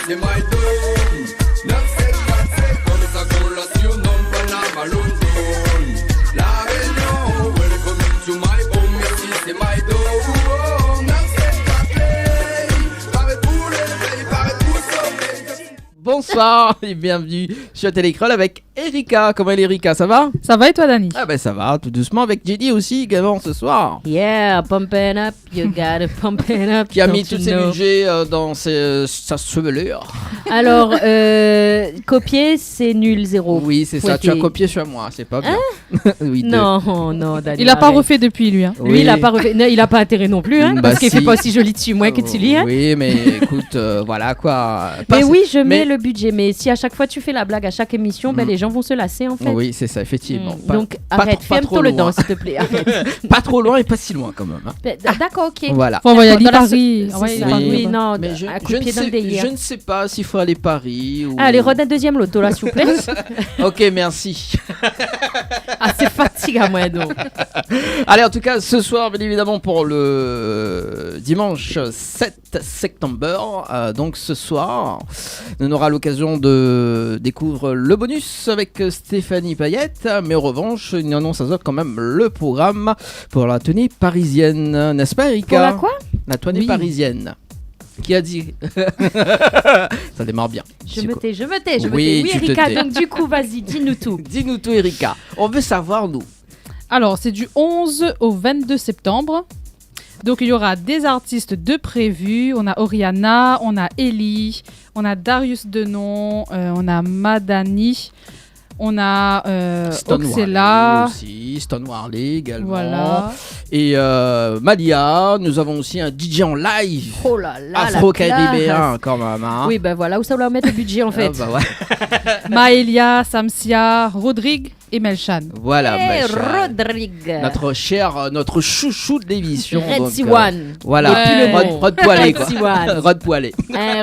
c'est my dome. 974, c'est comme ça qu'on la surnomme Panama London. La Réunion, welcome to my home. Merci, c'est my dome. 974, paraît pour les pays, paraît pour sauver. Bonsoir et bienvenue sur Télécrol avec Erika. Comment est Erika, ça va? Ça va et toi, Dani? Ah ben ça va, tout doucement avec Jenny aussi également ce soir. Yeah, pump it up, you gotta pump it up. Qui a mis don't tous you ses know. budgets dans sa chevelure. Alors, copier, c'est nul, zéro. Oui, c'est ça, tu as copié sur moi, c'est pas bien. Oui, Non, non, Dani, Il a pas arrête. refait depuis lui. Hein. Lui, Oui. il a pas refait. Non, il a pas intérêt non plus, hein, Bah parce qu'il si. fait pas aussi joli dessus, moi, que tu lis. Hein. Oui, mais écoute, voilà quoi. Mais oui, je mais- mets le budget. Mais si à chaque fois tu fais la blague à chaque émission, ben les gens vont se lasser en fait. Oui, c'est ça, effectivement. Donc arrête, pas trop ferme-toi le loin. dent, s'il te plaît. Arrête. Pas trop loin et pas si loin quand même. Hein. D'accord, ok. Voilà. Faut envoyer à Dans la Paris. so- envoyer c'est à ça. Paris, Oui, là-bas. non, Mais un coup de pied dans le délire. je ne sais pas s'il faut aller Paris ou... Allez, redonne un deuxième loto là, s'il vous plaît. Ok, merci. Ah, c'est fatigant, moi, donc. Allez, en tout cas, ce soir, bien évidemment, pour le dimanche 7 septembre, donc ce soir, on aura l'occasion de découvrir le bonus avec Stéphanie Payette, mais en revanche, il annonce à quand même le programme pour la tenue parisienne, n'est-ce pas, Erika? Pour la quoi? La tenue Oui. parisienne. Qui a dit? Ça démarre bien. Je me tais. Oui, Oui, tu te Erika, tais. donc du coup, vas-y, dis-nous tout. Dis-nous tout, Erika. On veut savoir, nous. Alors, c'est du 11 au 22 septembre. Donc, il y aura des artistes de prévus. On a Oriana, on a Ellie, on a Darius Denon, on a Madani, on a Stone Oxella. Warley aussi, Stone Warley également. Voilà. Et Malia, nous avons aussi un DJ en live. Oh là là, la Afro-caribéen classe. quand même. Hein. Oui, ben voilà, où ça va mettre le budget en fait. Ah bah ouais. Maëlia, Samsia, Rodrigue et Melchan. Voilà, Hey, Macha. Rodrigue. notre chouchou de l'émission. Red donc, Siwan. voilà, Et puis le Rod Poilé quoi. Red Siwan. Rod Poilé.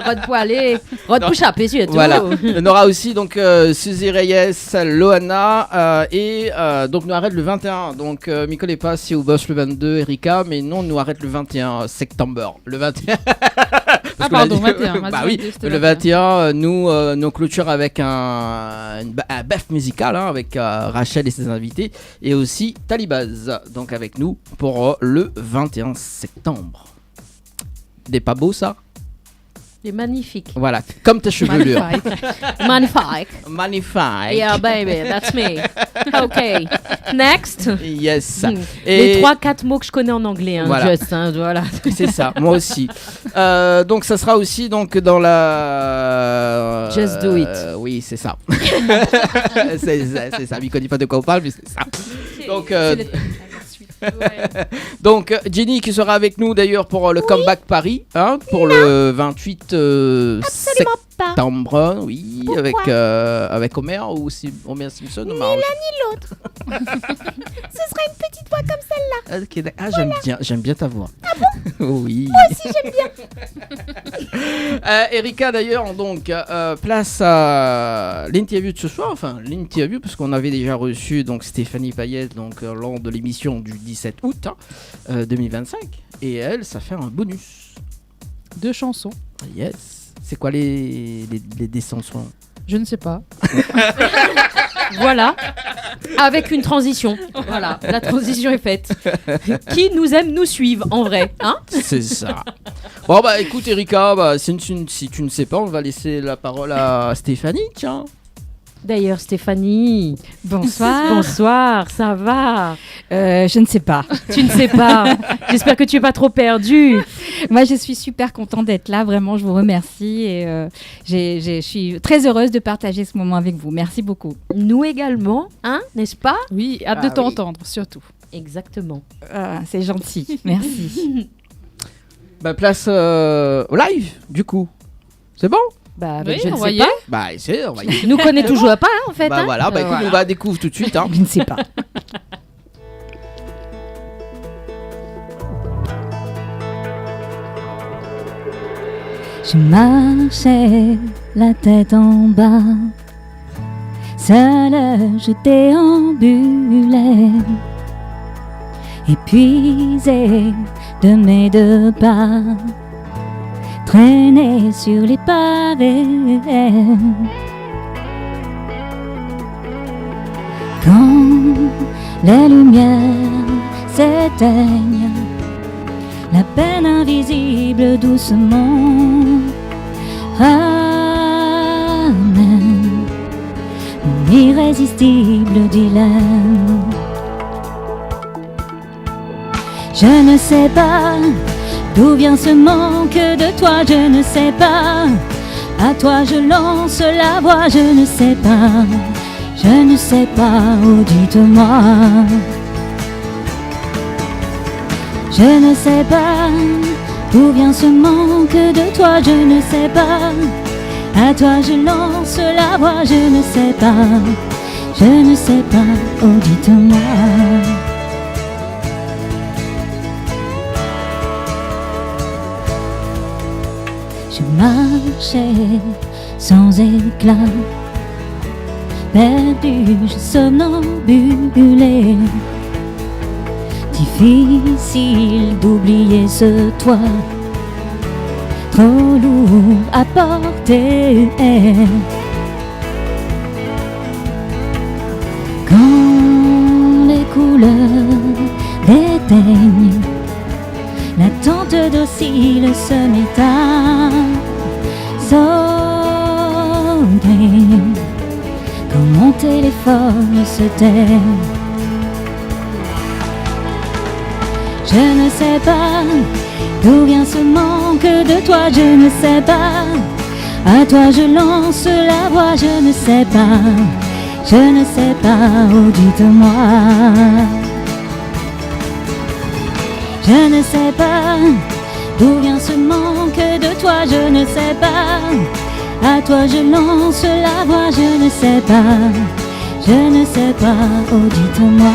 Rod Poilé. Rod Push-Up, et tout. Voilà. On aura aussi donc Suzy Reyes, Loana et donc nous arrête le 21. Donc m'y connais pas si vous bosse le 22, Erika, mais non, nous arrête le 21 septembre. Le 21. Ah, pardon, 21. Bah oui, le 21, nous clôture avec un bœuf musical hein, avec Rachel et ses invités et aussi Talibaz, donc avec nous pour le 21 septembre. N'est pas beau ça? C'est magnifique. Voilà, comme ta chevelure. Magnifique. Magnifique. Yeah, baby, that's me. OK. Next. Yes. Les 3-4 mots que je connais en anglais, hein, Voilà. just, hein, voilà. C'est ça, moi aussi. Donc ça sera aussi donc dans la. Just do it. Oui, c'est ça. c'est ça. Il ne connaît pas de quoi on parle, mais c'est ça. Donc, donc Jenny qui sera avec nous d'ailleurs pour le Comeback Paris, hein, pour le 28 septembre, oui, avec Homer ou Homer Simpson ou Marge. l'autre. Ce sera une petite voix comme celle-là. Ok, ah, j'aime bien ta voix. Ah bon? Oui. Moi aussi, j'aime bien. Erika d'ailleurs, donc place à l'interview de ce soir, enfin l'interview parce qu'on avait déjà reçu donc Stéphanie Payette donc lors de l'émission du 17 août 2025 et elle, ça fait un bonus. 2 chansons. Yes. C'est quoi les descensons? Je ne sais pas. Voilà. Avec une transition. Voilà, la transition est faite. Qui nous aime nous suivre en vrai, hein? C'est ça. Bon bah écoute Erika, bah, si tu ne sais pas, on va laisser la parole à Stéphanie, tiens. D'ailleurs, Stéphanie. Bonsoir. Bonsoir, ça va? Je ne sais pas. Tu ne sais pas. J'espère que tu es pas trop perdue. Moi, je suis super contente d'être là. Vraiment, je vous remercie. Et je suis très heureuse de partager ce moment avec vous. Merci beaucoup. Nous également, hein, n'est-ce pas? Oui, hâte Ah de t'entendre, surtout. Exactement. C'est gentil. Merci. Bah place au live, du coup. C'est bon? Bah, Oui, je ne sais envoyez. pas. Bah c'est, on va y aller. Nous connaît toujours pas, hein, en fait. Bah hein. voilà, bah écoute, Voilà. on va découvrir tout de suite. Hein. Je ne sais pas. Je marchais la tête en bas, seule je déambulais, épuisée de mes 2 pas, traîner sur les pavés. Quand les lumières s'éteignent, la peine invisible doucement ramène un irrésistible dilemme. Je ne sais pas d'où vient ce manque de toi, je ne sais pas. À toi je lance la voix, je ne sais pas. Je ne sais pas, oh dites-moi. Je ne sais pas d'où vient ce manque de toi, je ne sais pas. À toi je lance la voix, je ne sais pas. Je ne sais pas, oh dites-moi. Je marchais sans éclat, perdu, je somnambulais. Difficile d'oublier ce toit, trop lourd à porter. Quand les couleurs déteignent, l'attente docile se met à sonner. Quand mon téléphone se tait, je ne sais pas d'où vient ce manque de toi, je ne sais pas. À toi je lance la voix, je ne sais pas. Je ne sais pas, oh dites-moi. Je ne sais pas d'où vient ce manque de toi, je ne sais pas. À toi je lance la voix, je ne sais pas. Je ne sais pas, oh dites-moi.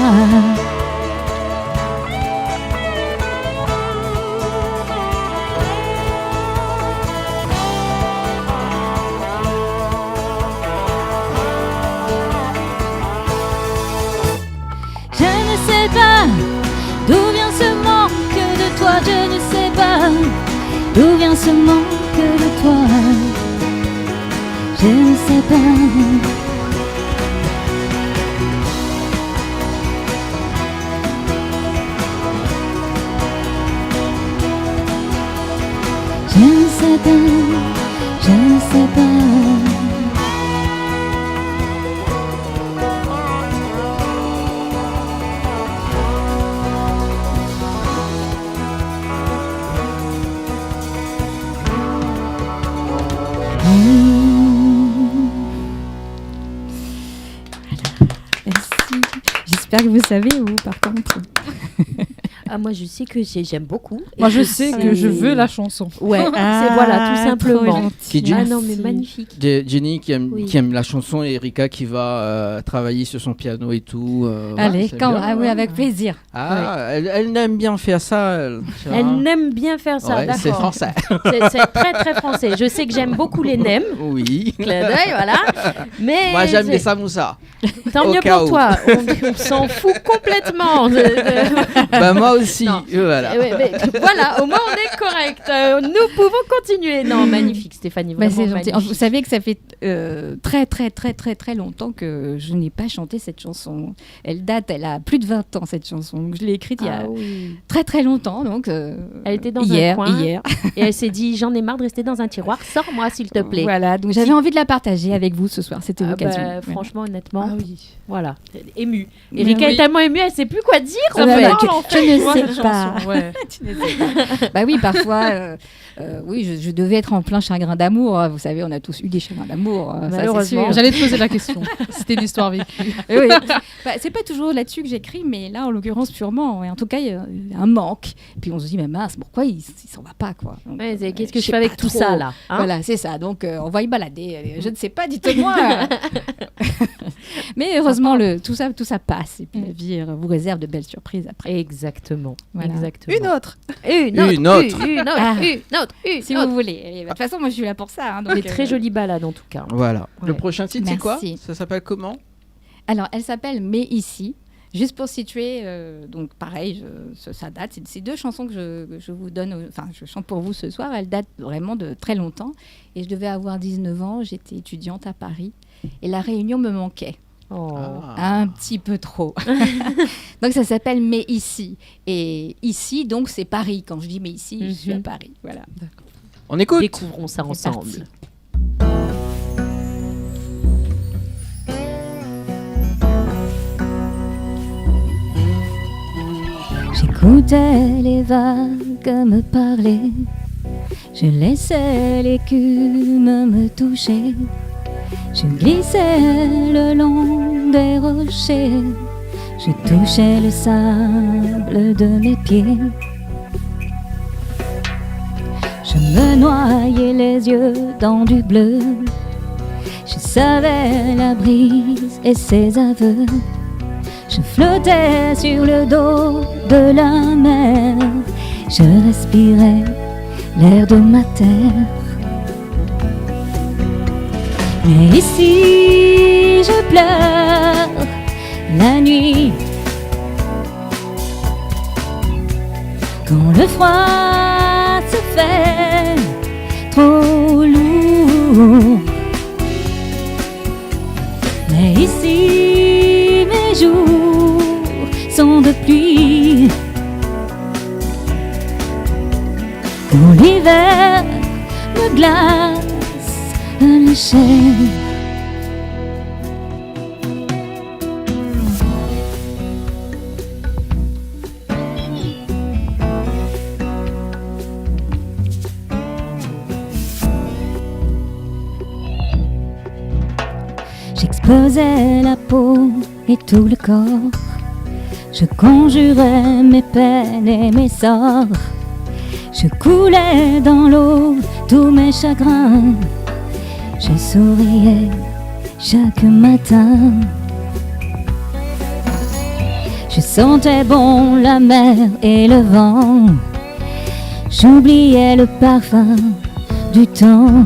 Je ne sais pas d'où vient ce manque de toi, je ne sais pas d'où vient ce manque de toi. Je ne sais pas. Je ne sais pas, je ne sais pas. Merci. J'espère que vous savez où, par contre. Ah, moi, je sais que j'aime beaucoup. Moi, je Et sais c'est- que je veux la chanson. Ouais, c'est voilà, tout simplement. Qui dit Ah non, mais magnifique. Jenny Oui. qui aime la chanson et Erika qui va travailler sur son piano et tout. Allez, ouais, c'est quand, bien, ah oui, ouais. avec plaisir. Ah, elle aime bien faire ça. Tu vois. Elle aime bien faire ça, Ouais, c'est d'accord. français. C'est très très français. Je sais que j'aime beaucoup les nems. Oui. Clin d'œil, voilà. Mais Moi, j'aime c'est- les samoussas. Tant au mieux cas pour où. toi. On s'en fout complètement. Bah, moi aussi. Non. Voilà. Ouais, mais voilà, au moins on est correct. Nous pouvons continuer. Non, magnifique, Stéphanie. Bah, Vraiment c'est gentil. magnifique. Vous savez que ça fait très longtemps que je n'ai pas chanté cette chanson. Elle a plus de 20 ans cette chanson. Donc, je l'ai écrite il y a Ah oui. très longtemps. Donc, Elle était dans hier, un coin. hier. Et elle s'est dit, j'en ai marre de rester dans un tiroir. Sors-moi, s'il te plaît. Voilà, donc j'avais envie de la partager avec vous ce soir. C'était Ah l'occasion. bah, Voilà. franchement, honnêtement, oui. voilà, émue. Mais Erika oui. est tellement émue, elle sait plus quoi dire. Ah en bah, fait. bah, je Tu ne vois, sais cette pas. chanson, ouais. Bah oui, parfois, oui, je devais être en plein chagrin d'amour. Vous savez, on a tous eu des chagrins d'amour. Ça, c'est Malheureusement. sûr. J'allais te poser la question. C'était une histoire vécue. Oui, oui. Bah, c'est pas toujours là-dessus que j'écris, mais là, en l'occurrence, sûrement. Et en tout cas, il y a un manque. Puis on se dit, mais mince, pourquoi il s'en va pas, quoi. Donc, Ouais, qu'est-ce que je sais fais avec pas tout trop. ça, là hein Voilà, c'est ça. Donc, on va y balader. Je ne sais pas, dites-moi. Mais heureusement, tout ça passe. Et puis la vie vous réserve de belles surprises après. Exactement. Voilà. Exactement. Une autre. Une autre. Une autre. Une autre. Ah. Une autre. Une Si autre. vous voulez. Et, de toute façon, moi, je suis là pour ça. Hein, donc, Des très jolies balades, en tout cas. Voilà. Le Ouais. prochain titre, c'est quoi? Merci. Ça s'appelle comment? Alors, elle s'appelle Mais ici. Juste pour situer, donc pareil, ça date. C'est ces 2 chansons que je vous donne, enfin, je chante pour vous ce soir. Elles datent vraiment de très longtemps. Et je devais avoir 19 ans. J'étais étudiante à Paris. Et la Réunion me manquait. Un petit peu trop. Donc ça s'appelle Mais ici. Et ici, donc c'est Paris. Quand je dis Mais ici, je suis à Paris. Voilà. On écoute. Découvrons ça ensemble. J'écoutais les vagues me parler, je laissais l'écume me toucher, je glissais le long des rochers, je touchais le sable de mes pieds. Je me noyais les yeux dans du bleu, je savais la brise et ses aveux. Je flottais sur le dos de la mer, je respirais l'air de ma terre. Mais ici je pleure la nuit, quand le froid se fait trop lourd. Mais ici mes jours sont de pluie, quand l'hiver me glace la chair. J'explosais la peau et tout le corps, je conjurais mes peines et mes sorts, je coulais dans l'eau tous mes chagrins, je souriais chaque matin. Je sentais bon la mer et le vent, j'oubliais le parfum du temps,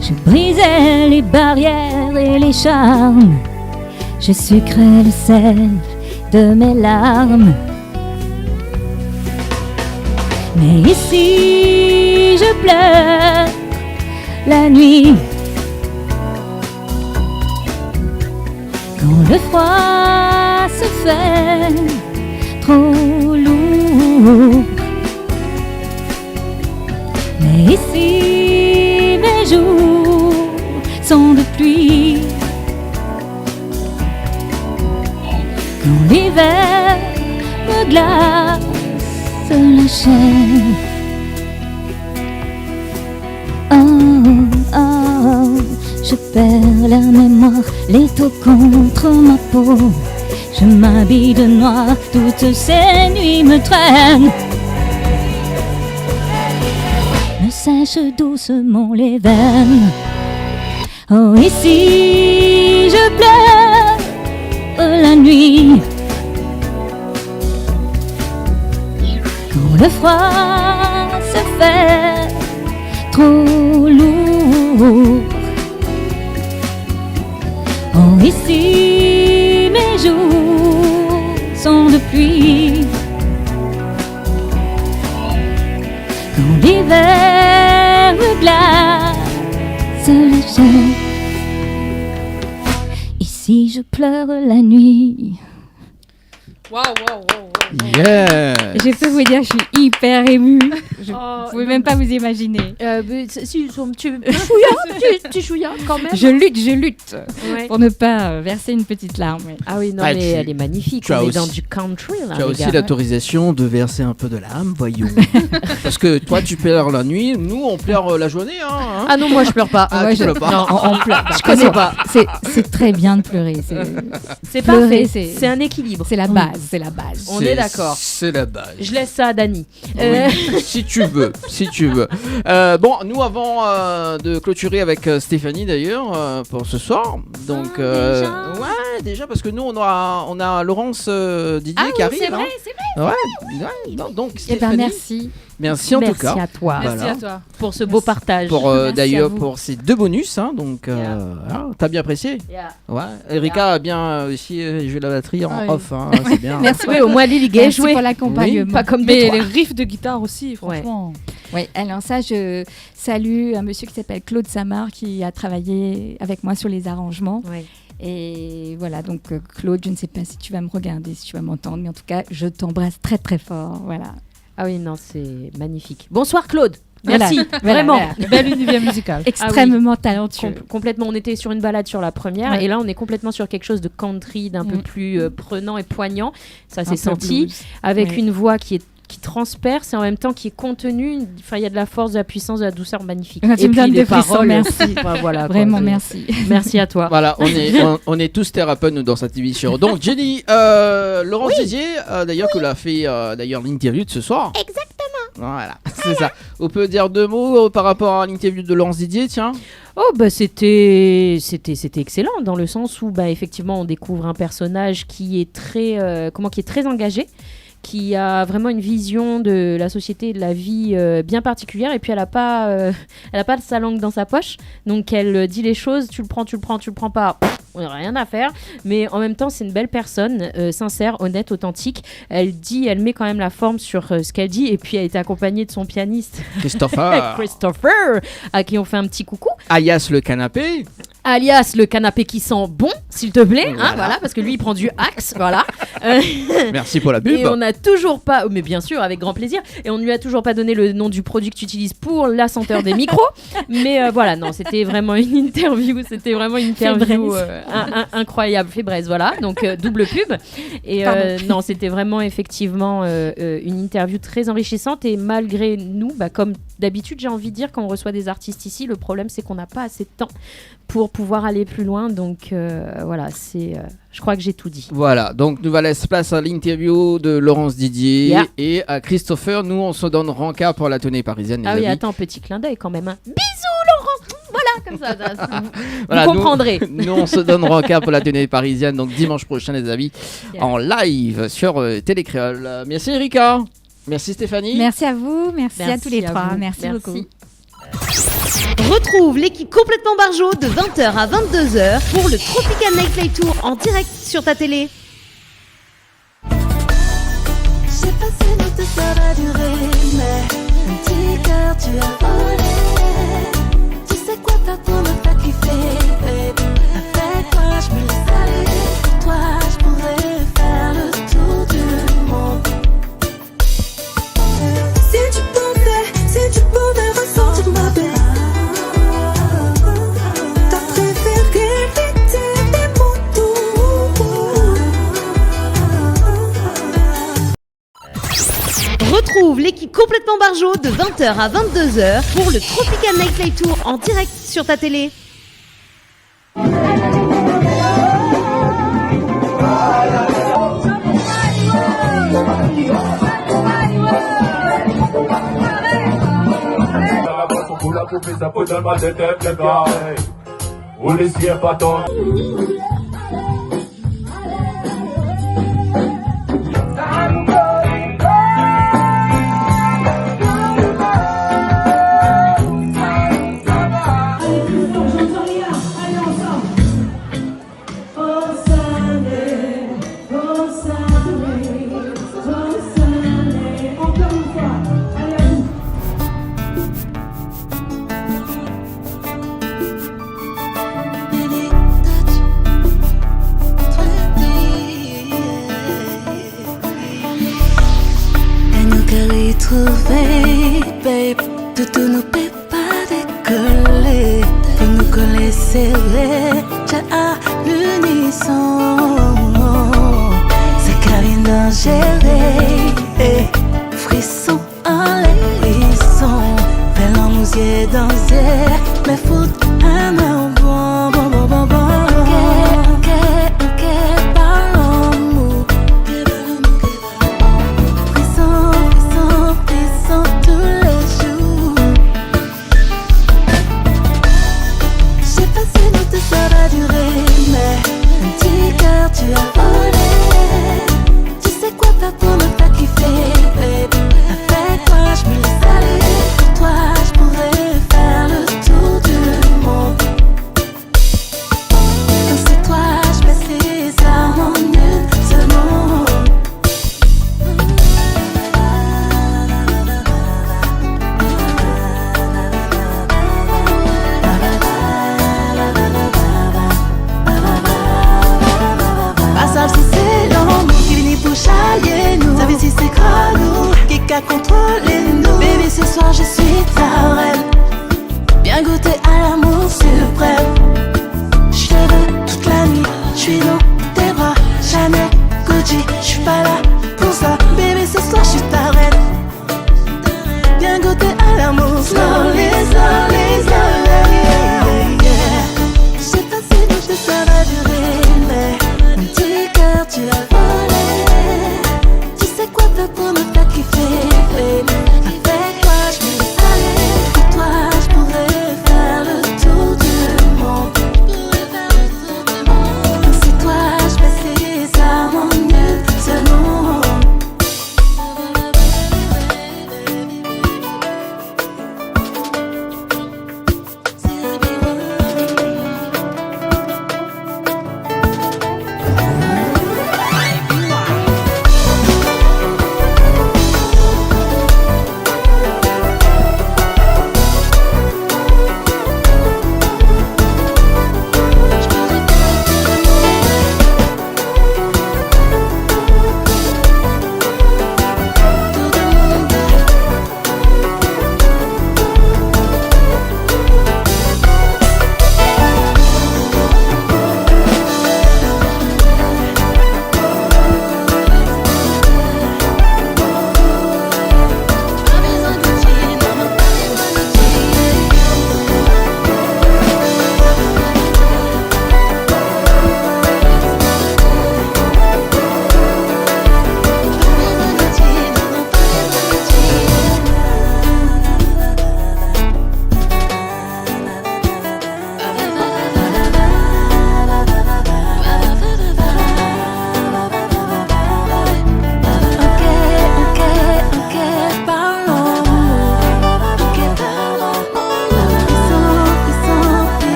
je brisais les barrières et les charmes, je sucrais le sel de mes larmes. Mais ici je pleure la nuit, quand le froid se fait trop lourd. Mais ici mes jours sont de pluie, quand l'hiver me glace la chair. Oh, oh, je perds la mémoire, les taux contre ma peau, je m'habille de noir, toutes ces nuits me traînent, me sèche doucement les veines. Oh, ici je pleure la nuit, quand le froid se fait trop lourd. Oh, ici mes jours sont de pluie, quand l'hiver me glace la chair. Ici je pleure la nuit. Waouh, waouh, waouh. Yeah. Je peux vous dire, je suis hyper émue. Vous pouvez même pas vous imaginer. Si, tu chouillas quand même. Je lutte Ouais. pour ne pas verser une petite larme. Ouais. Ah oui, non, Ah, mais tu- elle est magnifique. tu as On est aussi- dans du country, là, Tu as les aussi gars. l'autorisation de verser un peu de l'âme, voyons. Parce que toi, tu pleures la nuit, nous, on pleure la journée. Hein. Ah non, moi je pleure pas. Ah, ouais, tu pleures pas. Non, on pleure. Je connais connais pas. C'est très bien de pleurer. C'est Pleurer, parfait. C'est un équilibre. C'est la base. C'est la base. On est d'accord. C'est la base. Je laisse ça à Dani. Oui, si tu veux, si tu veux. Bon, nous avant de clôturer avec Stéphanie d'ailleurs pour ce soir. Donc, ouais, déjà, parce que nous, on a Laurence Didier qui arrive. c'est vrai, hein. Ouais. Non, donc, Eh ben, Stéphanie, merci. merci en tout cas. Merci à toi Merci Voilà. à toi. pour ce beau partage. Pour Merci d'ailleurs à vous. pour ces 2 bonus, hein, donc t'as bien apprécié. Yeah. Ouais. Erika a bien aussi joué la batterie en Ah oui. off, hein, c'est bien. Merci. Oui, au moins Lily Gay Merci joué. pour l'accompagnement. Pas comme Mais toi. les riffs de guitare aussi, franchement. Oui, alors ça, je salue un monsieur qui s'appelle Claude Samar qui a travaillé avec moi sur les arrangements. Ouais. Et voilà, donc Claude, je ne sais pas si tu vas me regarder, si tu vas m'entendre, mais en tout cas, je t'embrasse très très fort. Voilà. Ah oui, non, c'est magnifique. Bonsoir Claude. Voilà. Merci, Voilà, vraiment. voilà. Bel univers musical. Extrêmement talentueux. Complètement, on était sur une balade sur la première Ouais. et là on est complètement sur quelque chose de country, d'un peu plus prenant et poignant. Ça Un s'est peu senti blues. avec Ouais. une voix qui transperce et en même temps qui est contenue. Enfin, il y a de la force, de la puissance, de la douceur magnifique. Tu et me puis donnes les des frissons, paroles. merci. Enfin, voilà, quoi. Vraiment, merci. Merci à toi. Voilà, on est tous thérapeutes nous dans cette émission. Donc Jenny, Laurence Didier, d'ailleurs que l'a fait d'ailleurs l'interview de ce soir. Exactement. Voilà, c'est ça. On peut dire 2 mots par rapport à l'interview de Laurence Didier, tiens. Oh bah c'était excellent dans le sens où bah effectivement on découvre un personnage qui est très engagé, qui a vraiment une vision de la société et de la vie bien particulière et puis elle a pas sa langue dans sa poche, donc elle dit les choses, tu le prends pas, on n'a rien à faire, mais en même temps c'est une belle personne, sincère, honnête, authentique. Elle met quand même la forme sur ce qu'elle dit et puis elle était accompagnée de son pianiste Christopher, à qui on fait un petit coucou, Alias le canapé. alias le canapé qui sent bon, s'il te plaît, Voilà. voilà, parce que lui il prend du Axe, voilà. Merci pour la pub. Et on n'a toujours pas, mais bien sûr, avec grand plaisir, et on ne lui a toujours pas donné le nom du produit que tu utilises pour la senteur des micros. Mais voilà, non, c'était vraiment une interview, incroyable, Fébraise, voilà, donc double pub. Et non, c'était vraiment effectivement une interview très enrichissante, et malgré nous, bah, comme d'habitude, j'ai envie de dire, quand on reçoit des artistes ici, le problème c'est qu'on n'a pas assez de temps pour pouvoir aller plus loin, donc voilà, je crois que j'ai tout dit. Voilà, donc nous va laisser place à l'interview de Laurence Didier et à Christopher. Nous, on se donne rencard pour la tournée parisienne. Ah les oui, amis. attends, petit clin d'œil quand même. Hein. Bisous Laurent. Voilà, comme ça. Voilà, vous comprendrez. Nous, on se donne rencard pour la tournée parisienne, donc dimanche prochain, les amis, en live sur Télécréole. Merci Erika. Merci Stéphanie. Merci à vous, merci à tous les trois. vous. Merci beaucoup. Retrouve l'équipe complètement barjo de 20h à 22h pour le Tropical Nightlife Tour en direct sur ta télé. Je sais pas si longtemps ça va durer, mais un petit cœur tu as volé. Tu sais quoi faire pour me faire kiffer, baby. Avec toi je me laisse aller. Pour toi je pourrais faire le tour du monde. Si tu pouvais ressentir ma paix. T'as préféré éviter des mots doux. Retrouve l'équipe complètement barjo de 20h à 22h pour le Tropical Nightlife Tour en direct sur ta télé. Trouver, babe, tout nous peut pas décoller. Pour nous coller serré, j'ai à l'unisson. C'est Karine d'Angéré, frisson en l'hérisson. Belle en mousier danser, mais fout un bon, bon, bon, bon, bon, bon. Ok, ballon-mou. Frisson tous les jours. Je sais pas si nous te ça va durer.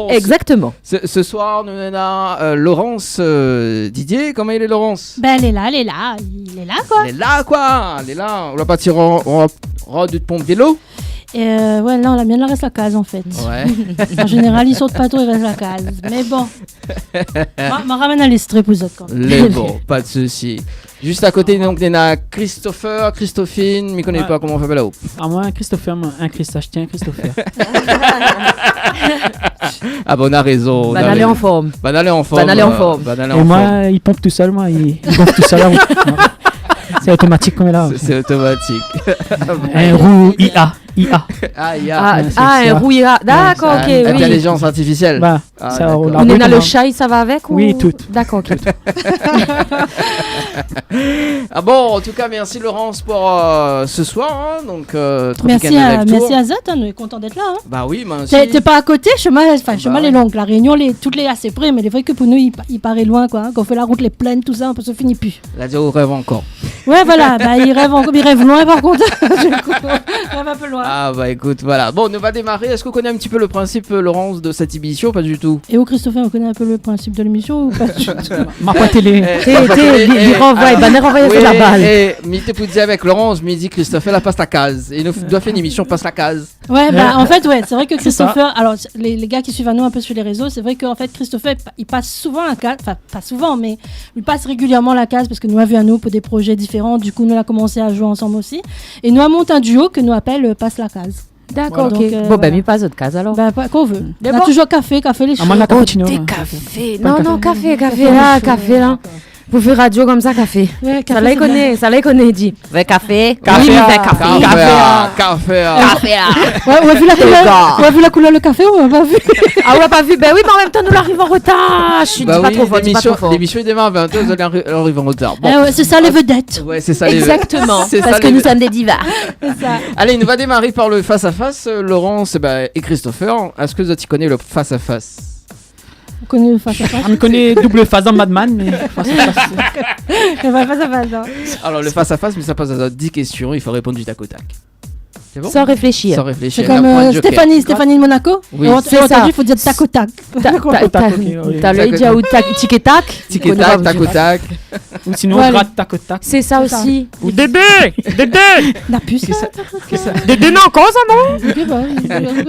Exactement. Ce soir, nous avons Laurence Didier. Comment il est, Laurence? Ben, elle est là, il est là, quoi. Elle est là, quoi. Elle est là. On va partir en du pompe vélo. Ouais, non, la mienne, elle reste la case, en fait. Ouais. En général, ils sautent pas trop, ils restent la case. Mais bon. M'en ramène à l'Estrée pour autres, quand même. Les bons, pas de souci. Juste à côté, donc, il y a Christophine, mais connais pas comment on fait là-haut. Ah, moi, un Christopher, un Christa, je tiens un Christopher. Ah, bon, on a raison. Van aller en forme. Van aller en forme. Van aller en forme. Et moi, il pompe tout seul, moi, il pompe tout seul. C'est automatique comme là. C'est automatique. Un roue IA. Ah, il y a. Un rouillard. D'accord, ok, oui. Intelligence artificielle. Bah, Ah, ça, d'accord. on On est dans le comment- chai, ça va avec Oui, ou... tout. D'accord, ok. Ah bon, en tout cas, merci Laurence pour ce soir. Hein, donc, Tropical Merci Live Tour. merci à Zot, hein, on est content d'être là. Hein. Bah oui, moi aussi. T'es pas à côté, chemin Bah est ouais. long. La Réunion, toutes les assez près, mais les vrai que pour nous, il paraît loin, quoi. Hein. Quand on fait la route, les plaines, tout ça, on peut se finir plus. La Dio rêve encore. Ouais, voilà, bah, il rêve loin, par contre. Du coup, il rêve un peu loin. Ah bah écoute, voilà. Bon, on va démarrer. Est-ce qu'on connaît un petit peu le principe, Laurence, de cette émission? Pas du tout. Et où, Christopher, on connaît un peu le principe de l'émission ou pas du tout? Ma pas télé. Il renvoie, il renvoie sur la balle. Et Mité Poudzi avec Laurence, Midi Christopher, la passe la case. Et il doit faire une émission, passe la case. Ouais, bah en fait, ouais, c'est vrai que C'est ça. Christopher, alors les gars qui suivent à nous un peu sur les réseaux, c'est vrai qu'en fait, Christopher, il passe souvent la case, enfin, pas souvent, mais il passe régulièrement la case parce que nous avons vu à nous pour des projets différents, du coup, nous, on a commencé à jouer ensemble aussi. Et nous, on monte un duo que nous appelle Passe la case. D'accord, Donc, ok. Bon, voilà. ben, mais pas autre case alors. Bah, qu'on veut. Mais On a bon. toujours café les Ah, choses. moi, la cappuccino. Des hein. cafés. Pas Non, de non, café. café là. Vous faites radio comme ça, café. Ouais, Ça café, les c'est bien. connaît, ça les connaît, dit. Ouais, café. Café, Oui, ah. mais café. Café. Café, là. Ouais, on a vu la couleur. On a vu la couleur le café ou on a pas vu? Ah, on l'a pas vu. Ben oui, mais en même temps, nous l'arrivons en retard. Je suis Bah pas oui, trop fort, dis pas trop fort. l'émission est démarre à 20h, vous allez arriver en retard. Bon. Ouais, c'est ça les vedettes. Ouais, c'est ça. Exactement. c'est Parce ça, que nous sommes des divas. C'est ça. Allez, nous va démarrer par le face-à-face. Laurence et Christopher, est-ce que tu connais le face-à-face? On connaît le face à face. On connaît double phase dans Madman, mais face à face. On va face à face. Hein. Alors, le face-à-face, mais ça passe à 10 questions, il faut répondre du tac au tac. C'est bon? Sans réfléchir. Sans réfléchir. C'est comme un point de joker. Stéphanie de Monaco. Oui, C'est c'est ça. il faut dire tac au tac. T'as l'œil déjà ou tic et tac. Tic et tac, tac au tac. Ou sinon, Ouais, on gratte tac au tac. C'est ça C'est ça. aussi. Ou Dédé Dédé La puce. Dédé, non, comment ça, non Ok,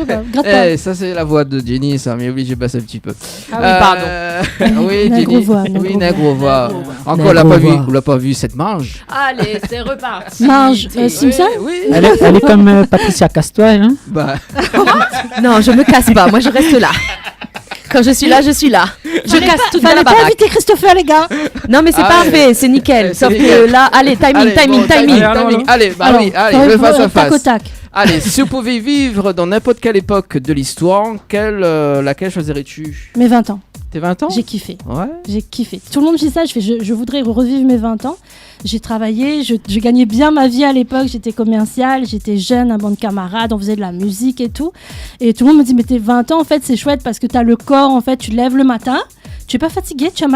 bah, gratte pas. Eh, ça c'est la voix de Jenny, ça m'est obligé de passer un petit peu. Ah oui, pardon. Oui, Nègre Jenny. voix, Oui, nègre nègre voix. Encore, on Nègre l'a pas vu. voix. On l'a pas vu cette mange. Allez, c'est reparti. Marge Simpson. Oui. Elle est comme Patricia Castois, hein. Bah, Non, je me casse pas. Moi, je reste là. Quand je suis là, je suis là. Je casse tout dans la Fallait pas baraque. inviter Christopher, les gars. Non, mais c'est Ah parfait, c'est nickel. C'est Sauf nickel. que là, allez, timing. Allez, bah Alors, oui, allez, faudrait- le face à tac au face. tac. Allez, si vous pouvez vivre dans n'importe quelle époque de l'histoire, laquelle choisirais-tu? Mes 20 ans. Tes 20 ans? J'ai kiffé. Ouais. J'ai kiffé. Tout le monde dit ça, je voudrais revivre mes 20 ans. J'ai travaillé, je gagnais bien ma vie à l'époque, j'étais commerciale, j'étais jeune, un banc de camarades, on faisait de la musique et tout. Et tout le monde me dit, mais tes 20 ans, en fait, c'est chouette parce que tu as le corps, en fait, tu te lèves le matin, tu es pas fatigué, tu as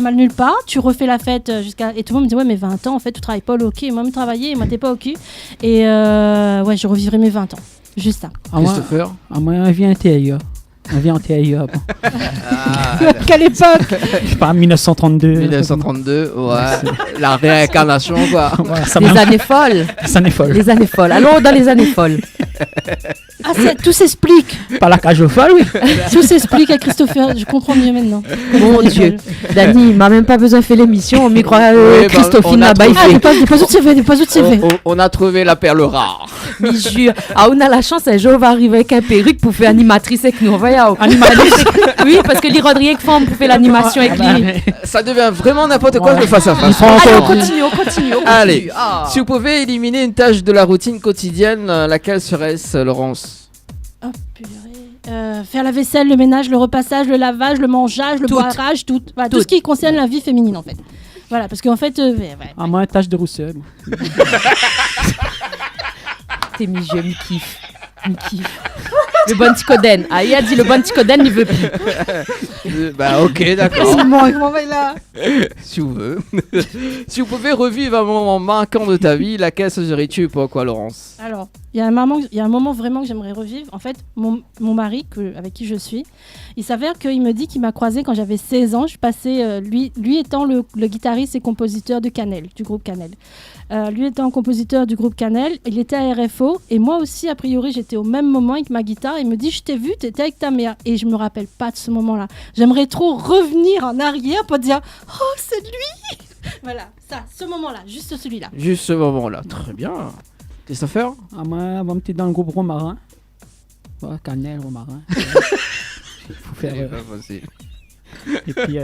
mal nulle part, tu refais la fête jusqu'à... Et tout le monde me dit, ouais, mais 20 ans, en fait, tu travailles pas au cul. Moi, je travaillais, moi, t'es pas au cul. Et ouais, je revivrai mes 20 ans. Juste ça. Ah, moi, Christopher? on vient antérieure. On vient antérieure. Bon. Quelle époque. Je sais pas, 1932. 1932, ouais. La réincarnation, quoi. Ouais, ça Les années folles. Ça n'est folle. Les années folles. Allons dans les années folles. Ah, tout s'explique. Pas la cage aux folles, oui. Tout s'explique à Christopher, je comprends mieux maintenant. Mon Dieu. Dani, il m'a même pas besoin de faire l'émission. On m'y croit. Oui, bah, Christophine on a là-bas, il trouvé- fait. Dépose de CV. On a trouvé la perle rare. Mais jure. Ah, on a la chance, un jour, va arriver avec un perruque pour faire animatrice avec nous. Voyons. Animatrice. Oui, parce que l'il rien que forme pour faire l'animation avec lui. Ça devient vraiment n'importe quoi Ouais. le face à face. Allez, on continue. Allez, si vous pouvez éliminer une tâche de la routine quotidienne, laquelle serait-ce, Laurence? Oh purée. Faire la vaisselle, le ménage, le repassage, le lavage, le mangeage, le Tout. boirage, tout. Voilà, tout ce qui concerne la vie féminine en fait. Voilà, parce qu'en fait, ouais. À moi, tâche de rousseur. T'es mis jeu, me kiffe. Le bon petit Ah, il a dit le bon petit il veut plus. Bah ok, d'accord. Comment va là? Si vous voulez. Si vous pouvez revivre un moment marquant de ta vie, laquelle serait-tu et pourquoi, Laurence? Alors, il y a un moment vraiment que j'aimerais revivre. En fait, mon mari, avec qui je suis, il s'avère qu'il me dit qu'il m'a croisé quand j'avais 16 ans. Je passais, lui étant le guitariste et compositeur de Cannelle, du groupe Cannelle. Lui étant compositeur du groupe Cannelle, il était à RFO. Et moi aussi, a priori, j'étais au même moment avec ma guitare. Il me dit, je t'ai vu, t'étais avec ta mère. Et je me rappelle pas de ce moment-là. J'aimerais trop revenir en arrière pour dire, oh, c'est lui. Voilà, ça, ce moment-là, juste celui-là. Juste ce moment-là, très bien. Christopher? Ah, moi, on était dans le groupe Romarin. Ouais, Cannelle, Romarin. Il faut faire. Et puis,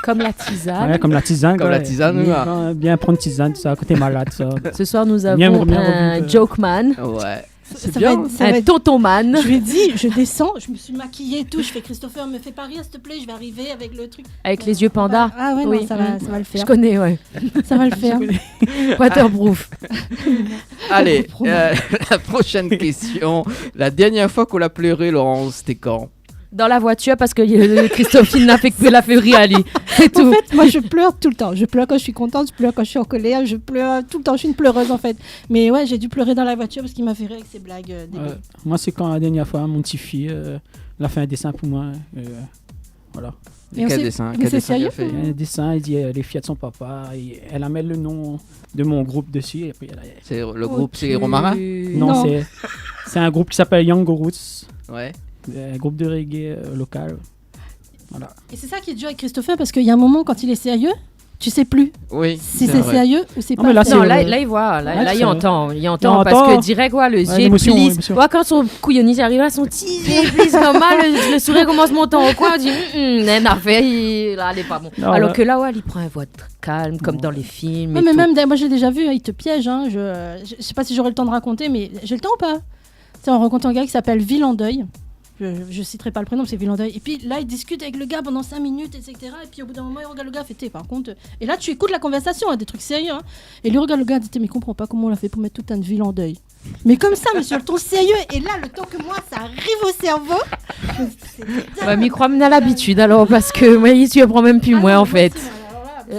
Comme la tisane. ouais, comme la tisane. Comme quoi. la tisane, ouais. Bien prendre tisane, tout ça, quand t'es malade, ça. Ce soir, nous Bien avons bien un revivre. joke man, Ouais. C'est Ça bien. va être- ça va un être- tonton man. Je lui ai dit, je descends, je me suis maquillée et tout. Je fais Christopher, me fais pas rire s'il te plaît, je vais arriver avec le truc. Avec les yeux panda. Ah ouais, Oui. non, ça va le Je faire. connais, ouais. Ça va le faire. Waterproof. Allez, la prochaine question. La dernière fois qu'on l'a pleuré, Laurence, c'était quand? Dans la voiture parce que Christophine n'a fait que la février à lui. C'est tout. En fait, moi, je pleure tout le temps. Je pleure quand je suis contente, je pleure quand je suis en colère, je pleure tout le temps. Je suis une pleureuse, en fait. Mais ouais, j'ai dû pleurer dans la voiture parce qu'il m'a fait rire avec ses blagues débiles. Moi, c'est quand la dernière fois, mon petit-fils a fait un dessin pour moi. Voilà. Mais on Quel sait- dessin? mais Quel c'est dessin il a sérieux fait? Un dessin, il dit les filles de son papa. Et elle a mis le nom de mon groupe dessus. Et puis C'est le groupe, c'est Romarin? non, Non. c'est un groupe qui s'appelle Young Roots. Ouais. Un groupe de reggae local. Voilà. Et c'est ça qui est dur avec Christopher parce qu'il y a un moment, quand il est sérieux, tu sais plus Oui. si c'est vrai. sérieux ou c'est Non, pas mais là, sérieux. Non, c'est- là, il voit, là, Ouais, là, il c'est- entend, Il parce entend. que direct, ouais, le yeux l'émotion, plisse. l'émotion. Ouais, quand son couillonnis arrive là, son petit yeux plisse comme ça, le sourire commence à monter en coin, on dit, une affaire, là, elle est pas bon. Non, Alors là- que là, ouais, il prend un voix calme, comme dans les films. Ouais, et mais tout. même, moi j'ai déjà vu, il te piège. Hein, je sais pas si j'aurai le temps de raconter, mais j'ai le temps ou pas? Tu sais, on rencontre un gars qui s'appelle Villandeuil. Je citerai pas le prénom, c'est Villandeuil. Et puis là, il discute avec le gars pendant 5 minutes, etc. Et puis au bout d'un moment, il regarde le gars, fait T'es, par contre. Et là, tu écoutes la conversation, hein, des trucs sérieux. Hein. Et lui regarde le gars, il dit mais il comprend pas comment on l'a fait pour mettre tout un Villandeuil. Mais comme ça, monsieur, le ton sérieux. Et là, le temps que moi, ça arrive au cerveau. Ouais, mais il croit mener à l'habitude, alors, parce que moi, il se prend même plus Ah moi, non, en fait.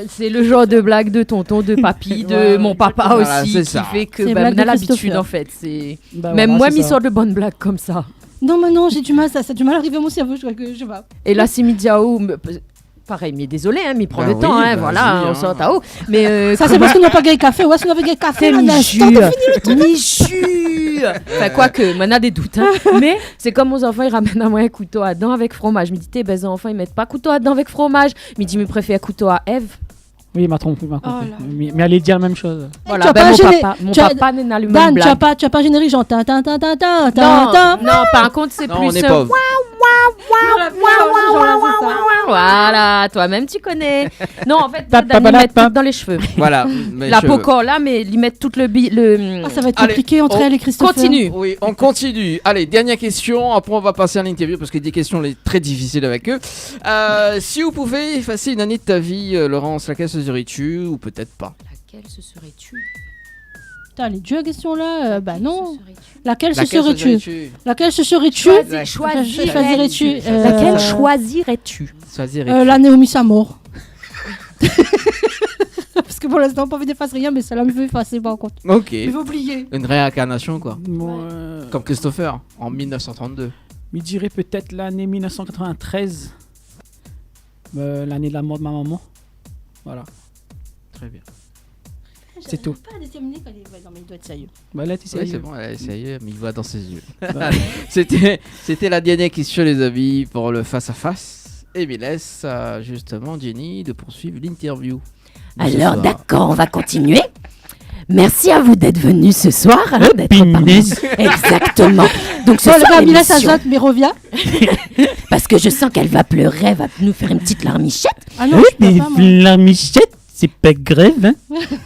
C'est le genre de blague de tonton, de papy, de Ouais, mon papa voilà, aussi, c'est qui ça. fait que C'est bah, blague on a de l'habitude, Christopher. en fait. C'est... Bah, Même voilà, moi, c'est il ça. sort de bonnes blagues comme ça. Non, mais non, j'ai du mal, ça a du mal à arriver à mon cerveau. Je sais pas. Et là, Simi Diao, pareil, mais désolé, hein, mais il prend Bah le oui, temps, hein, vas-y, voilà, on hein. sort à haut. Mais Ça, c'est parce qu'on n'a pas gagné café. Ouais, si on avait gagné café, là, l'instant, t'as fini. Michu Enfin, quoique, on a des doutes. Hein. Mais c'est comme aux enfants, ils ramènent à moi un couteau à dents avec fromage. Je me dis, les enfants, ils mettent pas couteau à dents avec fromage. Je me dis, mais préfère couteau à Ève. Oui, il m'a trompé. Oh là. Mais elle allait dire la même chose. Voilà, tu as ben pas mon gêné- papa, mon tu as- papa n'a le même Dan, tu as blague. pas un générique genre ta ta ta ta ta Non, ta ta. non, par contre, c'est Non, plus on est pauvre. Voilà, toi-même, tu connais. Non, en fait, Tap, Dan, tap, ils mettent tap. tout dans les cheveux. Voilà. mes La cheveux. peau corps là, mais ils mettent tout le... Ah, ça va être Allez, compliqué entre on elle et Christopher. Continue. Oui, on continue. Allez, dernière question. Après, on va passer à l'interview parce qu'il y a des questions très difficiles avec eux. Si vous pouvez effacer une année de ta vie, Laurence, laquelle serais-tu ou peut-être pas? Laquelle se serais-tu? Putain, elle est dure la question là. Bah non. Laquelle se Laquelle serais-tu? Laquelle se serais-tu? Choisirais-tu Laquelle choisirais-tu? Choisirais-tu? La Naomi Samor. Parce que pour l'instant, pas envie d'effacer rien, mais celle-là me fait effacer par contre. Ok. Il faut oublier. Une réincarnation, quoi. Moi, Comme Christopher en 1932. je dirais peut-être l'année 1993. L'année de la mort de ma maman. Voilà. Très bien. C'est tout. Pas à déterminer quand il non, mais il doit être sérieux. Bah, là, tu sais. Oui, c'est bon, ça y est, mais il voit dans ses yeux. Bah, C'était la dernière question, les amis, pour le face-à-face. Et il laisse justement Jenny de poursuivre l'interview. de ce Alors soir. d'accord, on va continuer. Merci à vous d'être venus ce soir. hein, d'être parmi nous. Exactement. Donc ce Oh, le soir, gars, Mila l'émission- Sazotte, mais reviens. parce que je sens qu'elle va pleurer, elle va nous faire une petite larmichette. Ah non, je peux pas, moi. la michette, c'est pas grave. Hein.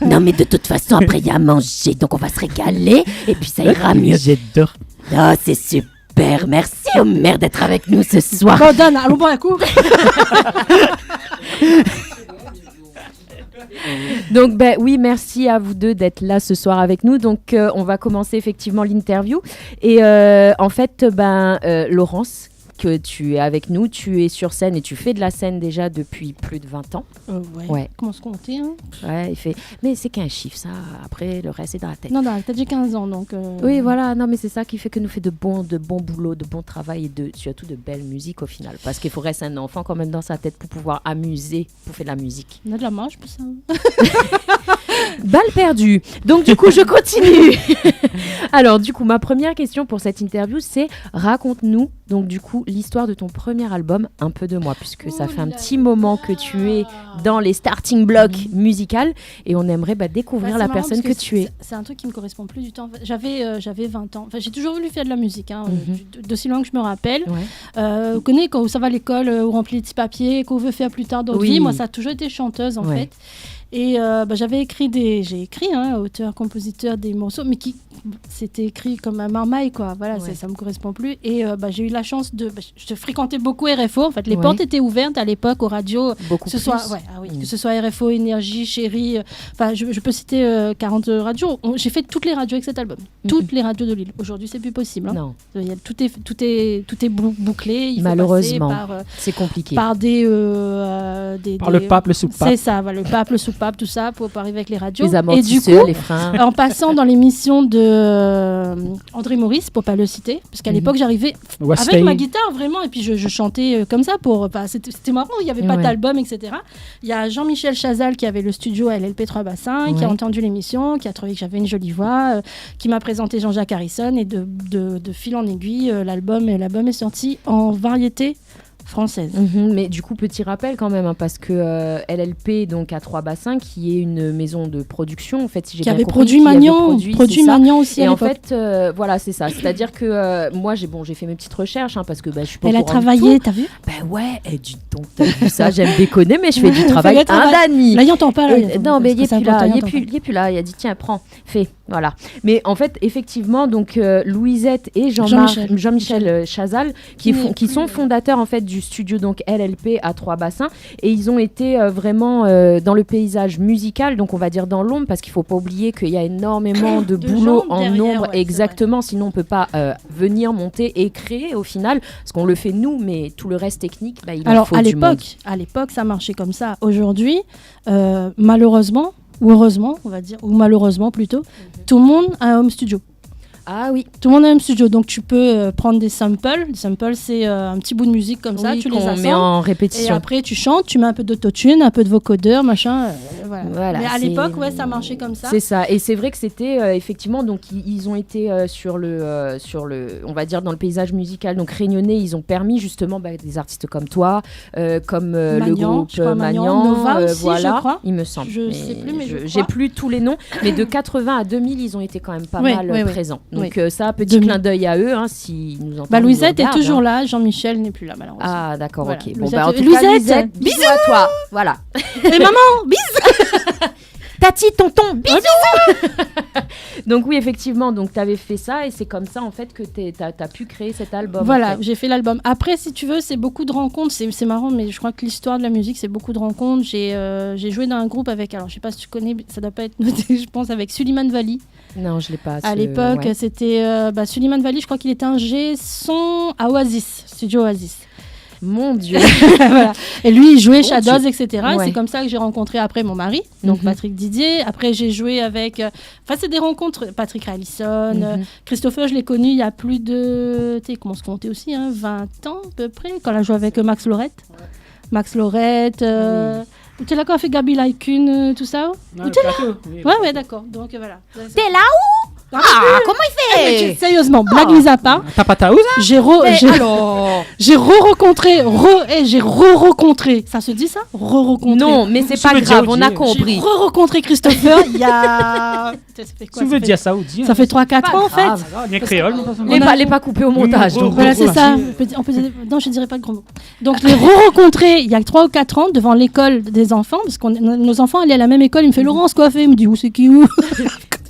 Non mais de toute façon, après il y a à manger, donc on va se régaler et puis ça ira mieux. J'adore. Oh, c'est super. Merci aux mères d'être avec nous ce soir. Bon, Dan, allons boire un coup. Donc, ben oui, merci à vous deux d'être là ce soir avec nous. Donc, on va commencer effectivement l'interview. Et en fait, Laurence, que tu es avec nous, tu es sur scène et tu fais de la scène déjà depuis plus de 20 ans. Ouais. Comment se compter hein. Ouais, il fait... Mais c'est qu'un chiffre, ça. Après, le reste, c'est dans la tête. Non, t'as déjà 15 ans, donc... Oui, voilà. Non, mais c'est ça qui fait que nous fait de bons boulots, de bon travail et surtout de belle musique au final. Parce qu'il faut rester un enfant quand même dans sa tête pour pouvoir amuser, pour faire de la musique. On a de la marge pour ça. Balle perdue. Donc, du coup, je continue. Alors, du coup, ma première question pour cette interview, c'est raconte-nous, donc, du coup, l'histoire de ton premier album, Un peu de moi, puisque ça fait un petit moment que tu es dans les starting blocks musicales et on aimerait découvrir la personne que tu es. C'est un truc qui me correspond plus du tout. En fait, j'avais 20 ans. Enfin, j'ai toujours voulu faire de la musique, d'aussi loin que je me rappelle. Vous connaissez quand ça va à l'école, on remplit les petits papiers, qu'on veut faire plus tard dans notre vie. Moi, ça a toujours été chanteuse, en fait. Et j'ai écrit, auteur, compositeur, des morceaux, mais c'était écrit comme un marmaille, quoi. Voilà, ça me correspond plus. Et j'ai eu la chance je fréquentais beaucoup RFO. En fait, les portes étaient ouvertes à l'époque aux radios. Beaucoup que ce soit RFO, Énergie, Chérie. Enfin, je peux citer 40 radios. J'ai fait toutes les radios avec cet album. Toutes les radios de Lille. Aujourd'hui, c'est plus possible. Hein. Non. Tout est bouclé. Malheureusement, c'est compliqué. Par par le pape, le sous-pape. C'est ça, le pape, le sous-pape, tout ça, pour arriver avec les radios. Les amortisseurs, et du coup, les freins. En passant dans l'émission de André Maurice, pour pas le citer, parce qu'à l'époque, j'arrivais avec ma guitare, vraiment, et puis je chantais comme ça. C'était marrant, il n'y avait pas d'album, etc. Il y a Jean-Michel Chazal qui avait le studio à LLP 3 Bassins, qui a entendu l'émission, qui a trouvé que j'avais une jolie voix, qui m'a présenté Jean-Jacques Harrison, et de fil en aiguille, l'album est sorti en variété française. Mais du coup, petit rappel quand même, parce que LLP, donc à 3 Bassins, qui est une maison de production, en fait, si j'ai bien compris, produit Magnan aussi. Et en fait, voilà, c'est ça. C'est-à-dire que moi, j'ai fait mes petites recherches, parce que je suis pas au courant. Elle a travaillé, t'as vu ? Ben ouais, et du donc t'as vu ça, j'aime déconner, mais je fais du travail indani. Là, il n'entend pas. Non, mais il est plus là. Il a dit tiens, prends, fais. Voilà. Mais en fait, effectivement, donc Louisette et Jean-Michel Chazal, qui sont fondateurs en fait du studio donc LLP à 3 Bassins, et ils ont été vraiment dans le paysage musical, donc on va dire dans l'ombre, parce qu'il faut pas oublier qu'il y a énormément de boulot en ombre, exactement. Sinon, on peut pas venir monter et créer au final, parce qu'on le fait nous, mais tout le reste technique, il en faut du monde. À l'époque, ça marchait comme ça. Aujourd'hui, malheureusement. Ou heureusement, on va dire, ou malheureusement plutôt, tout le monde a un home studio. Ah oui. Tout le monde a un home studio, donc tu peux prendre des samples. Des samples, c'est un petit bout de musique comme ça, tu les assembles. Met en répétition. Et après, tu chantes, tu mets un peu d'autotune, un peu de vocodeur, machin. Voilà. Mais à l'époque, ça marchait comme ça. C'est ça. Et c'est vrai que c'était effectivement, donc ils ont été sur le, on va dire dans le paysage musical, donc réunionnais, ils ont permis justement des artistes comme toi, comme le groupe Magnan, Nova aussi, voilà, je crois. Il me semble. Je sais plus, mais j'ai plus tous les noms, mais de 80 à 2000, ils ont été quand même pas mal présents. Donc ça, petit clin d'œil à eux, si nous entendent. Louisette est toujours là, Jean-Michel n'est plus là malheureusement. Ah d'accord, voilà. ok. Bon, en tout cas, Louisette, bisous à toi. Voilà. Et maman, bisous. Tati, tonton, bisous. Donc oui, effectivement, donc tu avais fait ça et c'est comme ça en fait que tu as pu créer cet album. Voilà, en fait. J'ai fait l'album. Après, si tu veux, c'est beaucoup de rencontres. C'est marrant, mais je crois que l'histoire de la musique, c'est beaucoup de rencontres. J'ai joué dans un groupe avec, alors je sais pas si tu connais, ça doit pas être noté, je pense, avec Suleiman Vali. Non, je l'ai pas. À l'époque, c'était Suleiman Vali, je crois qu'il était ingé son à Oasis, studio Oasis. Mon Dieu. Voilà. Et lui, il jouait Shadows, etc. Et c'est comme ça que j'ai rencontré après mon mari, donc Patrick Didier. Après, j'ai joué avec... Enfin, c'est des rencontres. Patrick Allison, Christopher, je l'ai connu il y a plus de... Tu sais, comment se compter aussi, 20 ans à peu près, quand elle a joué avec Max Lorette. Max Lorette... Tu es là quand on fait Gabi Laïkune, tout ça? Non, t'es là? Oui. Ouais, d'accord. Donc voilà. T'es là où? Comment il fait? Sérieusement, blague mise à part. T'as pas ta housse? J'ai re-rencontré. Ça se dit ça? Re-rencontré. Non, mais c'est pas grave, on a compris. J'ai re-rencontré Christopher il y a. Ça fait quoi? Tu veux dire saoudien? Ça fait 3-4 ans en fait. Les créoles. Les pas coupés au montage. Donc voilà, c'est ça. Non, je dirais pas de gros mots. Donc je l'ai re-rencontré il y a 3 ou 4 ans devant l'école des enfants, parce que nos enfants allaient à la même école. Il me fait Laurence, quoi fait? Il me dit où c'est qui où?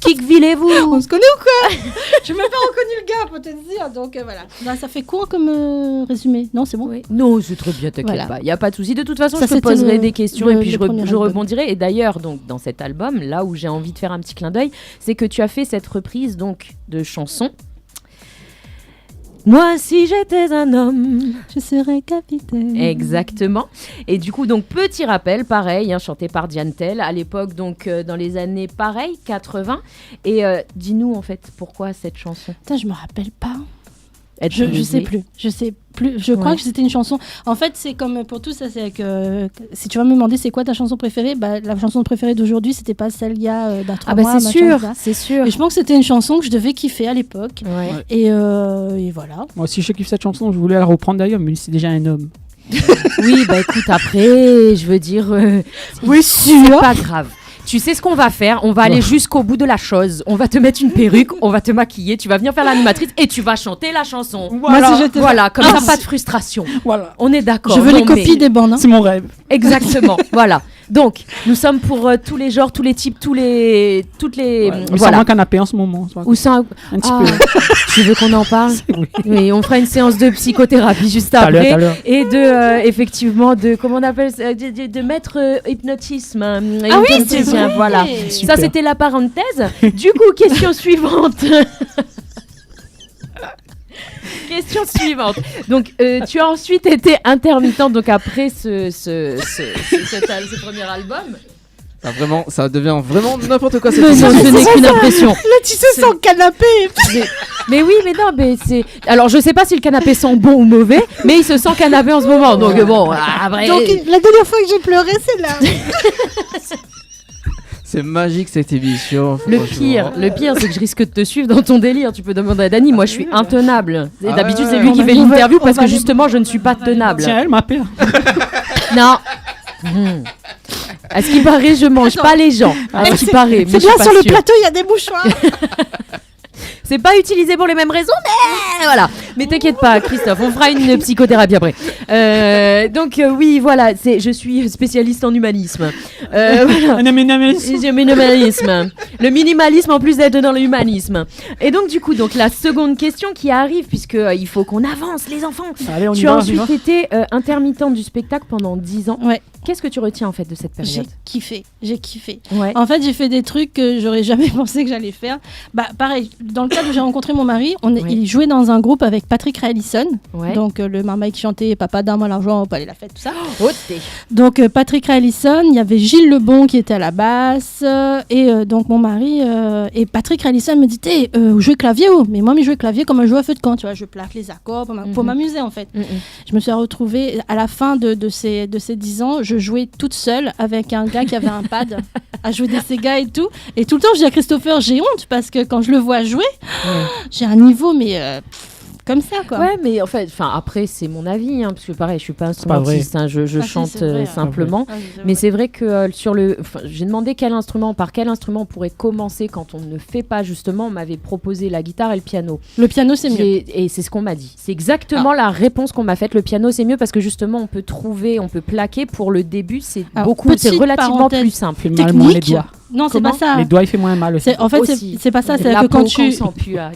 Qui vilez-vous? On se connaît ou quoi? Je n'ai même pas reconnu le gars, pour te dire. Donc voilà. Bah, ça fait quoi comme résumé? Non, c'est bon? Oui. Non, c'est très bien, t'inquiète pas. Il n'y a pas de souci. De toute façon, ça, je te poserai des questions et puis je rebondirai. Et d'ailleurs, donc, dans cet album, là où j'ai envie de faire un petit clin d'œil, c'est que tu as fait cette reprise donc, de chansons Moi, si j'étais un homme, je serais capitaine. Exactement. Et du coup, donc, petit rappel, pareil, chanté par Diane Tell, à l'époque, donc, dans les années, pareil, 80. Et dis-nous, en fait, pourquoi cette chanson ? Putain, je me rappelle pas. Je sais plus. Je crois que c'était une chanson. En fait, c'est comme pour tout ça, c'est que si tu vas me demander c'est quoi ta chanson préférée, la chanson préférée d'aujourd'hui, c'était pas celle il y a d'un 3 mois. C'est sûr. Et je pense que c'était une chanson que je devais kiffer à l'époque. Ouais. Et voilà. Moi aussi, je kiffe cette chanson. Je voulais la reprendre d'ailleurs, mais c'est déjà un homme. Oui, écoute, après, je veux dire, c'est pas grave. Tu sais ce qu'on va faire ? On va aller jusqu'au bout de la chose. On va te mettre une perruque, on va te maquiller, tu vas venir faire l'animatrice et tu vas chanter la chanson. Voilà, comme ça, pas de frustration. Voilà. On est d'accord. Je veux les copies des bandes. C'est mon rêve. Exactement, voilà. Donc, nous sommes pour tous les genres, tous les types, toutes les... Voilà. Ça manque canapé en ce moment. Ou ça... Un petit peu. Tu veux qu'on en parle ? Oui, on fera une séance de psychothérapie juste après. À l'heure. Et de, effectivement, de, comment on appelle ça, de mettre hypnotisme. Ah oui, c'est vrai. Voilà. Super. Ça, c'était la parenthèse. Du coup, question suivante. Question suivante. Donc, tu as ensuite été intermittente, donc après ce premier album. Ça devient vraiment n'importe quoi cette Non, émission. je n'ai qu'une impression. Là, tu sais, sans canapé. Mais oui, mais non, mais c'est. Alors, je sais pas si le canapé sent bon ou mauvais, mais il se sent canapé en ce moment. Donc, bon, après. Donc, la dernière fois que j'ai pleuré, c'est là. C'est magique cette émission. Le pire, c'est que je risque de te suivre dans ton délire. Tu peux demander à Dany, moi je suis intenable. Et d'habitude, c'est lui qui fait l'interview parce que justement, je ne suis pas tenable. Tiens, elle m'appelle. Non. À ce qui paraît, je mange pas les gens. À ce qui paraît. C'est bien, sur le plateau, il y a des mouchoirs. C'est pas utilisé pour les mêmes raisons, mais voilà. Mais t'inquiète pas, Christophe, on fera une psychothérapie après. Donc oui, voilà, je suis spécialiste en humanisme. Voilà. Un humanisme. Le minimalisme en plus d'être dans l'humanisme. Et donc du coup, la seconde question qui arrive, puisque il faut qu'on avance, les enfants. Allez, tu as ensuite été intermittente du spectacle pendant 10 ans. Ouais. Qu'est-ce que tu retiens en fait de cette période ? J'ai kiffé. Ouais. En fait, j'ai fait des trucs que j'aurais jamais pensé que j'allais faire. Pareil, dans le cadre où j'ai rencontré mon mari, il jouait dans un groupe avec Patrick Ray-Ellison, donc le marmaille qui chantait Papa donne-moi l'argent, pas aller la fête, tout ça. Donc Patrick Ray-Ellison, il y avait Gilles Lebon qui était à la basse, et donc mon mari et Patrick Ray-Ellison me dit jouer clavier mais moi je joue clavier comme un joueur à feu de camp, tu vois, je plaque les accords pour m'amuser en fait. Je me suis retrouvée à la fin de ces 10 ans, je jouais toute seule avec un gars qui avait un pad à jouer des Sega et tout le temps je dis à Christopher, j'ai honte parce que quand je le vois jouer, j'ai un niveau mais comme ça quoi. Ouais, mais en fait, après c'est mon avis, parce que pareil, je suis pas instrumentiste, je chante simplement. Mais c'est vrai que j'ai demandé par quel instrument on pourrait commencer quand on ne fait pas justement. On m'avait proposé la guitare et le piano. Le piano c'est mieux. Et c'est ce qu'on m'a dit. C'est exactement la réponse qu'on m'a faite. Le piano c'est mieux parce que justement on peut plaquer pour le début. C'est relativement plus simple. Les doigts. Non, c'est pas ça. Les doigts, il fait moins mal aussi. En fait, c'est pas ça. C'est que quand tu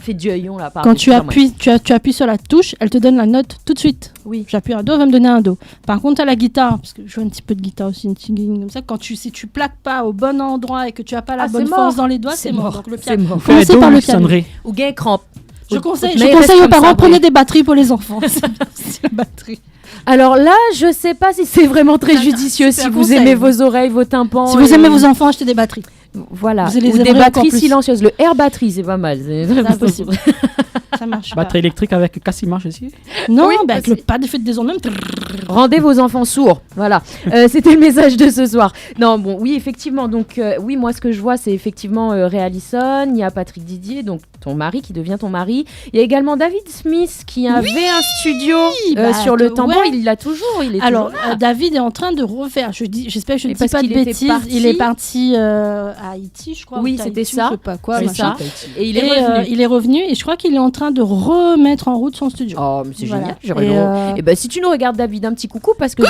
fait du œillon là. Quand tu appuies sur la touche, elle te donne la note tout de suite. Oui. J'appuie un do, elle va me donner un do. Par contre, à la guitare, parce que je joue un petit peu de guitare aussi, une petite comme ça. Si tu plaques pas au bon endroit et que tu as pas la bonne force dans les doigts, c'est mort. Donc le piano. Commencez par le piano. Ou gain crampe. Je conseille aux parents, prenez des batteries pour les enfants. C'est la batterie. Alors là, je sais pas si c'est vraiment très judicieux si vous aimez vos oreilles, vos tympans. Si vous aimez vos enfants, achetez des batteries. Voilà, ou des batteries silencieuses. Le air batterie, c'est pas mal. C'est impossible. Ça marche. Batterie électrique avec casse, il marche aussi. Non, avec le pad fait des ondes même. Rendez vos enfants sourds. Voilà. C'était le message de ce soir. Non, bon, oui, effectivement. Donc, oui, moi, ce que je vois, c'est effectivement Ray Ellison. Il y a Patrick Didier, donc ton mari qui devient ton mari. Il y a également David Smith qui avait un studio sur le tambour. Ouais. Il l'a toujours. Alors, David est en train de refaire. J'espère que je ne dis pas de bêtises. Il est parti à Haïti, je crois. Oui, c'était ça. Je sais pas quoi. C'est ça. Et il est revenu et je crois qu'il est en train de remettre en route son studio. Oh, mais c'est génial. Et ben, si tu nous regardes, David, un petit coucou parce que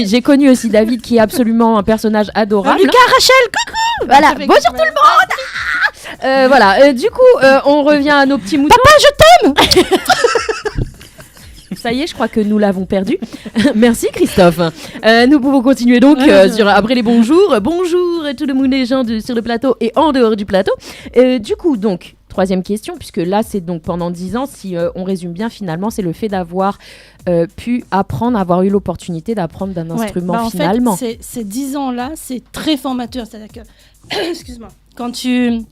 j'ai connu aussi David qui est absolument un personnage adorable. Lucas, Rachel, coucou. Voilà. Bonjour tout le monde. Voilà. Du coup, on revient à nos petits moutons. Papa, je t'aime. Ça y est, je crois que nous l'avons perdu. Merci Christophe. Nous pouvons continuer donc après les bonjours. Bonjour à tout le monde, les gens sur le plateau et en dehors du plateau. Du coup, donc, troisième question, puisque là, c'est donc pendant 10 ans, si on résume bien, finalement, c'est le fait d'avoir pu apprendre, avoir eu l'opportunité d'apprendre d'un instrument finalement. En fait, ces 10 ans-là, c'est très formateur. C'est-à-dire que, excuse-moi, quand tu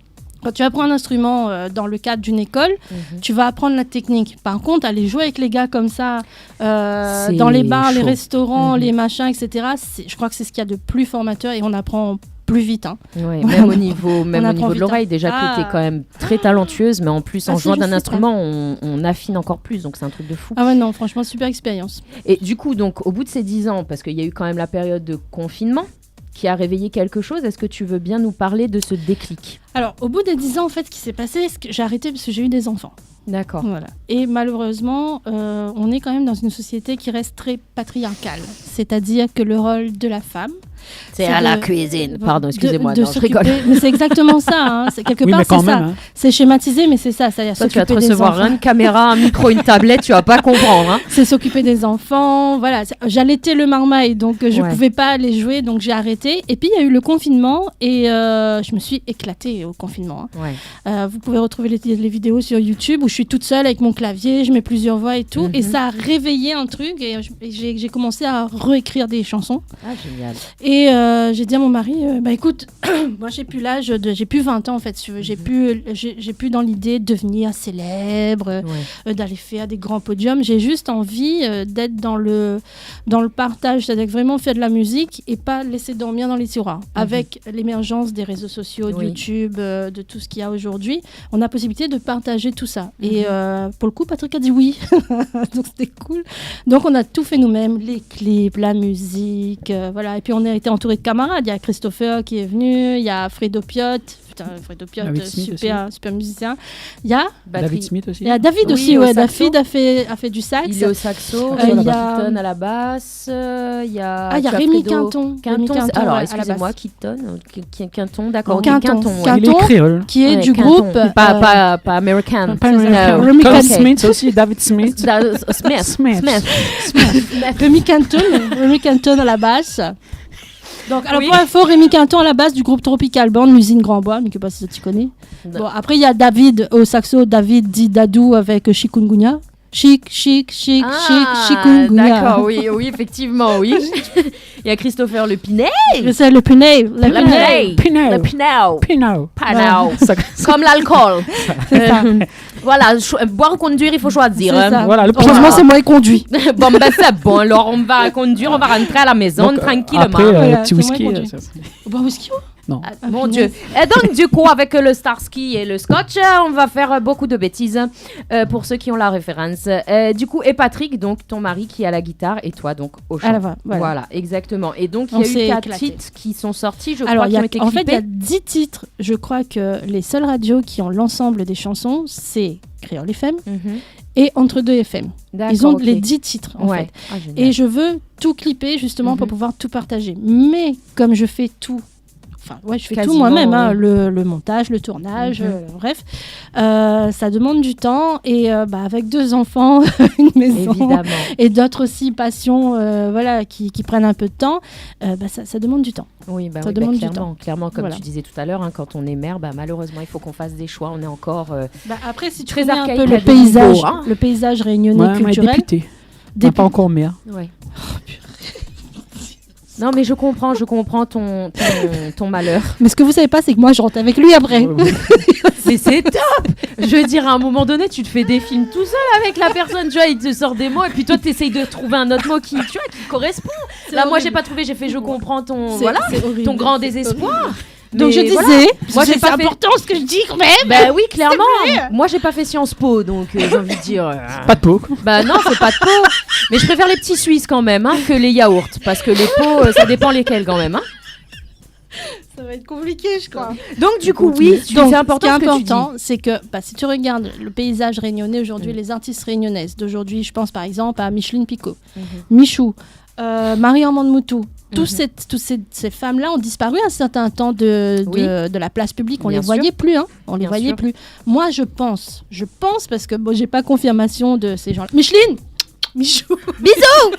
apprends un instrument dans le cadre d'une école, tu vas apprendre la technique. Par contre, aller jouer avec les gars comme ça, dans les bars, les restaurants, les machins, etc., je crois que c'est ce qu'il y a de plus formateur et on apprend plus vite. Hein. Ouais, même au niveau de l'oreille, déjà que tu es quand même très talentueuse, mais en plus, en jouant d'un instrument, on affine encore plus, donc c'est un truc de fou. Ah ouais, non, franchement, super expérience. Et du coup, donc, au bout de ces 10 ans, parce qu'il y a eu quand même la période de confinement, qui a réveillé quelque chose. Est-ce que tu veux bien nous parler de ce déclic ? Alors, au bout des 10 ans, en fait, ce qui s'est passé, c'est que j'ai arrêté parce que j'ai eu des enfants. D'accord. Voilà. Et malheureusement, on est quand même dans une société qui reste très patriarcale. C'est-à-dire que le rôle de la femme... C'est à la cuisine. Pardon, excusez-moi, je rigole. Mais c'est exactement ça. Hein. C'est, quelque part, c'est ça. Hein. C'est schématisé, mais c'est ça. Toi, tu vas te recevoir une caméra, un micro, une tablette, tu vas pas comprendre. Hein. C'est s'occuper des enfants. Voilà. J'allaitais le marmaille, donc je pouvais pas aller jouer, donc j'ai arrêté. Et puis, il y a eu le confinement et je me suis éclatée au confinement. Hein. Vous pouvez retrouver les vidéos sur YouTube où je suis toute seule avec mon clavier, je mets plusieurs voix et tout. Et ça a réveillé un truc et j'ai commencé à réécrire des chansons. Ah, génial. Et j'ai dit à mon mari, écoute, moi j'ai plus l'âge, j'ai plus 20 ans en fait, j'ai plus dans l'idée de devenir célèbre, d'aller faire des grands podiums. J'ai juste envie d'être dans le partage, c'est-à-dire vraiment faire de la musique et pas laisser dormir dans les tiroirs. Avec l'émergence des réseaux sociaux, de YouTube, de tout ce qu'il y a aujourd'hui, on a possibilité de partager tout ça. Et pour le coup, Patrick a dit oui, donc c'était cool. Donc on a tout fait nous-mêmes, les clips, la musique, voilà. Et puis on a été entouré de camarades. Il y a Christopher qui est venu, il y a Fredo Piot, super musicien. Il y a David Smith aussi. Il y a David aussi, David a fait du sax. Il est au saxo, il y a Keaton à la basse, il y a Rémi Quinton. Alors, excusez-moi, Quinton, d'accord. Quinton, qui est du Quinton. groupe... Pas American. Rémi Smith aussi, David Smith. Rémi Quinton à la basse. Donc, alors pour info, Rémi Quinton à la base du groupe Tropical Band, l'usine Grand-Bois, mais je ne sais pas si tu connais. Bon, après, il y a David au saxo, David dit Dadou avec Chikungunya. Chikungunya. D'accord, oui, effectivement, oui. Il y a Christopher Le Pinet. C'est le Pinet. Comme l'alcool. Voilà, boire ou conduire, il faut choisir. Voilà, heureusement, c'est moi qui conduis. Bon, c'est bon. Alors, on va conduire, on va rentrer à la maison tranquillement. Après, petit whisky. Bon, whisky, non. Mon Dieu. Et donc, du coup, avec le Starsky et le Scotch, on va faire beaucoup de bêtises pour ceux qui ont la référence. Du coup, et Patrick, donc ton mari qui a la guitare, et toi, donc au chant. Voilà, exactement. Et donc, il y a eu 4 titres qui sont sortis, je crois, qui ont été clippés. En fait, il y a 10 titres. Je crois que les seules radios qui ont l'ensemble des chansons, c'est Créole FM et Entre deux FM. Ils ont les 10 titres, en fait. Ah, et je veux tout clipper, justement, pour pouvoir tout partager. Mais comme je fais tout, je fais tout moi-même, hein, le montage, le tournage, bref. Ça demande du temps et avec 2 enfants, une maison et d'autres aussi passions qui prennent un peu de temps, ça demande du temps. Oui, ça demande du temps. Clairement, comme tu disais tout à l'heure, hein, quand on est mère, malheureusement, il faut qu'on fasse des choix. On est encore après, si tu très connais un archaïque peu le paysage réunionnais culturel. Pas encore mère. Ouais. Non, mais je comprends ton malheur. Mais ce que vous savez pas, c'est que moi, je rentre avec lui après. Mais c'est top. Je veux dire, à un moment donné, tu te fais des films tout seul avec la personne, tu vois, il te sort des mots, et puis toi, tu essayes de trouver un autre mot qui correspond. Là, moi, j'ai pas trouvé, j'ai fait, je comprends ton grand désespoir. Donc je disais, moi c'est important ce que je dis quand même. Oui, clairement. Moi j'ai pas fait Sciences Po, donc j'ai envie de dire. Pas de peau. Non, c'est pas de peau. Mais je préfère les petits Suisses quand même, que les yaourts, parce que les pots, ça dépend lesquels quand même. Ça va être compliqué, je crois. Donc du coup, c'est important. Ce qui est important, c'est que si tu regardes le paysage réunionnais aujourd'hui, les artistes réunionnaises d'aujourd'hui, je pense par exemple à Micheline Picot, Michou, Marie-Armande Moutou. Toutes ces femmes-là ont disparu un certain temps de la place publique. On les voyait plus. On les voyait plus. Moi, je pense parce que j'ai pas confirmation de ces gens-là. Micheline, Michou, bisous.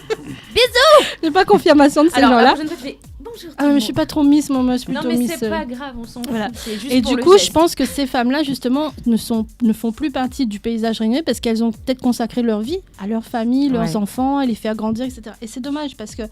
J'ai pas confirmation de ces gens-là. Je ne te fais aujourd'hui. Ah, mais je suis pas trop Miss, moi, je suis Non, plutôt mais Miss. c'est pas grave, on s'en fout. Voilà. C'est juste Et pour du le coup, geste. je pense que ces femmes-là, justement, ne font plus partie du paysage réunionnais parce qu'elles ont peut-être consacré leur vie à leur famille, leurs enfants, à les faire grandir, etc. Et c'est dommage parce que,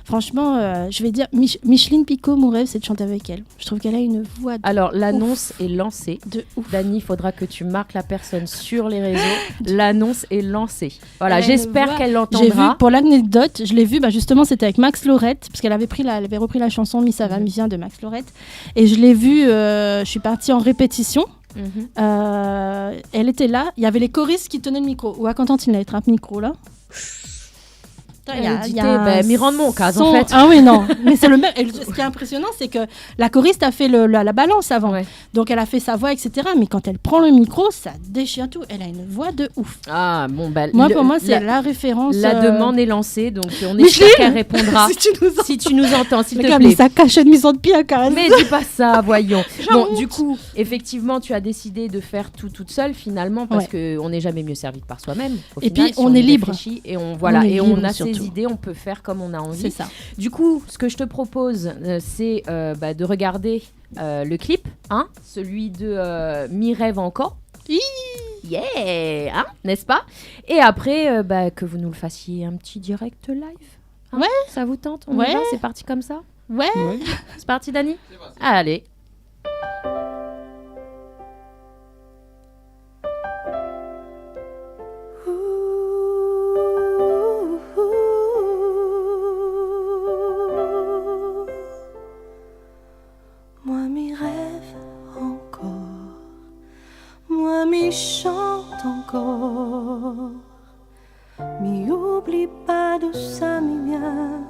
franchement, je vais dire, Micheline Picot, mon rêve, c'est de chanter avec elle. Je trouve qu'elle a une voix de Alors, l'annonce est lancée. De ouf. Dani, il faudra que tu marques la personne sur les réseaux. L'annonce est lancée. Voilà, Elle a une j'espère voix- qu'elle J'ai l'entendra. vu, pour l'anecdote, je l'ai vu, justement, c'était avec Max Lorette, parce qu'elle avait repris la chanson Mi ça va, mi vient de Max Lorette. Et je l'ai vue, je suis partie en répétition. Elle était là, il y avait les choristes qui tenaient le micro. Ou à Constantine, elle attrape le micro là. Mirande Moncaz, en son- fait. Ah oui, non. Mais c'est le même. Et ce qui est impressionnant, c'est que la choriste a fait la balance avant. Ouais. Donc elle a fait sa voix, etc. Mais quand elle prend le micro, ça déchire tout. Elle a une voix de ouf. Ah, bon, bah. Pour moi, c'est la référence. La demande est lancée, donc on Micheline, espère qu'elle répondra. si tu nous entends, s'il te Mais plaît. ça cache une mise en pied à caresse. Mais dis pas ça, voyons. J'en Bon, du coup, effectivement, tu as décidé de faire tout toute seule finalement parce que on n'est jamais mieux servi que par soi-même. Au Et final, puis, si on est libre. réfléchit et on est et on libre, a surtout. ses idées, on peut faire comme on a envie. C'est ça. Du coup, ce que je te propose, c'est de regarder le clip, hein, celui de Mi rêve encore. Yeah, hein, n'est-ce pas? Et après, que vous nous le fassiez un petit direct live. Hein, Ouais. Ça vous tente? On y Ouais. va, c'est parti comme ça? Ouais. C'est parti, Dani? Allez. Moi m'y rêve encore, moi m'y chante encore, m'y oublie pas d'où ça m'y vient,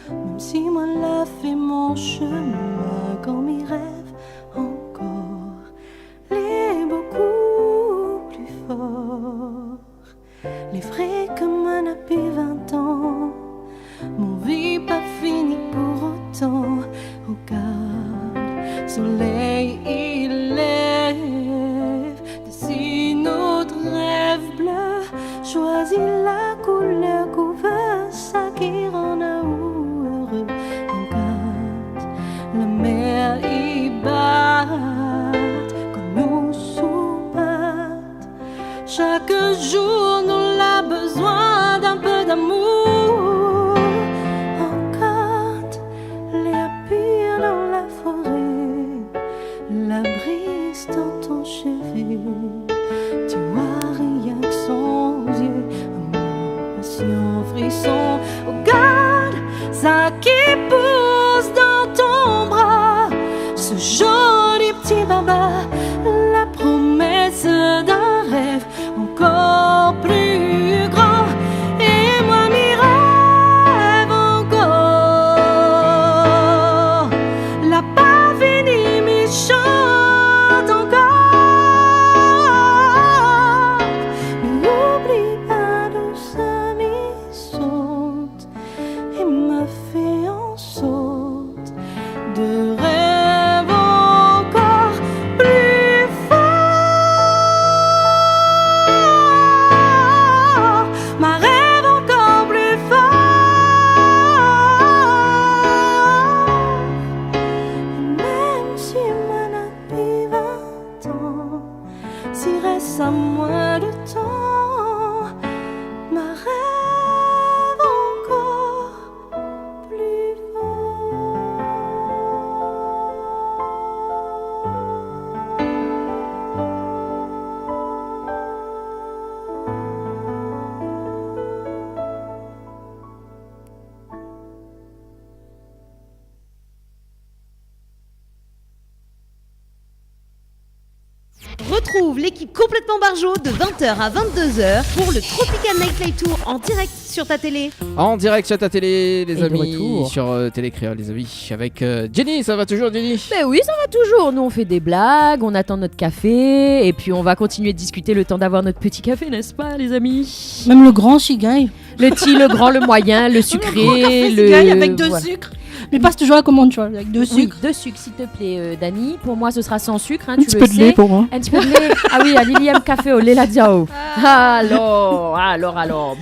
même si moi l'a fait mon chemin, quand m'y rêve encore, les beaucoup plus fort, les vrais comme un appui 20 ans, mon vie pas fini pour autant, regarde, soleil il lève, dessine notre rêve bleu, choisis la couleur qu'on veut, ça qui rend nous heureux, regarde, la mer y bat, comme nous sous-battent, chaque jour nous l'a besoin d'un peu d'amour, regarde, les pires dans la forêt, la brise dans ton cheveu, tu vois rien que son yeux, amour, passion, frisson, regarde, ça qui pousse dans ton bras, ce joli petit baba, la promesse d'un rêve encore plus grand, et moi m'y rêve encore, la pas fini m'y chante encore, mais n'oublie pas d'où ça m'y saute, et m'a fait en saute de rêve encore plus fort, ma rêve encore plus fort, et même si moi depuis 20 ans, s'il reste à moins de temps, ma rêve encore plus Retrouve l'équipe complètement barjo de 20h à 22h pour le Tropical Nightlife Tour en direct sur ta télé. En direct sur ta télé, les Et de amis, retour. sur Télécréole, les amis, avec Jenny, ça va toujours, Jenny? Ben oui, ça va toujours. Nous, on fait des blagues, on attend notre café, et puis on va continuer de discuter le temps d'avoir notre petit café, n'est-ce pas, les amis? Même le grand Shigai. Le petit, le grand, le moyen, le sucré, Le grand café le... Shigai avec 2 voilà. sucres. Mais passe toujours la commande, tu vois, avec 2 Oui, sucres. 2 sucres, s'il te plaît, Dani. Pour moi, ce sera sans sucre, hein, Un tu petit le peu de sais. lait pour moi. Un petit peu de lait. Ah oui, à Lilium Café au lait la Diao. Alors.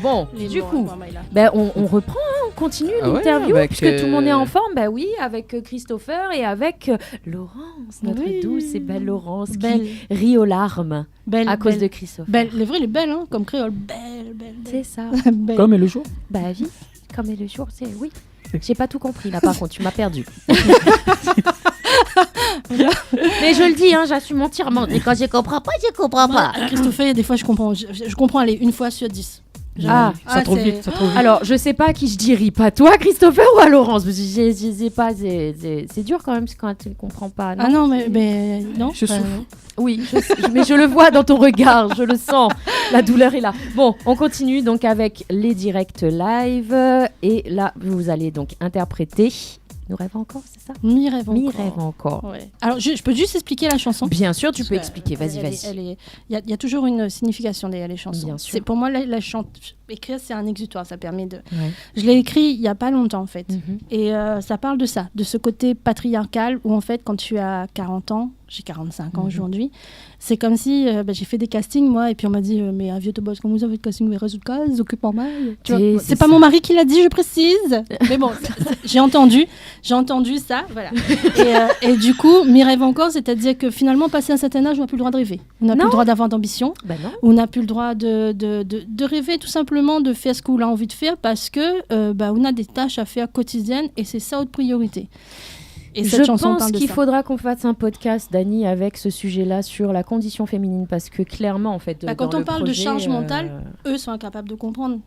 Bon, du coup, ben, on reprend, hein, on continue Ah ouais, l'interview, avec, puisque tout le monde est en forme. Bah oui, avec Christopher et avec Laurence, notre Oui. douce et belle Laurence, Belle. qui rit aux larmes Belle, à cause belle. de Christopher. Belle, les vrais, elle est belle, hein, comme créole. Belle, belle, C'est ça. belle. Comme le jour. Bah oui, comme est le jour, c'est oui. J'ai pas tout compris là, par contre, tu m'as perdu. Mais je le dis, hein, j'assume entièrement. Et quand je comprends pas, je comprends pas. Christopher, des fois, je comprends. Je comprends, allez, une fois sur 10. Ah, Ça trop c'est- vite, ça trop vite. alors, je sais pas à qui je dis ris, pas toi, Christopher, ou à Laurence, parce que je sais pas, c'est dur quand même quand tu ne comprends pas. Non Ah non, mais non. Je souffre. Oui, mais je le vois dans ton regard, je le sens, la douleur est là. Bon, on continue donc avec les directs live, et là, vous allez donc interpréter Nous rêve encore, c'est ça Mi rêve encore. Mi rêve encore. Ouais. Alors, je peux juste expliquer la chanson. Bien sûr, tu Parce peux que expliquer, vas-y, vas-y. Il y a toujours une signification derrière les chansons. Bien sûr. C'est pour moi, écrire, c'est un exutoire. Ça permet de. Ouais. Je l'ai écrit il y a pas longtemps en fait, Mhm. et ça parle de ça, de ce côté patriarcal où en fait, quand tu as 40 ans, j'ai 45 ans Mhm. aujourd'hui, c'est comme si j'ai fait des castings moi, et puis on m'a dit mais un vieux boss comme vous avez de casting, mais résultat, ils occupent pas mal. Tu vois, C'est c'est pas ça. mon mari qui l'a dit, je précise. Mais bon, j'ai entendu ça, voilà. Et du coup, mi rêve encore, c'est-à-dire que finalement, passé un certain âge, on n'a plus le droit de rêver. On n'a plus Non. le droit d'avoir d'ambition. Bah non. On n'a plus le droit de rêver, tout simplement, de faire ce qu'on a envie de faire parce que on a des tâches à faire quotidiennes et c'est ça notre priorité. Et cette Je chanson pense parle de qu'il ça. faudra qu'on fasse un podcast, Dani, avec ce sujet-là sur la condition féminine, parce que clairement, en fait, Quand dans on le parle de projet, charge mentale, eux sont incapables de comprendre.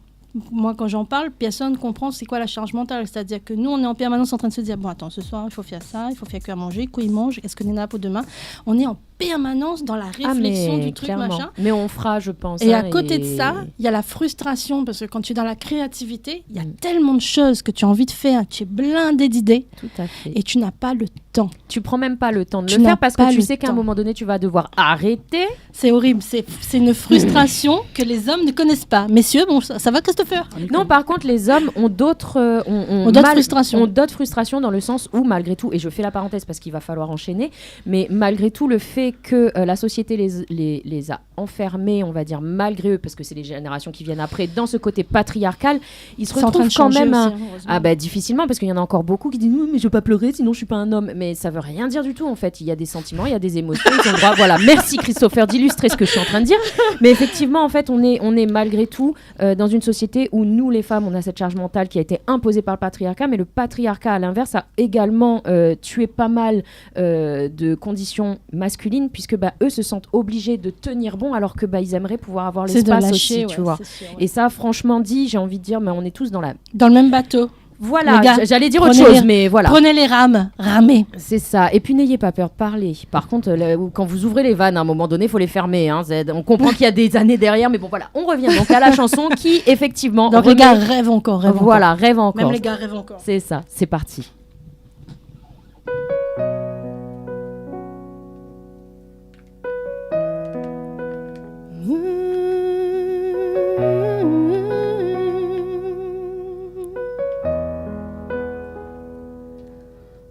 Moi, quand j'en parle, personne ne comprend c'est quoi la charge mentale. C'est-à-dire que nous, on est en permanence en train de se dire, bon, attends, ce soir, il faut faire ça, il faut faire quoi à manger, quoi il mange, est-ce que Nena pour demain. On est en permanence dans la réflexion du truc, clairement. machin. Mais on fera, je pense. Et hein, à côté de ça, il y a la frustration, parce que quand tu es dans la créativité, il y a tellement de choses que tu as envie de faire, tu es blindé d'idées, Tout à fait. et tu n'as pas le temps. Tu prends même pas le temps de Tu le n'as faire parce pas que tu le sais qu'à un temps. moment donné, tu vas devoir arrêter. C'est horrible, c'est une frustration que les hommes ne connaissent pas. Messieurs, bon, ça va, Christopher? Non, par contre, les hommes ont d'autres Ont d'autres frustrations. ont d'autres frustrations dans le sens où, malgré tout, et je fais la parenthèse parce qu'il va falloir enchaîner, mais malgré tout, le fait que la société les a enfermés, on va dire, malgré eux, parce que c'est les générations qui viennent après, dans ce côté patriarcal, ils se C'est en train retrouvent de quand changer même... aussi, un- hein, heureusement. Ah bah difficilement, parce qu'il y en a encore beaucoup qui disent non, mais je veux pas pleurer, sinon je suis pas un homme. Mais ça veut rien dire du tout, en fait. Il y a des sentiments, il y a des émotions, ils ont le droit. Voilà, merci Christopher d'illustrer ce que je suis en train de dire. Mais effectivement, en fait, on est malgré tout dans une société où nous, les femmes, on a cette charge mentale qui a été imposée par le patriarcat, mais le patriarcat, à l'inverse, a également tué pas mal de conditions masculines, puisque eux se sentent obligés de tenir bon, alors que ils aimeraient pouvoir avoir C'est de l'espace lâcher, aussi, tu ouais, vois. c'est sûr, ouais. Et ça, franchement dit, j'ai envie de dire, mais on est tous dans Dans le même bateau. Voilà, Les gars, j'allais dire autre prenez chose, les- mais voilà. Prenez les rames, ramez. C'est ça. Et puis n'ayez pas peur de parler. Par contre, quand vous ouvrez les vannes, à un moment donné, il faut les fermer. Hein, on comprend qu'il y a des années derrière, mais bon, voilà. On revient donc à la chanson qui, effectivement, Donc les remet- gars rêvent encore, rêvent encore. voilà, rêve encore. Même les gars rêvent encore. C'est ça. C'est parti.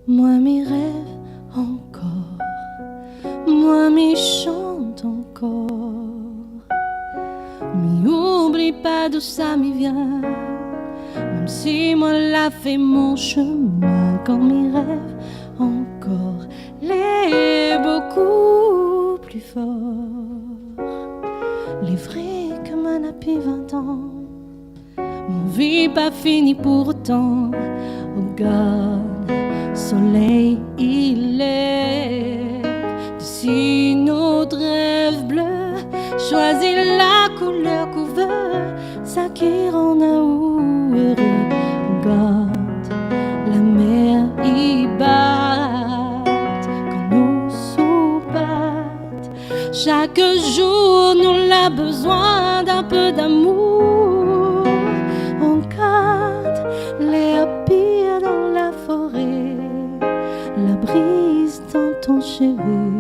Moi m'y rêve encore, moi m'y chante encore, m'y oublie pas d'où ça m'y vient, même si moi l'a fait mon chemin, quand m'y rêve encore, les beaucoup plus fort, les vrais que m'en a depuis 20 ans, mon vie pas fini pourtant, oh God. Soleil, il est si notre rêve bleu choisit la couleur qu'on veut, ça qui rend nous heureux. Regarde la mer y bat quand nous sous-battent. Chaque jour nous l'a besoin d'un peu d'amour. On garde l'air pire dans la forêt. La brise dans ton cheveu,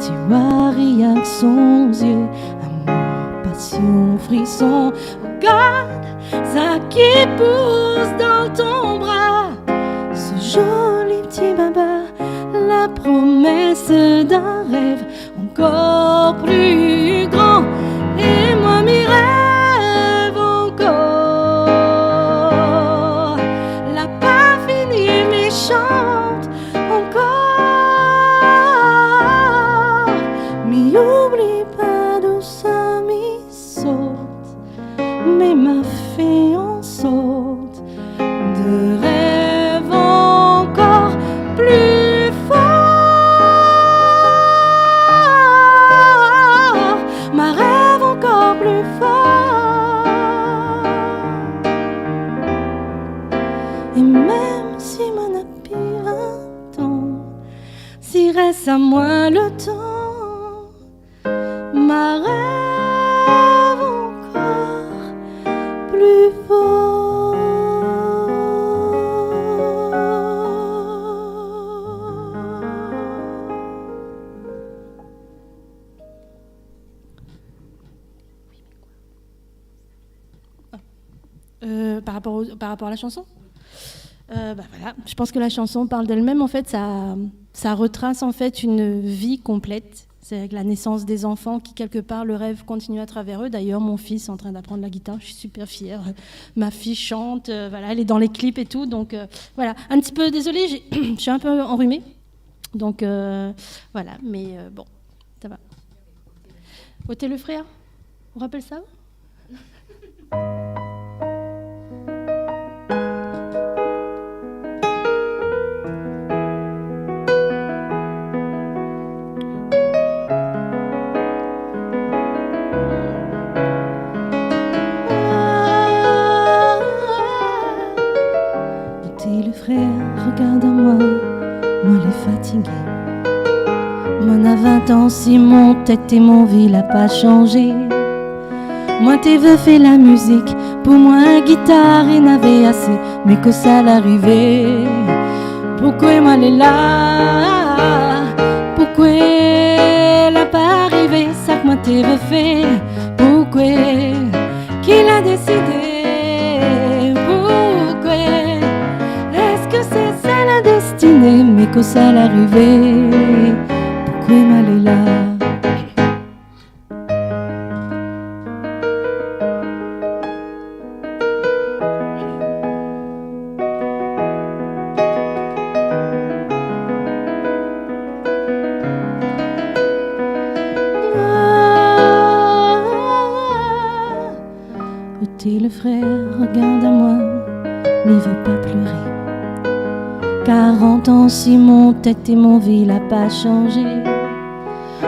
tu vois rien que son yeux, amour, passion, frisson. Regarde ça qui pousse dans ton bras, ce joli petit baba, la promesse d'un rêve encore plus grand. Et moi m'y rêve encore. mais m'a fait en sorte de rêve encore plus fort, ma rêve encore plus fort. Et même si m'en a pris 20 ans, s'il reste à moi le temps, ma rêve encore plus fort. Par rapport à la chanson, voilà. Je pense que la chanson parle d'elle-même. En fait, ça retrace en fait une vie complète. C'est avec la naissance des enfants qui, quelque part, le rêve continue à travers eux. D'ailleurs, mon fils est en train d'apprendre la guitare. Je suis super fière. Ma fille chante. Voilà, elle est dans les clips et tout. Donc, voilà. Un petit peu désolée, je suis un peu enrhumée. Donc, voilà. Mais bon, ça va. Ôtez le frère. On rappelle ça ? Regarde à moi, moi les fatiguée. Moi n'a 20 ans si mon tête et mon vie n'a pas changé. Moi t'es veux fait la musique, pour moi un guitare il n'avait assez, mais que ça l'arrivait. Pourquoi moi elle est là? Pourquoi elle n'a pas arrivé? Ça que moi t'es veux fait. Pourquoi qu'il a décidé? Mais que ça l'arrivait, pourquoi mal est là? Côté le frère, regarde à moi, mais il veut pas pleurer. 40 ans si mon tête et mon vie n'a pas changé.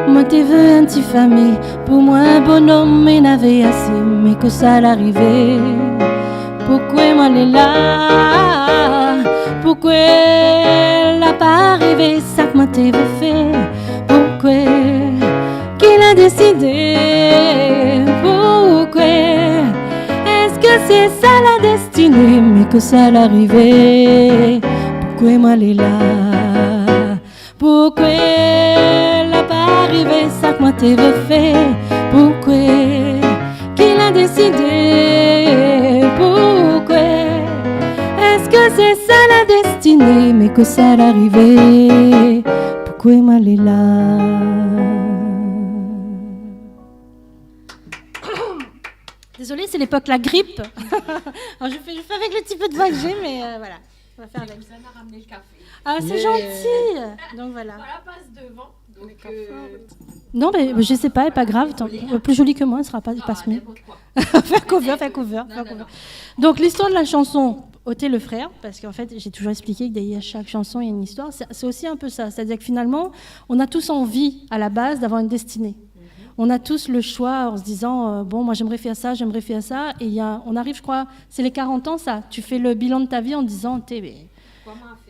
Moi t'es veux un petit famille, pour moi un bonhomme mais n'avait assez, mais que ça l'arrivait. Pourquoi moi elle est là? Pourquoi elle n'a pas arrivé? Ça que moi t'es veux fait. Pourquoi qu'il a décidé? Pourquoi est-ce que c'est ça la destinée? Mais que ça l'arrivait. Pourquoi moi elle est là? Pourquoi elle n'a pas arrivé? Ça que moi t'es veux fait. Pourquoi qu'il a décidé? Pourquoi est-ce que c'est ça la destinée? Mais que ça l'arrivée. Pourquoi moi elle est là? Désolée, c'est l'époque la grippe. Alors, je fais avec le petit peu de voix que j'ai, mais voilà. On va faire avec. Ça m'a ramené le café. Ah, c'est gentil. Donc voilà. Voilà, passe devant. Non, mais je sais pas, pas grave. Plus jolie que moi, elle sera pas mieux. Faire cover. Donc l'histoire de la chanson, ôtez le frère, parce qu'en fait, j'ai toujours expliqué que derrière chaque chanson, il y a une histoire. C'est aussi un peu ça. C'est-à-dire que finalement, on a tous envie, à la base, d'avoir une destinée. On a tous le choix en se disant bon, moi j'aimerais faire ça, et on arrive, je crois, c'est les 40 ans, ça. Tu fais le bilan de ta vie en disant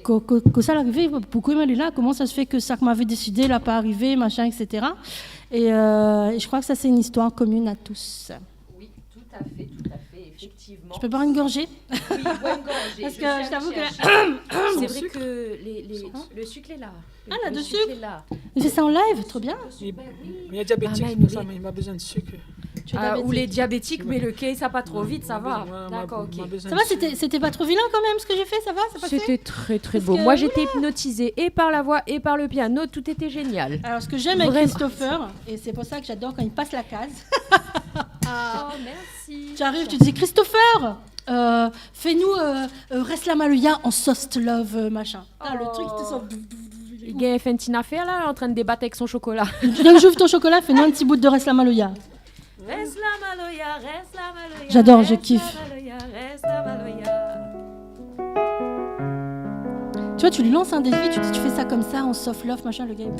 que ça l'arrivée, pourquoi elle est là, comment ça se fait que ça que m'avait décidé l'a pas arrivé, machin, etc. Et je crois que ça c'est une histoire commune à tous. Oui, tout à fait, effectivement. Je peux boire une gorgée? Oui, bois une gorgée. Parce que je t'avoue que c'est vrai que le sucre est là. Ah, là, de sucre. Il fait ça en live, trop bien. Il y a diabétique, pour ça, mais il m'a besoin de sucre. Ou les diabétiques, mais le cake, ça pas trop vite, ça va. D'accord, ok. Ça va, c'était pas trop vilain quand même ce que j'ai fait, ça va? C'était très très beau. Moi j'étais hypnotisée et par la voix et par le piano, tout était génial. Alors ce que j'aime avec Christopher, et c'est pour ça que j'adore quand il passe la case. Oh, merci. Tu arrives, tu dis Christopher, fais-nous Reste la Maluya en soft love, machin. Ah, le truc, tu sens. Il y a Fentina fait là, en train de débattre avec son chocolat. Donc j'ouvre ton chocolat, fais-nous un petit bout de Reste la Maluya. Reste la Maloya, reste la Maloya. J'adore, je kiffe. Reste la Maloya. Tu vois, tu lui lances un défi, tu dis tu fais ça comme ça, en soft love, machin, le gars il...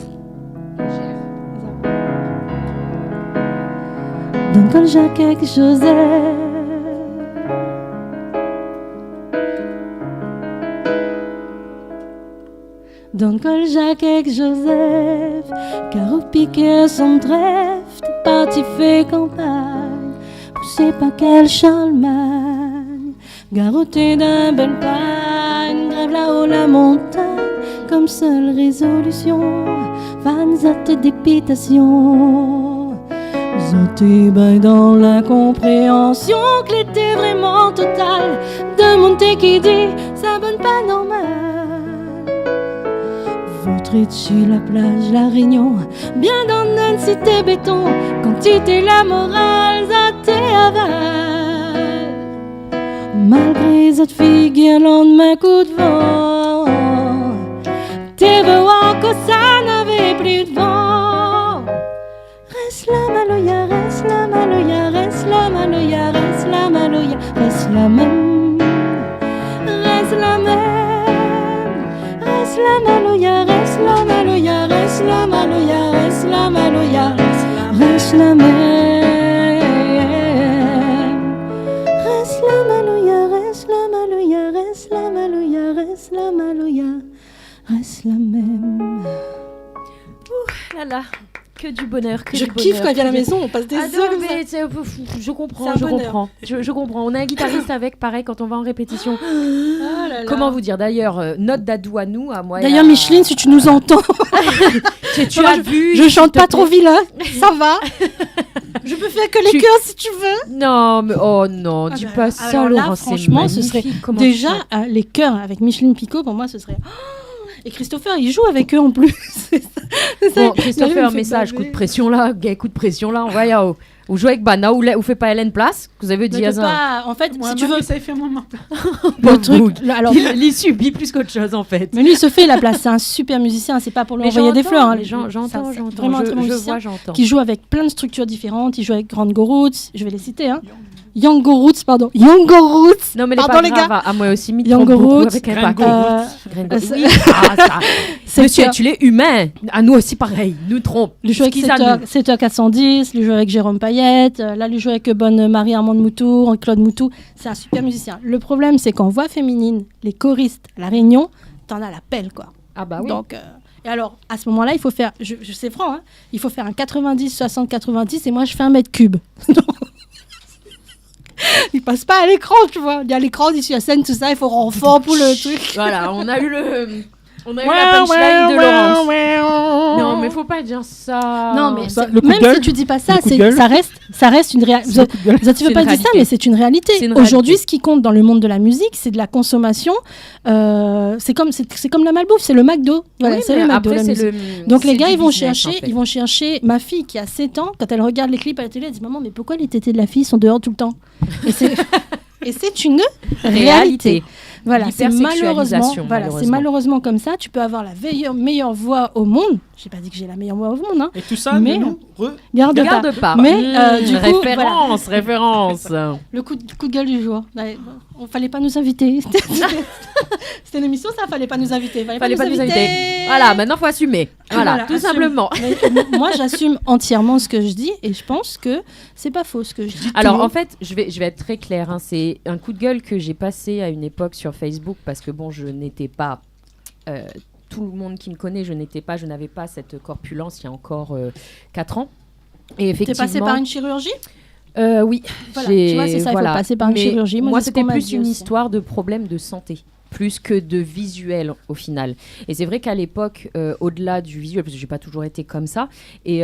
Don Coljac avec Joseph. Don Coljac avec Joseph, car au piquet son trèfle, t'es parti fait campagne, poussé par quel Charlemagne, garrotté d'un bel pagne, grève là-haut la montagne, comme seule résolution, fans à tes dépitations. Zoté bail dans l'incompréhension que l'était vraiment totale de monter qui dit ça bonne pas normal. Votre sur la plage, la Réunion, bien dans notre cité béton, quantité la morale, zoté aval. Malgré cette figure, lendemain coup de vent, t'es beau que ça n'avait plus de vent. Reste la Maloya, reste la Maloya, reste la Maloya, reste la Maloya, reste la même, reste la même, reste la Maloya, reste la Maloya, reste la Maloya, reste la Maloya, reste la même, reste la Maloya, reste la Maloya, reste la Maloya, reste la Maloya, reste la même. Ouh là là. Que du bonheur, que je du bonheur. kiffe quand il vient à la maison, on passe des heures. Mais je comprends, je comprends. On a un guitariste avec, pareil, quand on va en répétition. Oh là là. Comment vous dire? D'ailleurs, notre dadou à nous, à moi. D'ailleurs, Micheline, si tu nous entends, tu as vu. Je chante pas trop vilain, ça va. Je peux faire que les chœurs si tu veux. Non, mais oh non, dis pas ça, alors Laurent. Là, franchement, ce serait déjà les chœurs avec Micheline Picot. Pour moi, ce serait. Et Christopher, il joue avec eux en plus. Bon, Christopher, un message, coup de pression là, coup de pression là, on va y aller. Ou jouer avec Bana, ou fait pas Hélène Place, vous avez dit pas. En fait, si tu veux. Ça fait un moment. Le truc. Alors, il subit plus qu'autre chose en fait. Mais lui, il se fait la place. C'est un super musicien. C'est pas pour lui envoyer des fleurs. Hein, j'entends. Vraiment un très bon musicien qui joue avec plein de structures différentes. Il joue avec Rango Roots. Je vais les citer. Hein. Yango Roots, pardon. Yango Roots. Non, mais pardon, les gars. À moi aussi, Yango Roots. Avec un paquet. Oui, ça. Monsieur, tu es humain. À nous aussi, pareil. Nous trompe. Lui joue avec 7h410. Lui joue avec Jérôme Payette. Là, lui joue avec bonne Marie-Armande Moutour, Claude Moutou. C'est un super musicien. Le problème, c'est qu'en voix féminine, les choristes à La Réunion, t'en as la pelle, quoi. Ah bah oui. Donc, et alors, à ce moment-là, il faut faire, je sais franc, hein, il faut faire un 90, 60, 90 et moi, je fais 1 mètre cube. Il passe pas à l'écran, tu vois. Il y a l'écran d'ici la scène, tout ça, il faut renfort pour le truc. Voilà, on a eu la punchline de Laurence. Non, mais faut pas dire ça. Non, mais même si tu dis pas ça, ça reste une réalité. Tu veux pas dire ça, mais c'est une réalité. Aujourd'hui, ce qui compte dans le monde de la musique, c'est de la consommation. C'est comme la malbouffe, c'est le McDo. Voilà, oui, c'est le McDo. Donc les gars, ils vont business, chercher ma fille qui a 7 ans, quand elle regarde les clips à la télé, elle dit maman, mais pourquoi les tétés de la fille sont dehors tout le temps? Et c'est une réalité. Voilà, c'est malheureusement comme ça. Tu peux avoir la meilleure voix au monde. J'ai pas dit que j'ai la meilleure voix au monde, hein. Et tout ça, mais non. Regarde pas. Mais du coup, référence. Le coup de gueule du jour. On fallait pas nous inviter. C'était une émission, ça. Fallait pas nous inviter. Fallait pas nous inviter. Voilà, maintenant faut assumer. Voilà, tout simplement. Moi, j'assume entièrement ce que je dis et je pense que c'est pas faux ce que je dis. Alors en fait, je vais être très claire. Hein, c'est un coup de gueule que j'ai passé à une époque sur Facebook parce que bon, je n'étais pas tout le monde qui me connaît, je n'avais pas cette corpulence il y a encore 4 ans. Et effectivement, t'es passé par une chirurgie? Oui. Voilà, tu vois, c'est ça, il faut passer par une chirurgie. Moi, c'était plus une histoire de problème de santé, plus que de visuel au final. Et c'est vrai qu'à l'époque, au-delà du visuel, parce que j'ai pas toujours été comme ça, et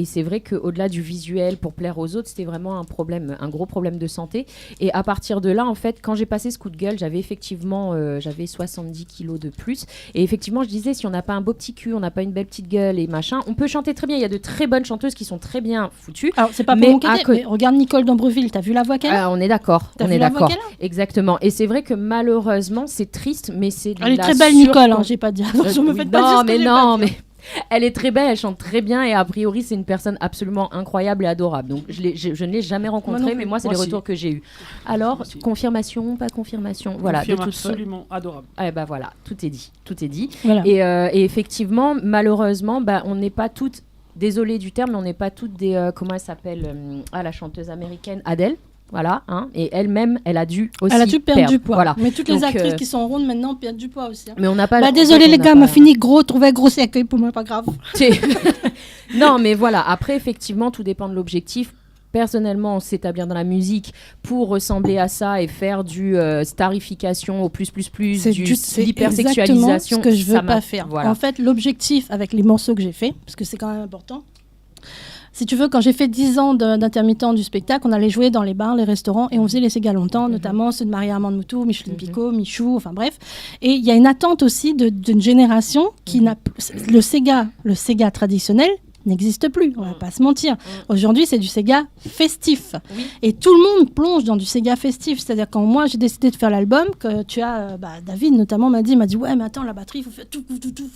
c'est vrai qu'au-delà du visuel, pour plaire aux autres, c'était vraiment un gros problème de santé. Et à partir de là, en fait, quand j'ai passé ce coup de gueule, j'avais effectivement 70 kilos de plus. Et effectivement, je disais, si on n'a pas un beau petit cul, on n'a pas une belle petite gueule et machin, on peut chanter très bien. Il y a de très bonnes chanteuses qui sont très bien foutues. Alors, c'est pas pour mon cadet, mais regarde Nicole d'Ambreville, t'as vu la voix qu'elle a? On est d'accord. T'as vu la voix qu'elle a? Exactement. Et c'est vrai que malheureusement, c'est triste, mais c'est elle est très belle, Nicole, hein, j'ai pas dit. Je me fais pas dire. Mais Elle est très belle, elle chante très bien et a priori c'est une personne absolument incroyable et adorable. Donc je ne l'ai jamais rencontrée, mais moi c'est les retours que j'ai eus. Alors, confirmation, pas confirmation. Voilà, de toute absolument adorable. Eh ben voilà, tout est dit. Voilà. Et effectivement, malheureusement, on n'est pas toutes, désolée du terme, mais on n'est pas toutes des, comment elle s'appelle, la chanteuse américaine Adele. Voilà, hein, et elle-même, elle a dû aussi perdre du poids. Voilà. Mais toutes les actrices qui sont rondes maintenant perdent du poids aussi. Hein. Mais on n'a pas. Désolé les gars, m'a fini gros, trouvé un gros cercueil pour moi, pas grave. Non, mais voilà. Après, effectivement, tout dépend de l'objectif. Personnellement, s'établir dans la musique pour ressembler à ça et faire du starification au plus, c'est l'hypersexualisation. Ce que je veux pas faire. Voilà. En fait, l'objectif avec les morceaux que j'ai fait, parce que c'est quand même important. Si tu veux, quand j'ai fait 10 ans d'intermittent du spectacle, on allait jouer dans les bars, les restaurants, et on faisait les Sega longtemps, notamment ceux de Marie-Armande Moutou, Micheline Picot, Michou, enfin bref. Et il y a une attente aussi d'une génération qui n'a le Sega traditionnel n'existe plus, on va pas se mentir. Aujourd'hui, c'est du Sega festif. Oui. Et tout le monde plonge dans du Sega festif. C'est-à-dire quand moi, j'ai décidé de faire l'album, que tu as, David notamment m'a dit, ouais, mais attends, la batterie, il faut faire tout.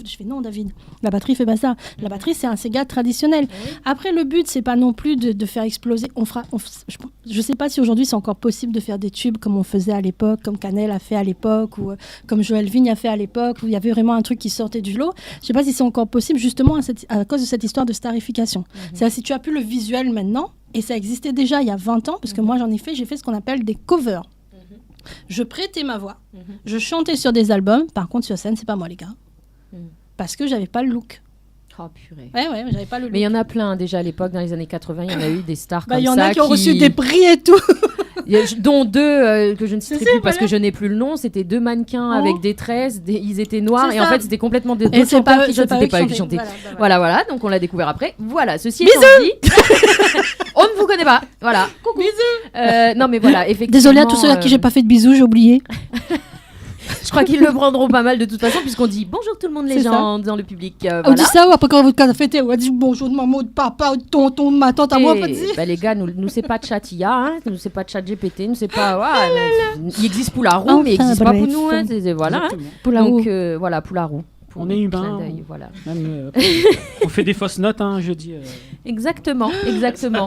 Je fais, non, David, la batterie, fait pas ça. La batterie, c'est un Sega traditionnel. Oui. Après, le but, c'est pas non plus de faire exploser. Je sais pas si aujourd'hui, c'est encore possible de faire des tubes comme on faisait à l'époque, comme Canel a fait à l'époque, ou comme Joël Vigne a fait à l'époque, où il y avait vraiment un truc qui sortait du lot. Je sais pas si c'est encore possible, justement, à cause de cette histoire de starification. C'est-à-dire si tu as plus le visuel maintenant, et ça existait déjà il y a 20 ans, parce que moi j'ai fait ce qu'on appelle des covers. Je prêtais ma voix, je chantais sur des albums, par contre sur scène c'est pas moi les gars, parce que j'avais pas le look. Oh purée. Ouais, j'avais pas le look. Mais il y en a plein déjà à l'époque, dans les années 80, il y en a eu des stars comme ça. Il y en a qui ont reçu des prix et tout. Dont deux que je ne citerai plus parce que je n'ai plus le nom. C'était deux mannequins avec des tresses, ils étaient noirs et en fait c'était complètement d'autres chanteurs qui chantaient, c'était pas eux qui chantaient. Voilà, donc on l'a découvert après. Voilà, ceci étant dit, on ne vous connaît pas. Voilà. Coucou. Bisous. Non mais voilà, effectivement. Désolée à tous ceux à qui j'ai pas fait de bisous, j'ai oublié. Je crois qu'ils le prendront pas mal de toute façon puisqu'on dit bonjour tout le monde les gens dans le public. Voilà. On dit ça ou après quand vous fêtez, on dit bonjour de maman, de papa, de tonton, de ma tante à moi. Les gars, nous c'est pas Chatia, hein, nous c'est pas ChatGPT, nous c'est pas. Il existe Poularou, mais il existe pas pour nous. Hein, voilà. Poularou. Donc voilà, Poularou. On est humain. Voilà. Même, on fait des fausses notes, hein, je dis. Exactement.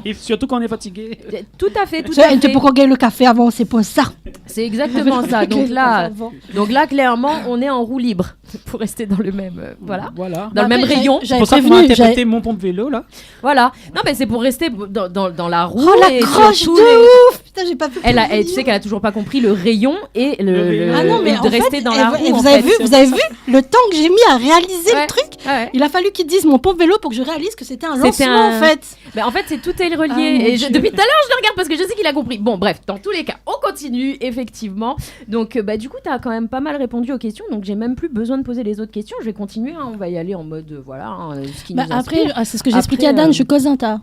Et surtout quand on est fatigué. Tout à fait. Pourquoi gagner le café avant, c'est pour ça. C'est exactement ça. Donc là, clairement, on est en roue libre pour rester dans le même, dans le même rayon. C'est pour ça qu'on a interprété mon pompe vélo là. Voilà. Non, mais c'est pour rester dans la roue. Oh la croche de ouf. Putain, j'ai pas pu. Tu sais qu'elle a toujours pas compris le rayon et de rester dans la roue. Vous avez vu le temps que j'ai mis à réaliser le truc. Il a fallu qu'ils disent mon pompe vélo pour que je réalise que c'était un lancement en fait. Mais en fait, tout est relié. Et depuis tout à l'heure, je le regarde parce que je sais qu'il a compris. Bon, bref, dans tous les cas, on continue effectivement. Donc, du coup, tu as quand même pas mal répondu aux questions. Donc, j'ai même plus besoin de poser les autres questions. Je vais continuer. On va y aller en mode ce qui nous inspire. Après, c'est ce que j'ai expliqué à Dan. Je cause un tas.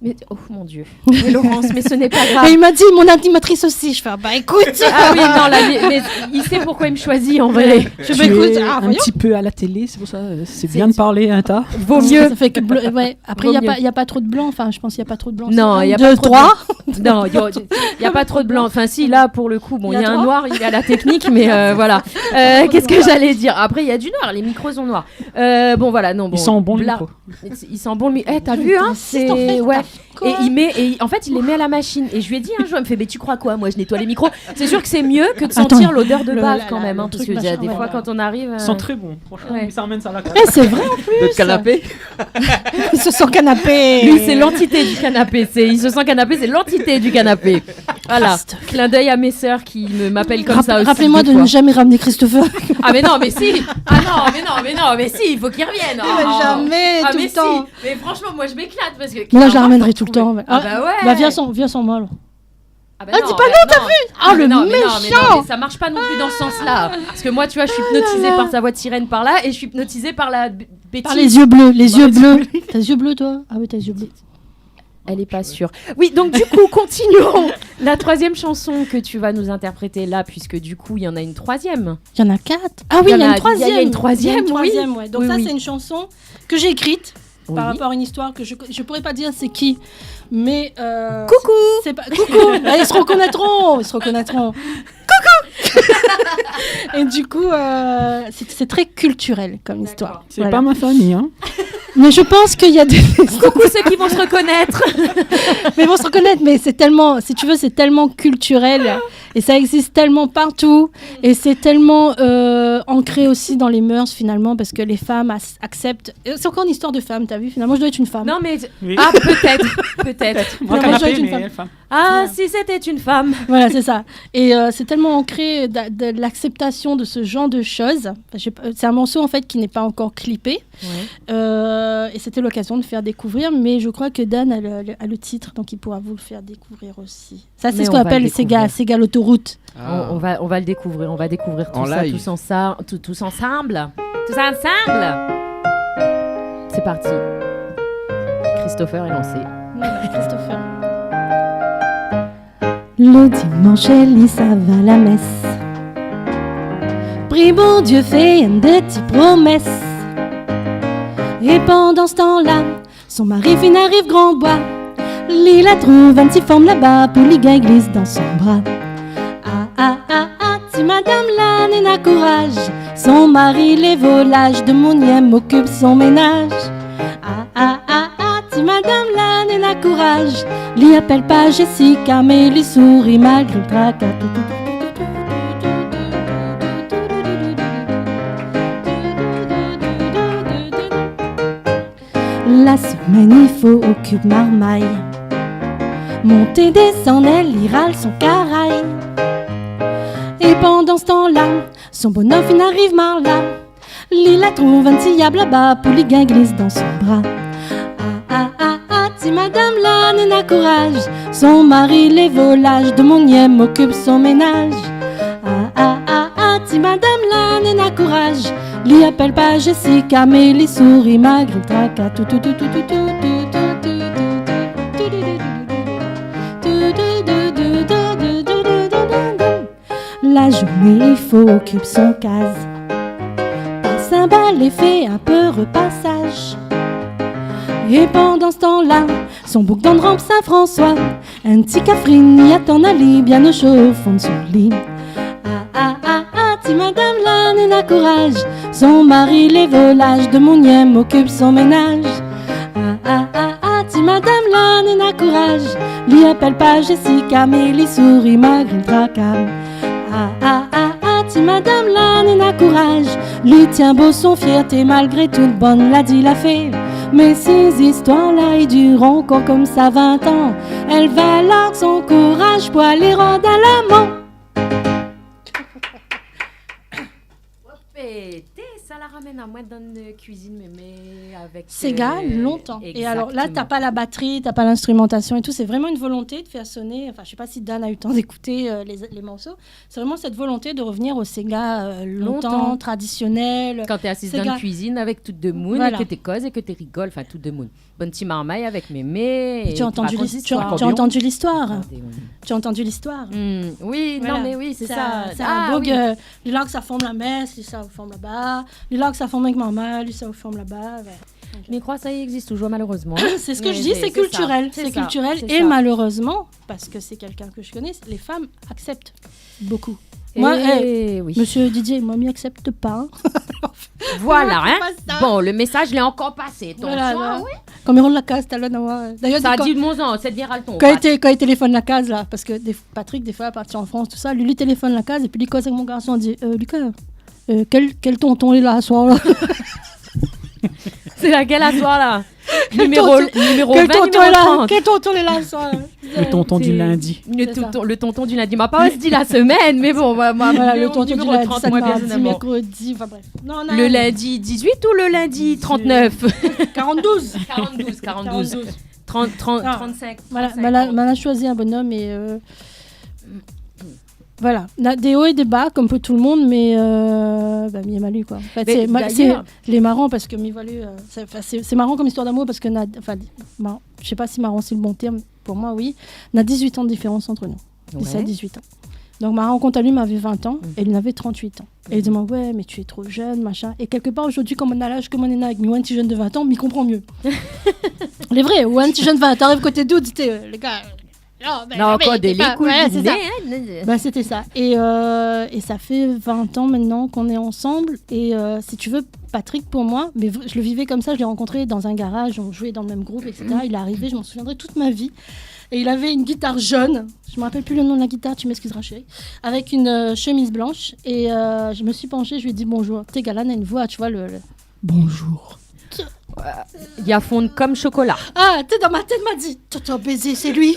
Mais oh mon Dieu, mais Laurence, mais ce n'est pas grave. Et il m'a dit mon animatrice aussi. Je fais écoute. Ah oui non mais il sait pourquoi il me choisit en vrai. Je m'écoute un petit peu à la télé, c'est pour ça. C'est bien de parler un tas. Vaut mieux. Ça fait que après il y a pas trop de blanc. Enfin je pense qu'il y a pas trop de blanc. Non il y a pas trop de non il y a pas trop de blanc. Enfin si là pour le coup il y a un noir, il y a la technique mais voilà. Qu'est-ce que j'allais dire après il y a du noir, les micros sont noirs. Bon voilà non bon. Ils sont bons les micros. Ils sont bons mais t'as vu hein c'est ouais. Et en fait il les met à la machine et je lui ai dit un jour il me fait mais tu crois quoi moi je nettoie les micros c'est sûr que c'est mieux que de sentir l'odeur de bave quand même hein, parce que des fois quand on arrive ils sont très bons franchement ça ramène ça à la c'est vrai en plus le canapé il se sent canapé lui c'est l'entité du canapé il se sent canapé c'est l'entité du canapé voilà clin d'œil à mes sœurs qui m'appellent comme ça aussi rappelez-moi de ne jamais ramener Christopher ah mais non mais si mais si il faut qu'il revienne jamais tout le temps mais franchement moi je m'éclate parce que là je la ramènerai tout le temps ah bah ouais viens sans moi alors. Ah dis pas non, t'as vu Ah le méchant mais ça marche pas non plus dans ce sens-là. Parce que moi, tu vois, je suis hypnotisée par sa voix de sirène par là et je suis hypnotisée par la bêtise. Par les yeux bleus, T'as les yeux bleus, toi Ah oui, t'as les yeux bleus. Elle est pas sûre. Oui, donc du coup, continuons. La troisième chanson que tu vas nous interpréter là, puisque du coup, il y en a une troisième. Il y en a 4. Ah oui, il y a une troisième. Il y a une troisième, ouais. Donc ça, c'est une chanson que j'ai écrite. Par rapport à une histoire que je pourrais pas dire c'est qui, mais coucou, c'est pas coucou. Ils se reconnaîtront. Coucou. Et du coup, c'est très culturel comme histoire. C'est pas ma famille, hein. Mais je pense qu'il y a des... Coucou ceux qui vont se reconnaître. Mais ils vont se reconnaître, mais c'est tellement, si tu veux, c'est tellement culturel et ça existe tellement partout et c'est tellement ancré aussi dans les mœurs finalement parce que les femmes acceptent. C'est encore une histoire de femme, t'as vu? Finalement, je dois être une femme. Non mais Oui. ah peut-être. Moi, Non, moi, je dois canapé, être une mais femme. elle femme. Ah si c'était une femme. Voilà, c'est ça. Et c'est tellement ancré de l'acceptation de ce genre de choses. C'est un morceau en fait qui n'est pas encore clippé. Et c'était l'occasion de faire découvrir, mais je crois que Dan a le titre, donc il pourra vous le faire découvrir aussi. Ça, c'est Mais ce on qu'on va appelle le découvrir. Sega l'autoroute. On va le découvrir, on va découvrir tout En ça live. tous ensemble. Tous ensemble. C'est parti. Christopher est lancé. Christopher. Le dimanche, Elisa va à la messe. Prie bon Dieu, fait une petite promesse. Et pendant ce temps-là, son mari fin arrive grand bois. Lila trouve un petit forme là-bas pour lui glisse dans son bras. Si madame la nena courage, son mari les volages de Moniem occupe son ménage. Si madame la nena courage, lui appelle pas Jessica mais lui sourit malgré le tracas. La semaine il faut occupe marmaille. Monter, descendre, elle ira son caraille. Et pendant ce temps-là, son bonhomme fin arrive mar là. Lila trouve un petit diable là-bas pour lui glisse dans son bras. Si madame la nena courage, son mari les volages de Moniem occupe son ménage. Si madame la nena courage, lui appelle pas Jessica mais lui sourit malgré le tracas. La journée il faut occupe son case. Passe un balai, fait un peu repassage. Et pendant ce temps-là, son bouc dans rampe Saint-François, un petit cafrine y attend Ali bien au chaud au fond de son lit. Si madame la nena courage, son mari les volages de Moniem occupe son ménage. Si madame la nena courage, lui appelle pas Jessica mais lui sourit malgré le tracas. Si madame la nena courage, lui tient beau son fierté malgré toute bonne la dit la fée. Mais ces histoires-là, ils durent encore comme ça 20 ans. Elle va alors son courage pour aller rendre à l'amant. Ça la ramène à moi dans une cuisine mais avec Sega longtemps. Et alors là, t'as exactement. pas la batterie, t'as pas l'instrumentation et tout. C'est vraiment une volonté de faire sonner. Enfin, je sais pas si Dan a eu le temps d'écouter les morceaux. C'est vraiment cette volonté de revenir au Sega longtemps, traditionnel. Quand t'es assise Sega. dans une cuisine avec toute de moon Voilà. et que t'es cause et que t'es rigoles, enfin toute de moon. Bonne petite marmaille avec mémé. Tu as entendu l'histoire. Tu as entendu l'histoire. Tu as entendu l'histoire. Oui, Voilà. non mais oui, c'est ça. C'est Ah, un beau oui. lui là que ça forme la messe, lui ça forme là-bas. Lui là que ça forme avec maman, lui ça forme là-bas. Ouais. Mais crois ça y existe toujours malheureusement. C'est ce que Mais je dis, c'est culturel. ça, C'est ça, culturel. c'est Et ça. malheureusement, parce que c'est quelqu'un que je connais, les femmes acceptent beaucoup. Et Moi, oui. Monsieur Didier, moi, m'y accepte pas. Voilà, hein. Pas ça. Bon, le message l'est encore passé. Attention, Voilà, là. oui. Comme on la case, t'as là, non, d'ailleurs, Ça a quand- dit de mon sang, c'est de dire à le ton. quand il téléphone la case, là, parce que Patrick, des fois, parti en France, tout ça, lui téléphone la case, et puis il cause avec mon garçon, il dit Lucas, quel tonton est là à soir, là C'est laquelle à toi là? Numéro Quel 20, tonton numéro est là 30. Quel tonton est là à soir là Le tonton du C'est- lundi. Le tonton du lundi. M'a pas aussi dit la semaine, mais bon, Voilà, le tonton du numéro lundi, 30, ça moi, mardi, personnellement. mercredi, enfin bref. Non, non, Le lundi 18 ou le lundi 39? 42 42. 30, Ah. 35. Voilà, 35. Mala a choisi un bonhomme et voilà, on a des hauts et des bas comme pour tout le monde, mais mi Malu quoi. En fait, Mais c'est d'ailleurs- les marrant parce que mi Malu, c'est marrant comme histoire d'amour parce que je sais pas si marrant c'est le bon terme, pour moi oui, on a 18 ans de différence entre nous, 17 18 ans. Donc ma rencontre à lui m'avait 20 ans et il en avait 38 ans. Et il dit ouais mais tu es trop jeune machin. Et quelque part aujourd'hui comme on a l'âge comme on est né avec un petit jeune de 20 ans, m'y comprend mieux. Les vrais, ou un petit jeune de 20 ans arrive côté d'où, dit les gars. Non, quoi, des pas- couilles ouais, du c'est nez, ça. hein. Bah, c'était ça. Et ça fait 20 ans maintenant qu'on est ensemble. Et si tu veux, Patrick, pour moi, mais je le vivais comme ça. Je l'ai rencontré dans un garage, on jouait dans le même groupe, etc. Il est arrivé, je m'en souviendrai toute ma vie. Et il avait une guitare jaune. Je me rappelle plus le nom de la guitare, tu m'excuseras, chérie. Avec une chemise blanche. Et je me suis penchée, je lui ai dit bonjour. T'es Galane a une voix, tu vois, le bonjour. Il y a fond comme chocolat. Ah, t'es dans ma tête, m'a dit Toto baiser, c'est lui.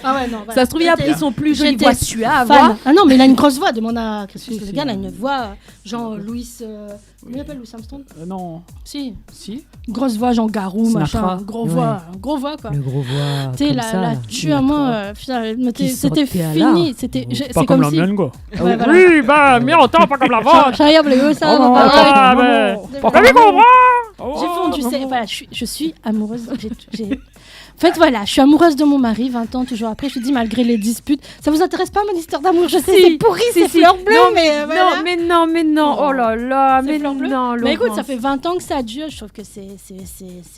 Ah ouais, non. Voilà. Ça se trouve, il a pris son plus jolie J'étais voix suave. fan. Ah non, mais il a une grosse voix. Demande à Christophe. Le gars, il a une voix, genre Louis. Comment il appelle Louis Armstrong Non. Si. Si. Grosse voix, genre Garou, Sinatra. machin. Gros Ouais. voix. Gros voix, quoi. Le gros voix. Tu sais, la tue à moi. C'était sortait à fini. l'art. C'était. Pas comme la mienne, quoi. Ouais, voilà. Oui, bah, mais entend pas comme la vôtre. J'arrive les ça. Oh, on va ah, parler. mais pourquoi tu comprends? J'ai fondu, voilà, je suis amoureuse. En fait, voilà, je suis amoureuse de mon mari, 20 ans, toujours après. Je te dis, malgré les disputes. Ça vous intéresse pas, mon histoire d'amour? Je sais, c'est pourri, c'est fleurs bleues, non, mais voilà. non. Oh là là, C'est mais fleurs bleues. non. Mais écoute, Laurence. ça fait 20 ans que ça dure. Je trouve que c'est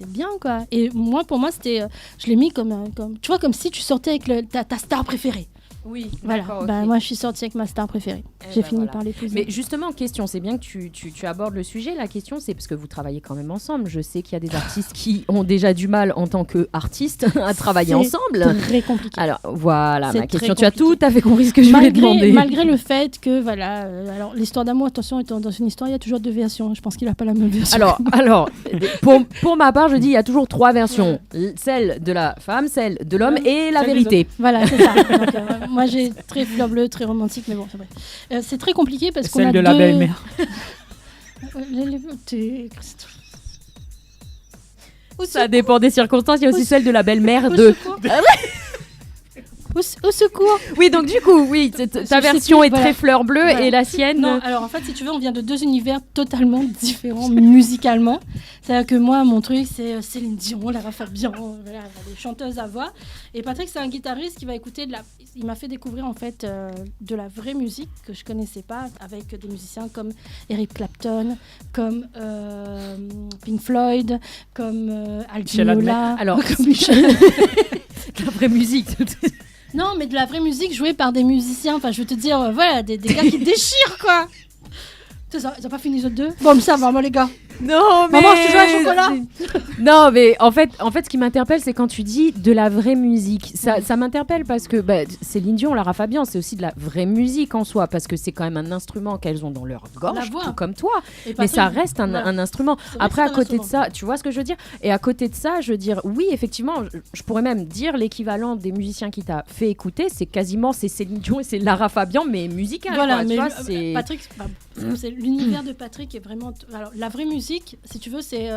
bien, quoi. Et moi, pour moi, c'était. Je l'ai mis comme. Tu vois, comme si tu sortais avec ta star préférée. Oui, Voilà. d'accord, Bah, ok. moi, je suis sortie avec ma star préférée. Eh J'ai ben, fini voilà. par l'épouser. Mais justement, question, c'est bien que tu abordes le sujet. La question, c'est parce que vous travaillez quand même ensemble. Je sais qu'il y a des artistes qui ont déjà du mal en tant qu'artistes à travailler C'est ensemble. très compliqué. Alors voilà C'est ma très question. Tu as compliqué. tout à fait compris ce que je voulais demander. Malgré le fait que, voilà, alors l'histoire d'amour, attention, étant dans une histoire, il y a toujours deux versions. Je pense qu'il n'a pas la même version. Alors, pour ma part, je dis il y a toujours trois versions. Celle de la femme, celle de l'homme et la Celle des vérité. autres. Voilà, c'est ça. Donc, moi, j'ai très fleur bleue, très romantique, mais bon, c'est vrai. C'est très compliqué parce qu'on a Celle de deux... la belle-mère. Ça dépend des circonstances. Il y a aussi celle de la belle-mère Au de. secours. Au secours. Oui, donc du coup, oui, ta version est très fleur bleue Voilà. et la sienne. Non, alors en fait, si tu veux, on vient de deux univers totalement différents musicalement. C'est-à-dire que moi, mon truc, c'est Céline Dion, Lara Fabian, voilà, les chanteuses à voix. Et Patrick, c'est un guitariste qui va écouter il m'a fait découvrir en fait de la vraie musique que je connaissais pas, avec des musiciens comme Eric Clapton, comme Pink Floyd, comme Al Michel Ginola. Admet. Alors, comme Michel. la vraie musique. Non, mais de la vraie musique jouée par des musiciens. Enfin, je veux te dire, voilà, des gars qui déchirent, quoi. Ils n'ont pas fini les autres deux. Bon, mais ça va, moi, les gars. Non, mais. Maman, je te joue à chocolat. Non, mais en fait, ce qui m'interpelle, c'est quand tu dis de la vraie musique. Ça m'interpelle parce que Céline Dion, Lara Fabian, c'est aussi de la vraie musique en soi, parce que c'est quand même un instrument qu'elles ont dans leur La gorge, voix. tout comme toi. Et Mais Patrick, ça reste voilà. un instrument. C'est vrai Après, que à c'est un côté de instrument. ça, tu vois ce que je veux dire? Et à côté de ça, je veux dire, oui, effectivement, je pourrais même dire l'équivalent des musiciens qui t'a fait écouter, c'est Céline Dion et c'est Lara Fabian, mais musical. Voilà, quoi, mais tu vois, c'est. Patrick, c'est l'univers de Patrick est vraiment. Alors, la vraie musique, si tu veux, c'est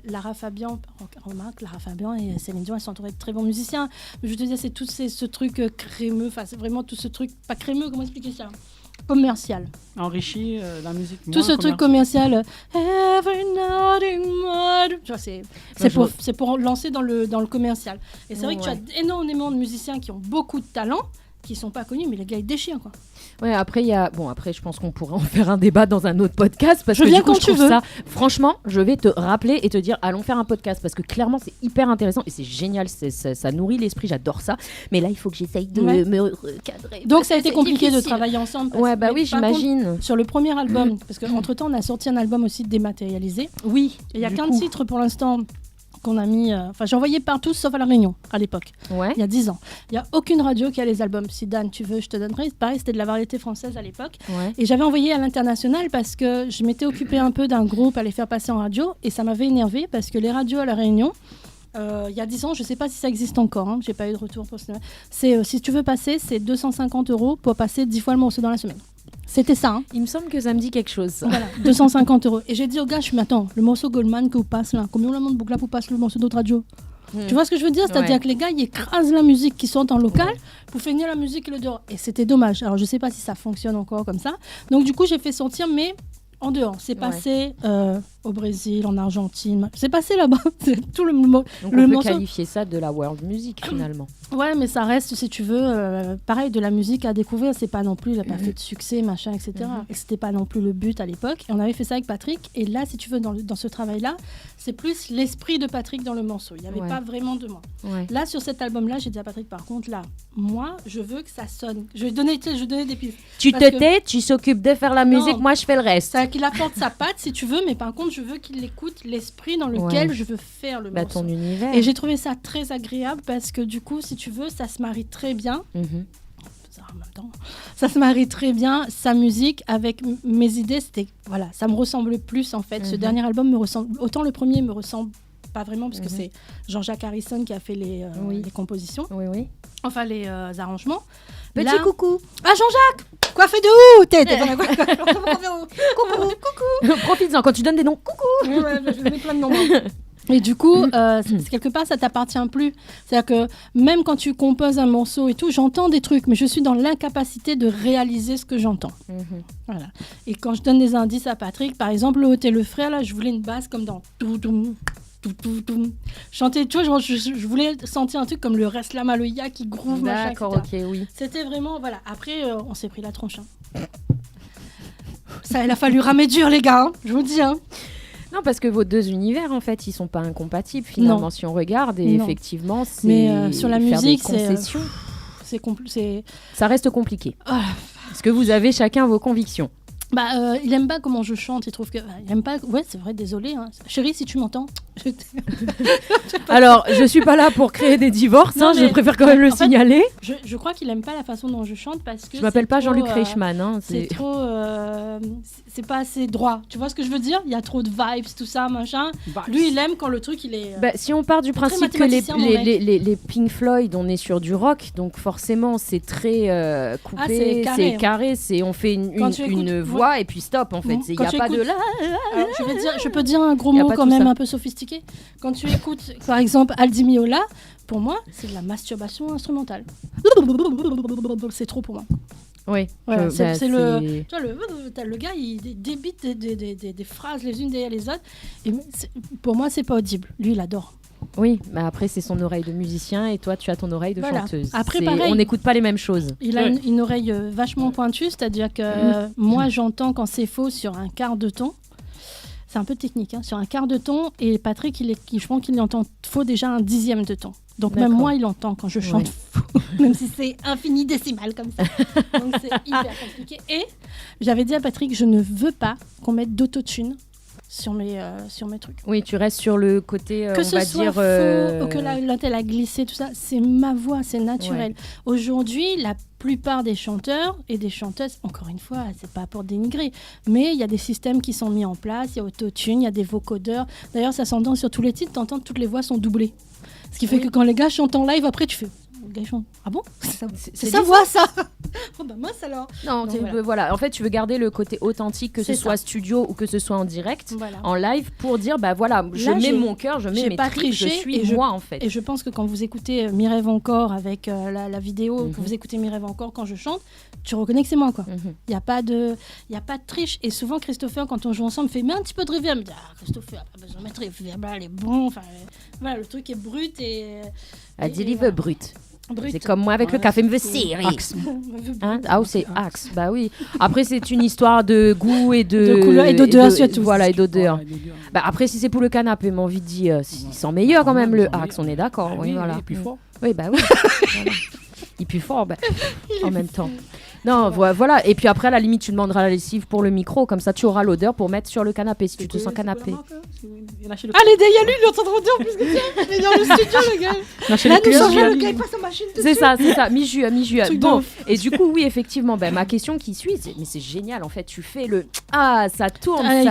Lara Fabian. Remarque, Lara Fabian et Céline Dion, elles sont entourées de très bons musiciens. Mais je te disais, c'est tout ce truc crémeux. Enfin, c'est vraiment tout ce truc pas crémeux. Comment expliquer ça? Commercial. Enrichit la musique. Tout ce truc commercial. Every night in my- Tu vois, c'est pour lancer dans le commercial. Et c'est vrai que tu as énormément de musiciens qui ont beaucoup de talent, qui sont pas connus, mais les gars ils déchirent, quoi. Ouais, après, après, je pense qu'on pourrait en faire un débat dans un autre podcast parce Je que viens du coup, quand je tu trouve veux. ça. Franchement, je vais te rappeler et te dire, allons faire un podcast parce que clairement, c'est hyper intéressant et c'est génial. Ça nourrit l'esprit, j'adore ça. Mais là, il faut que j'essaye de Ouais. me recadrer. Donc parce ça a que été c'est compliqué de difficile. travailler ensemble. Ouais, bah mais oui, par contre, j'imagine. sur le premier album, parce qu'entre temps on a sorti un album aussi dématérialisé. Oui. Et il y a du qu'un coup. titre pour l'instant qu'on a mis. Enfin, j'ai envoyé partout sauf à La Réunion à l'époque. Ouais. Il y a 10 ans. Il y a aucune radio qui a les albums. Si Dan, tu veux, je te donnerai. Pareil, c'était de la variété française à l'époque. Ouais. Et j'avais envoyé à l'international parce que je m'étais occupée un peu d'un groupe à les faire passer en radio et ça m'avait énervée parce que les radios à La Réunion, il y a 10 ans, je ne sais pas si ça existe encore, hein, j'ai pas eu de retour pour ça. C'est, si tu veux passer, c'est 250 € pour passer 10 fois le morceau dans la semaine. C'était ça. Hein. Il me semble que ça me dit quelque chose. Ça. Voilà, 250 €. Et j'ai dit au gars, je me attends, le morceau Goldman que vous passez là, combien on la monte boucle là pour passer le morceau d'autre radio? Tu vois ce que je veux dire? C'est-à-dire que les gars, ils écrasent la musique qui sort en local pour finir la musique et le dehors. Et c'était dommage. Alors, je sais pas si ça fonctionne encore comme ça. Donc, du coup, j'ai fait sortir, mais en dehors. C'est passé au Brésil, en Argentine. C'est passé là-bas. C'est tout le Donc le on peut morceau. qualifier ça de la world music finalement. Ouais, mais ça reste, si tu veux, pareil, de la musique à découvrir. C'est pas non plus, il n'a pas fait de succès, machin, etc. Et c'était pas non plus le but à l'époque. Et on avait fait ça avec Patrick. Et là, si tu veux, dans ce travail-là, c'est plus l'esprit de Patrick dans le morceau. Il n'y avait pas vraiment de moi. Ouais. Là, sur cet album-là, j'ai dit à Patrick, par contre, là, moi, je veux que ça sonne. Je vais donner des pistes. Tu Parce te que- tais, tu s'occupes de faire la musique, Non. moi je fais le reste. C'est qu'il apporte sa patte, si tu veux, mais par contre, je veux qu'il écoute l'esprit dans lequel Ouais. je veux faire le Bah, morceau. ton univers. Et j'ai trouvé ça très agréable parce que du coup, si tu veux, ça se marie très bien. Mhm. Ça, en même temps, ça se marie très bien, sa musique avec mes idées. C'était voilà, ça me ressemble plus en fait. Ce dernier album me ressemble. Autant le premier me ressemble pas vraiment parce que c'est Jean-Jacques Harrison qui a fait les compositions. Oui, oui. Enfin les arrangements. Petit Là- coucou. Ah Jean-Jacques, coiffé de où t'es Coucou. Profites-en quand tu donnes des noms. Coucou. Ouais, je mets plein de noms. Et du coup, quelque part, ça t'appartient plus. C'est-à-dire que même quand tu composes un morceau et tout, j'entends des trucs, mais je suis dans l'incapacité de réaliser ce que j'entends. Voilà. Et quand je donne des indices à Patrick, par exemple, le Haut et le Frère, là, je voulais une basse comme dans tout. Chanter, tu vois, je voulais sentir un truc comme le Reslam Aloya qui groove, machin, D'accord, etc. ok, oui. C'était vraiment, voilà. Après, on s'est pris la tronche. Hein. Ça, il a fallu ramer dur, les gars, hein, je vous dis. Hein. Non, parce que vos deux univers, en fait, ils sont pas incompatibles finalement Non. si on regarde. Et Non. effectivement, c'est Mais sur la faire musique, des concessions. c'est Ça reste compliqué. Ah. Parce que vous avez chacun vos convictions. Bah, il aime pas comment je chante, il trouve que... il aime pas... Ouais, c'est vrai, désolé. Hein. Chérie, si tu m'entends... Alors, je suis pas là pour créer des divorces, Non, hein, je mais- préfère quand même le en fait, signaler. Je crois qu'il aime pas la façon dont je chante parce que... Je m'appelle c'est pas trop, Jean-Luc Reichmann. Hein, c'est trop... c'est pas assez droit. Tu vois ce que je veux dire? Il y a trop de vibes, tout ça, machin. Lui, il aime quand le truc, il est... Bah, si on part du très principe que les mathématicien, mon mec. les Pink Floyd, on est sur du rock, donc forcément c'est très coupé, c'est carré, c'est carré, c'est on fait Quand tu écoutes, une voix et puis stop en fait. Il Quand n'y a tu pas de écoutes- là. Alors, je peux dire un gros Y a mot pas quand tout même ça. un peu sophistiqué. Quand tu écoutes, par exemple, Aldi Meola, pour moi, c'est de la masturbation instrumentale. C'est trop pour moi. Oui, Voilà, je- bah, c'est le, c'est- tu vois, t'as le gars, il débite des phrases les unes derrière les autres. Et pour moi, c'est pas audible. Lui, il adore. Oui, mais après c'est son oreille de musicien et toi tu as ton oreille de Voilà. chanteuse. Après, C'est- pareil. on n'écoute pas les mêmes choses. Il a une oreille vachement pointue, c'est-à-dire que moi, j'entends quand c'est faux sur un quart de ton. C'est un peu technique, hein, sur un quart de ton. Et Patrick, je pense qu'il entend faux déjà un dixième de ton. Donc même D'accord. moi, il entend quand je chante faux, même si c'est infini décimal comme ça. Donc c'est hyper compliqué. Et j'avais dit à Patrick, je ne veux pas qu'on mette d'autotune sur mes trucs. Oui, tu restes sur le côté, Que on ce va soit dire. faux, ou que l'intel a glissé, tout ça, c'est ma voix, c'est naturel. Aujourd'hui, la plupart des chanteurs et des chanteuses, encore une fois, c'est pas pour dénigrer, mais il y a des systèmes qui sont mis en place, il y a autotune, il y a des vocodeurs. D'ailleurs, ça s'entend sur tous les titres, t'entends que toutes les voix sont doublées. Ce qui fait que quand les gars chantent en live, après tu fais... Ah bon? C'est sa voix, ça. Oh bah mince alors. Non, Donc, voilà. En fait, tu veux garder le côté authentique, que ce C'est soit ça. studio ou que ce soit en direct, Voilà. en live, pour dire, bah voilà, je Là, mets j'ai- mon cœur, je mets j'ai mes pas tripes, je triché suis et moi en fait. Et je pense que quand vous écoutez Mes rêves encore avec la vidéo, Mhm. que vous écoutez Mes rêves encore quand je chante, tu reconnais que c'est moi quoi. Mhm. Il y a pas de triche. Et souvent Christopher, quand on joue ensemble, me fait mais un petit peu de reverb. Je me dis, ah Christopher, a pas besoin de mettre reverb, là, elle est bon. Enfin voilà, le truc est brut et. Elle et dit il voilà. veut brut. Brut. C'est comme moi avec le Ouais, café me veut c'est serrer. Axe. Hein ah, ou c'est axe, bah oui. Après, c'est une histoire de goût et de. De couleur et d'odeur, surtout. Voilà, et d'odeur. Ouais, d'odeur. Bah après, si c'est pour le canapé, mais envie de dire, il sent meilleur quand même Ouais, le il sent axe, meilleur. on est d'accord. Ah oui, oui, voilà. il est plus fort. Oui, bah oui. Voilà. Il pue fort, bah, en même temps. Non, voilà. Et puis après, à la limite, tu demanderas la lessive pour le micro, comme ça, tu auras l'odeur pour mettre sur le canapé si tu te sens canapé. Allez, derrière lui, il est en train de redire en plus que ça. Il est dans le studio, le gars. Là, nous changeons le gars, il passe sa machine dessus. C'est ça, mi-juin, mi-juin. Truc de Bon, ouf. et du coup, oui, effectivement, ben, ma question qui suit, mais c'est génial, en fait, tu fais le ah, ça tourne, Ah,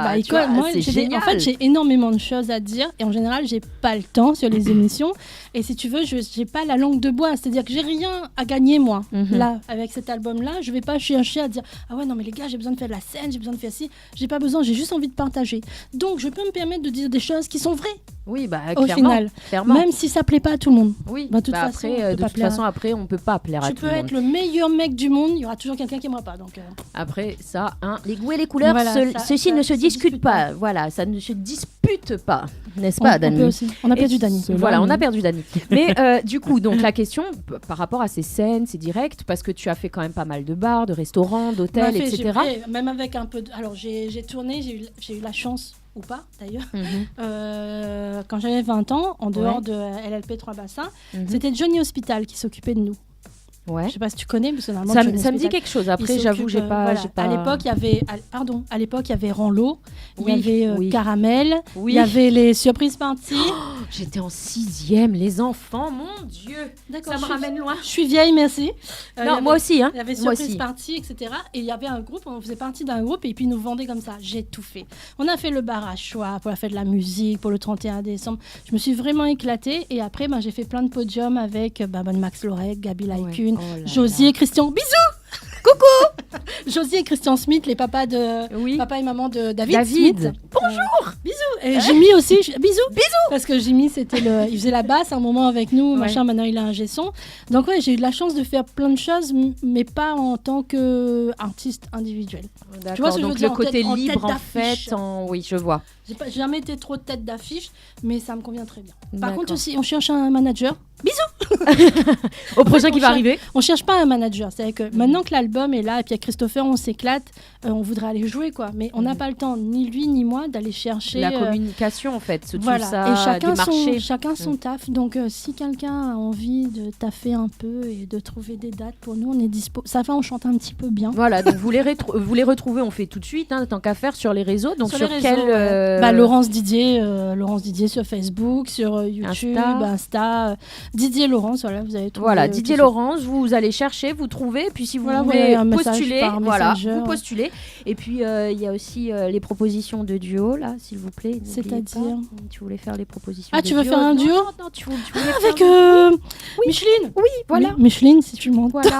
ça. il tu vois, cause. Moi, c'est génial. en fait, j'ai énormément de choses à dire et en général, j'ai pas le temps sur les émissions. Et si tu veux, j'ai pas la langue de bois. C'est-à-dire que j'ai rien à gagner, moi, Mhm. là, avec cet album-là. Je vais pas chercher à dire ah ouais, non, mais les gars, j'ai besoin de faire de la scène, j'ai besoin de faire ci. J'ai pas besoin, j'ai juste envie de partager. Donc, je peux me permettre de dire des choses qui sont vraies. Oui, bah Au clairement. final. Clairement. Même si ça plaît pas à tout le monde. Oui. Bah, de toute Bah, façon, après, on peut de pas toute plaire à- façon, après, on peut pas plaire à Tu tout peux le monde. être le meilleur mec du monde, il y aura toujours quelqu'un qui aimera pas. Donc, Après, ça, hein, les goûts et les couleurs, Voilà, ceci ça ne se se discute discute pas. Voilà, ça ne se dispute pas, n'est-ce pas, Dani? peut aussi. On a perdu Dani. Voilà, on a perdu Dani. Mais du coup, donc la question par rapport à ces scènes, ces directs, parce que tu as fait quand même pas mal de bars, de restaurants, d'hôtels, J'ai etc. fait, même avec un peu de... Alors, j'ai tourné, j'ai eu la chance, ou pas d'ailleurs, quand j'avais 20 ans, en dehors de LLP 3 Bassins, c'était Johnny Hospital qui s'occupait de nous. Ouais. Je sais pas si tu connais, parce que normalement, Ça me dit quelque chose. Après, j'avoue, j'ai pas. À l'époque, il y avait, à l'époque, il y avait Ranlo, il y avait oui. Caramel, Oui. il y avait les surprises parties. J'étais en 6e, les enfants, mon Dieu. D'accord, Ça me ramène loin. Je suis vieille, merci. Non, moi aussi, hein. Il y avait Moi surprise aussi. party, etc. Et il y avait un groupe, on faisait partie d'un groupe et puis ils nous vendaient comme ça. J'ai tout fait. On a fait le bar à choix pour la fête de la musique, pour le 31 décembre. Je me suis vraiment éclatée et après, j'ai fait plein de podiums avec Max Lorek, Gabi Laikun, Josie et Christian. Bisous. Coucou. Josie et Christian Smith, les papas de papa et maman de David Smith. Bonjour. Bisous. Et Jimmy aussi. Bisous. Parce que Jimmy, il faisait la basse un moment avec nous. Machin, maintenant il a un gesson. Donc ouais, j'ai eu de la chance de faire plein de choses, mais pas en tant qu'artiste individuel. Tu vois ce que donc je veux dire, le côté en tête libre en d'affiche. fait, oui, je vois. J'ai jamais été trop tête d'affiche, mais ça me convient très bien. Par D'accord. contre aussi, on cherche un manager. Bisous. Au prochain qui va arriver. On cherche pas un manager. C'est que maintenant que l'album est là et puis avec Christopher, on s'éclate, on voudrait aller jouer quoi. Mais on n'a pas le temps, ni lui ni moi, d'aller chercher La communication en fait, tout voilà. ça, Et chacun du marché. chacun son taf. Donc si quelqu'un a envie de taffer un peu et de trouver des dates pour nous, on est dispo. Ça va, on chante un petit peu bien. Voilà, donc vous les retrouver, on fait tout de suite, hein, tant qu'à faire sur les réseaux. Donc sur les quel réseaux, Laurence Didier sur Facebook, sur YouTube, Insta, Didier Laurence, voilà, vous avez trouvé. Voilà, Didier Laurence, vous allez chercher, vous trouvez, puis si vous Voilà, voulez un message postuler, par voilà, Messenger. vous postulez. Et puis il y a aussi les propositions de duo là, s'il vous plaît. n'oubliez C'est-à-dire pas. Tu voulais faire les propositions. Ah, de tu veux faire un duo? Non, tu voulais avec faire Micheline. Oui, voilà. Micheline, si tu m'entends. Voilà.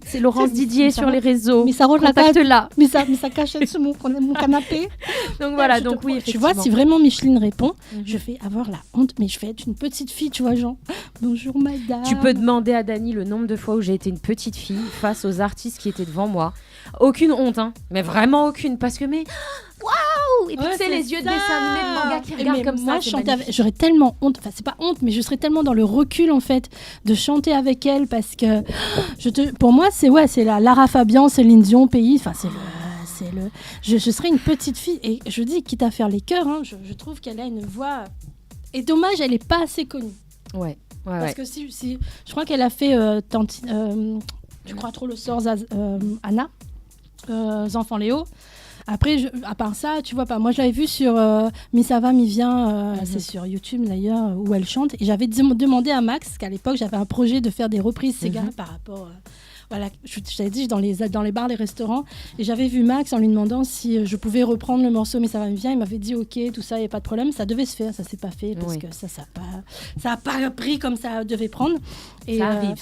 C'est Laurence Didier sur les réseaux. Mais ça roule la Contacte là. Mais ça cachette sur mon canapé. Donc voilà, Je donc te oui, tu vois, effectivement. si vraiment Micheline répond, je vais avoir la honte, mais je vais être une petite fille, tu vois, genre, bonjour madame. Tu peux demander à Dani le nombre de fois où j'ai été une petite fille face aux artistes qui étaient devant moi. Aucune honte, hein, mais vraiment aucune, parce que waouh. Et puis Ouais, tu sais, c'est les yeux de ça. dessin animé de manga qui Et regardent mais comme moi, ça. je c'est chantais magnifique. j'aurais tellement honte, enfin c'est pas honte, mais je serais tellement dans le recul en fait de chanter avec elle parce que pour moi c'est la Lara Fabian, Céline Dion pays, enfin je serais une petite fille et je dis quitte à faire les chœurs, hein, je trouve qu'elle a une voix et dommage elle est pas assez connue. Ouais. Parce que si je crois qu'elle a fait tu crois trop le sort Anna, enfants Léo. Après, à part ça, tu vois pas. Moi, je l'avais vue sur Mi ça va, mi vient. C'est sur YouTube d'ailleurs où elle chante. Et j'avais demandé à Max qu'à l'époque j'avais un projet de faire des reprises Sega par rapport. Voilà, je t'avais dit dans les bars, les restaurants. Et j'avais vu Max en lui demandant si je pouvais reprendre le morceau, mais ça va me bien. Il m'avait dit ok, tout ça, il n'y a pas de problème. Ça devait se faire, ça s'est pas fait parce que ça a pas pris comme ça devait prendre. Et, ça arrive.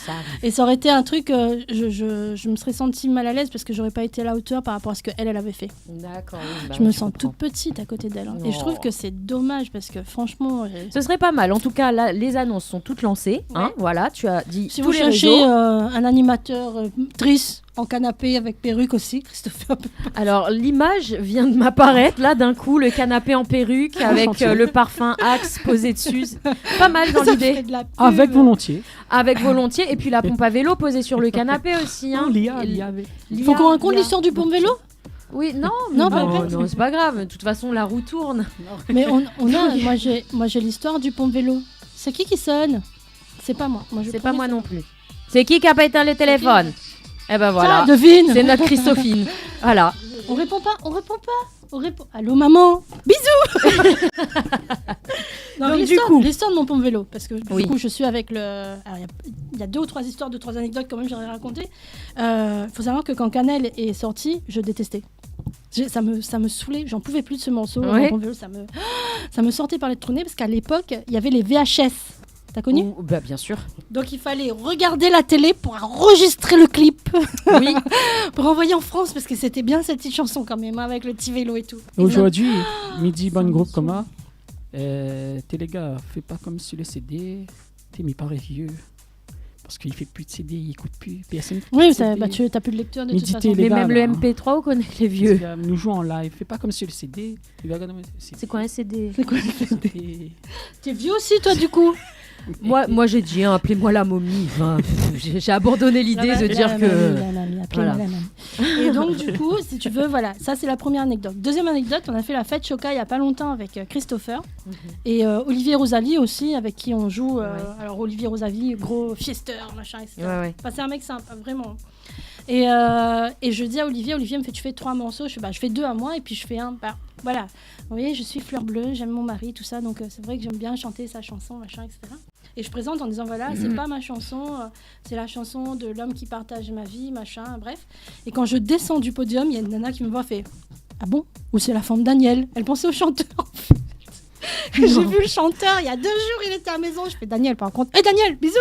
Et ça aurait été un truc, je me serais sentie mal à l'aise parce que j'aurais pas été à la hauteur par rapport à ce qu'elle avait fait. D'accord. Je me sens toute petite à côté d'elle. Et je trouve que c'est dommage parce que franchement. Ce serait pas mal. En tout cas, là, les annonces sont toutes lancées. Hein, voilà, tu as dit si tous vous les cherchez réseaux. un animateur triste en canapé avec perruque aussi, Christopher. Alors l'image vient de m'apparaître là d'un coup, le canapé en perruque avec le parfum Axe posé dessus. Pas mal dans l'idée. Avec volontiers. Avec volontiers. Et puis la pompe à vélo posée sur le canapé aussi. Hein. Il faut qu'on raconte l'histoire du pompe vélo. Oui, non, c'est pas grave. De toute façon, la roue tourne. Mais moi j'ai l'histoire du pompe vélo. C'est qui sonne? C'est pas moi. C'est pas moi non plus. C'est qui a pas éteint le téléphone? Eh ben voilà. Tiens, devine. C'est notre Christophine. Voilà. On répond pas. Allô maman. Bisous. Non, donc du coup, l'histoire de mon pompe vélo, parce que du coup je suis avec le. Il y a 2 ou 3 histoires, 2 ou 3 anecdotes quand même j'aurais raconté. Faut savoir que quand Canel est sorti, je détestais. Ça me saoulait, j'en pouvais plus de ce morceau. Mon pompe vélo, ça me sortait par les trous nez parce qu'à l'époque il y avait les VHS. T'as connu? Bah bien sûr. Donc il fallait regarder la télé pour enregistrer le clip. Oui. Pour envoyer en France parce que c'était bien cette petite chanson quand même avec le petit vélo et tout. Aujourd'hui, midi bonne groupe comme T'es les gars, fais pas comme sur le CD. T'es mis paraît vieux. Parce qu'il fait plus de CD, il écoute plus. PSN. Oui, tu n'as plus de lecture de toute façon. Mais même le MP3, on connaît les vieux. Nous jouons en live. Fais pas comme sur le CD. C'est quoi un CD? T'es vieux aussi, toi, du coup? Moi j'ai dit, appelez-moi la momie. Enfin, j'ai abandonné l'idée de dire que... Voilà. Et donc, du coup, si tu veux, voilà, ça c'est la première anecdote. Deuxième anecdote, on a fait la fête Choca il n'y a pas longtemps avec Christopher et Olivier Rosalie aussi, avec qui on joue. Alors, Olivier Rosalie, gros fiesteur, machin, etc. Enfin, c'est un mec sympa, vraiment. Et je dis à Olivier me fait, tu fais 3 morceaux, je fais 2 à moi et puis je fais un. Voilà, vous voyez, je suis fleur bleue, j'aime mon mari, tout ça, donc c'est vrai que j'aime bien chanter sa chanson, machin, etc. Et je présente en disant, voilà, c'est pas ma chanson, c'est la chanson de l'homme qui partage ma vie, machin, bref. Et quand je descends du podium, il y a une nana qui me voit, fait, ah bon? Ou c'est la femme Daniel? Elle pensait au chanteur, en fait. J'ai vu le chanteur il y a 2 jours, il était à la maison. Je fais Daniel, par contre. Daniel, bisous.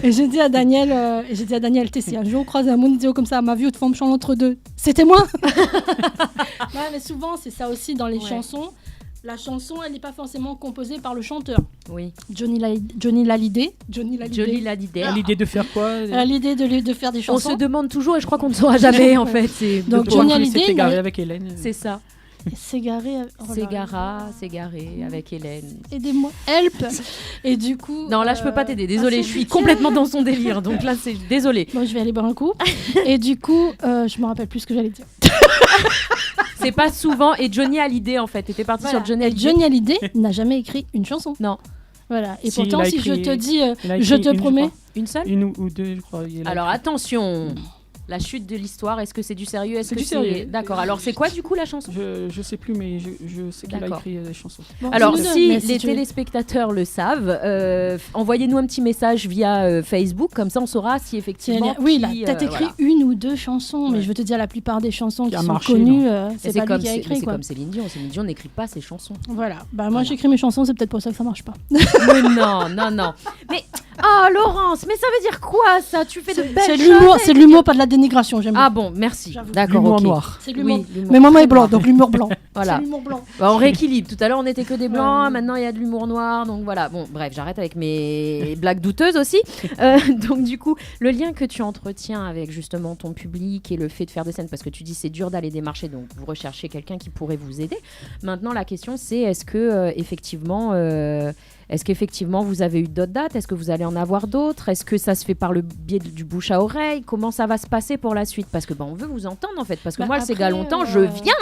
Et j'ai dit à Daniel, t'es si un jour on croise un monde vidéo comme ça, ma vie, de me chante entre deux. C'était moi. Ouais, mais souvent c'est ça aussi dans les chansons. La chanson, elle n'est pas forcément composée par le chanteur. Oui. Johnny Hallyday. L'idée de faire quoi? L'idée de faire des chansons. On se demande toujours et je crois qu'on ne saura jamais en fait. Donc Johnny Hallyday, égaré avec Hélène. C'est ça. S'égaré avec Hélène. Aidez-moi, help. Et du coup. Non, là je peux pas t'aider. Désolée, je suis complètement dans son délire. Donc là c'est désolée. Bon, je vais aller boire un coup. Et du coup, je me rappelle plus ce que j'allais dire. C'est pas souvent. Et Johnny Hallyday en fait. T'étais partie sur Johnny Hallyday. Johnny Hallyday n'a jamais écrit une chanson. Non. Voilà. Et pourtant, si je te dis, je te promets. Une seule? Une ou 2, je crois. Alors attention. La chute de l'histoire, est-ce que c'est du sérieux? C'est du sérieux. D'accord, alors c'est quoi du coup la chanson? Je sais plus, mais je sais qu'il a écrit des chansons. Bon, alors si les téléspectateurs le savent, envoyez-nous un petit message via Facebook, comme ça on saura si effectivement... Oui, il a peut-être écrit 1 ou 2 chansons, mais je veux te dire, la plupart des chansons qui sont connues, c'est pas lui qui a écrit. C'est comme Céline Dion n'écrit pas ses chansons. Voilà, moi j'écris mes chansons, c'est peut-être pour ça que ça marche pas. Mais non. Mais, Laurence, mais ça veut dire quoi ça? Tu fais de belles choses. C'est de l'humour, pas de la dénigration, j'aime bien. Ah bon, merci. D'accord, l'humour noir. C'est l'humour. Mais maman est blanc, donc l'humour blanc. Voilà. C'est l'humour blanc. On rééquilibre. Tout à l'heure, on était que des blancs, maintenant il y a de l'humour noir, donc voilà. Bon, bref, j'arrête avec mes blagues douteuses aussi. Donc du coup, le lien que tu entretiens avec justement ton public et le fait de faire des scènes, parce que tu dis c'est dur d'aller démarcher, donc vous recherchez quelqu'un qui pourrait vous aider. Maintenant, la question c'est est-ce que effectivement vous avez eu d'autres dates? Est-ce que vous allez en avoir d'autres? Est-ce que ça se fait par le biais du bouche à oreille? Comment ça va se passer pour la suite? Parce que on veut vous entendre en fait. Parce que moi, le Séga longtemps, je viens.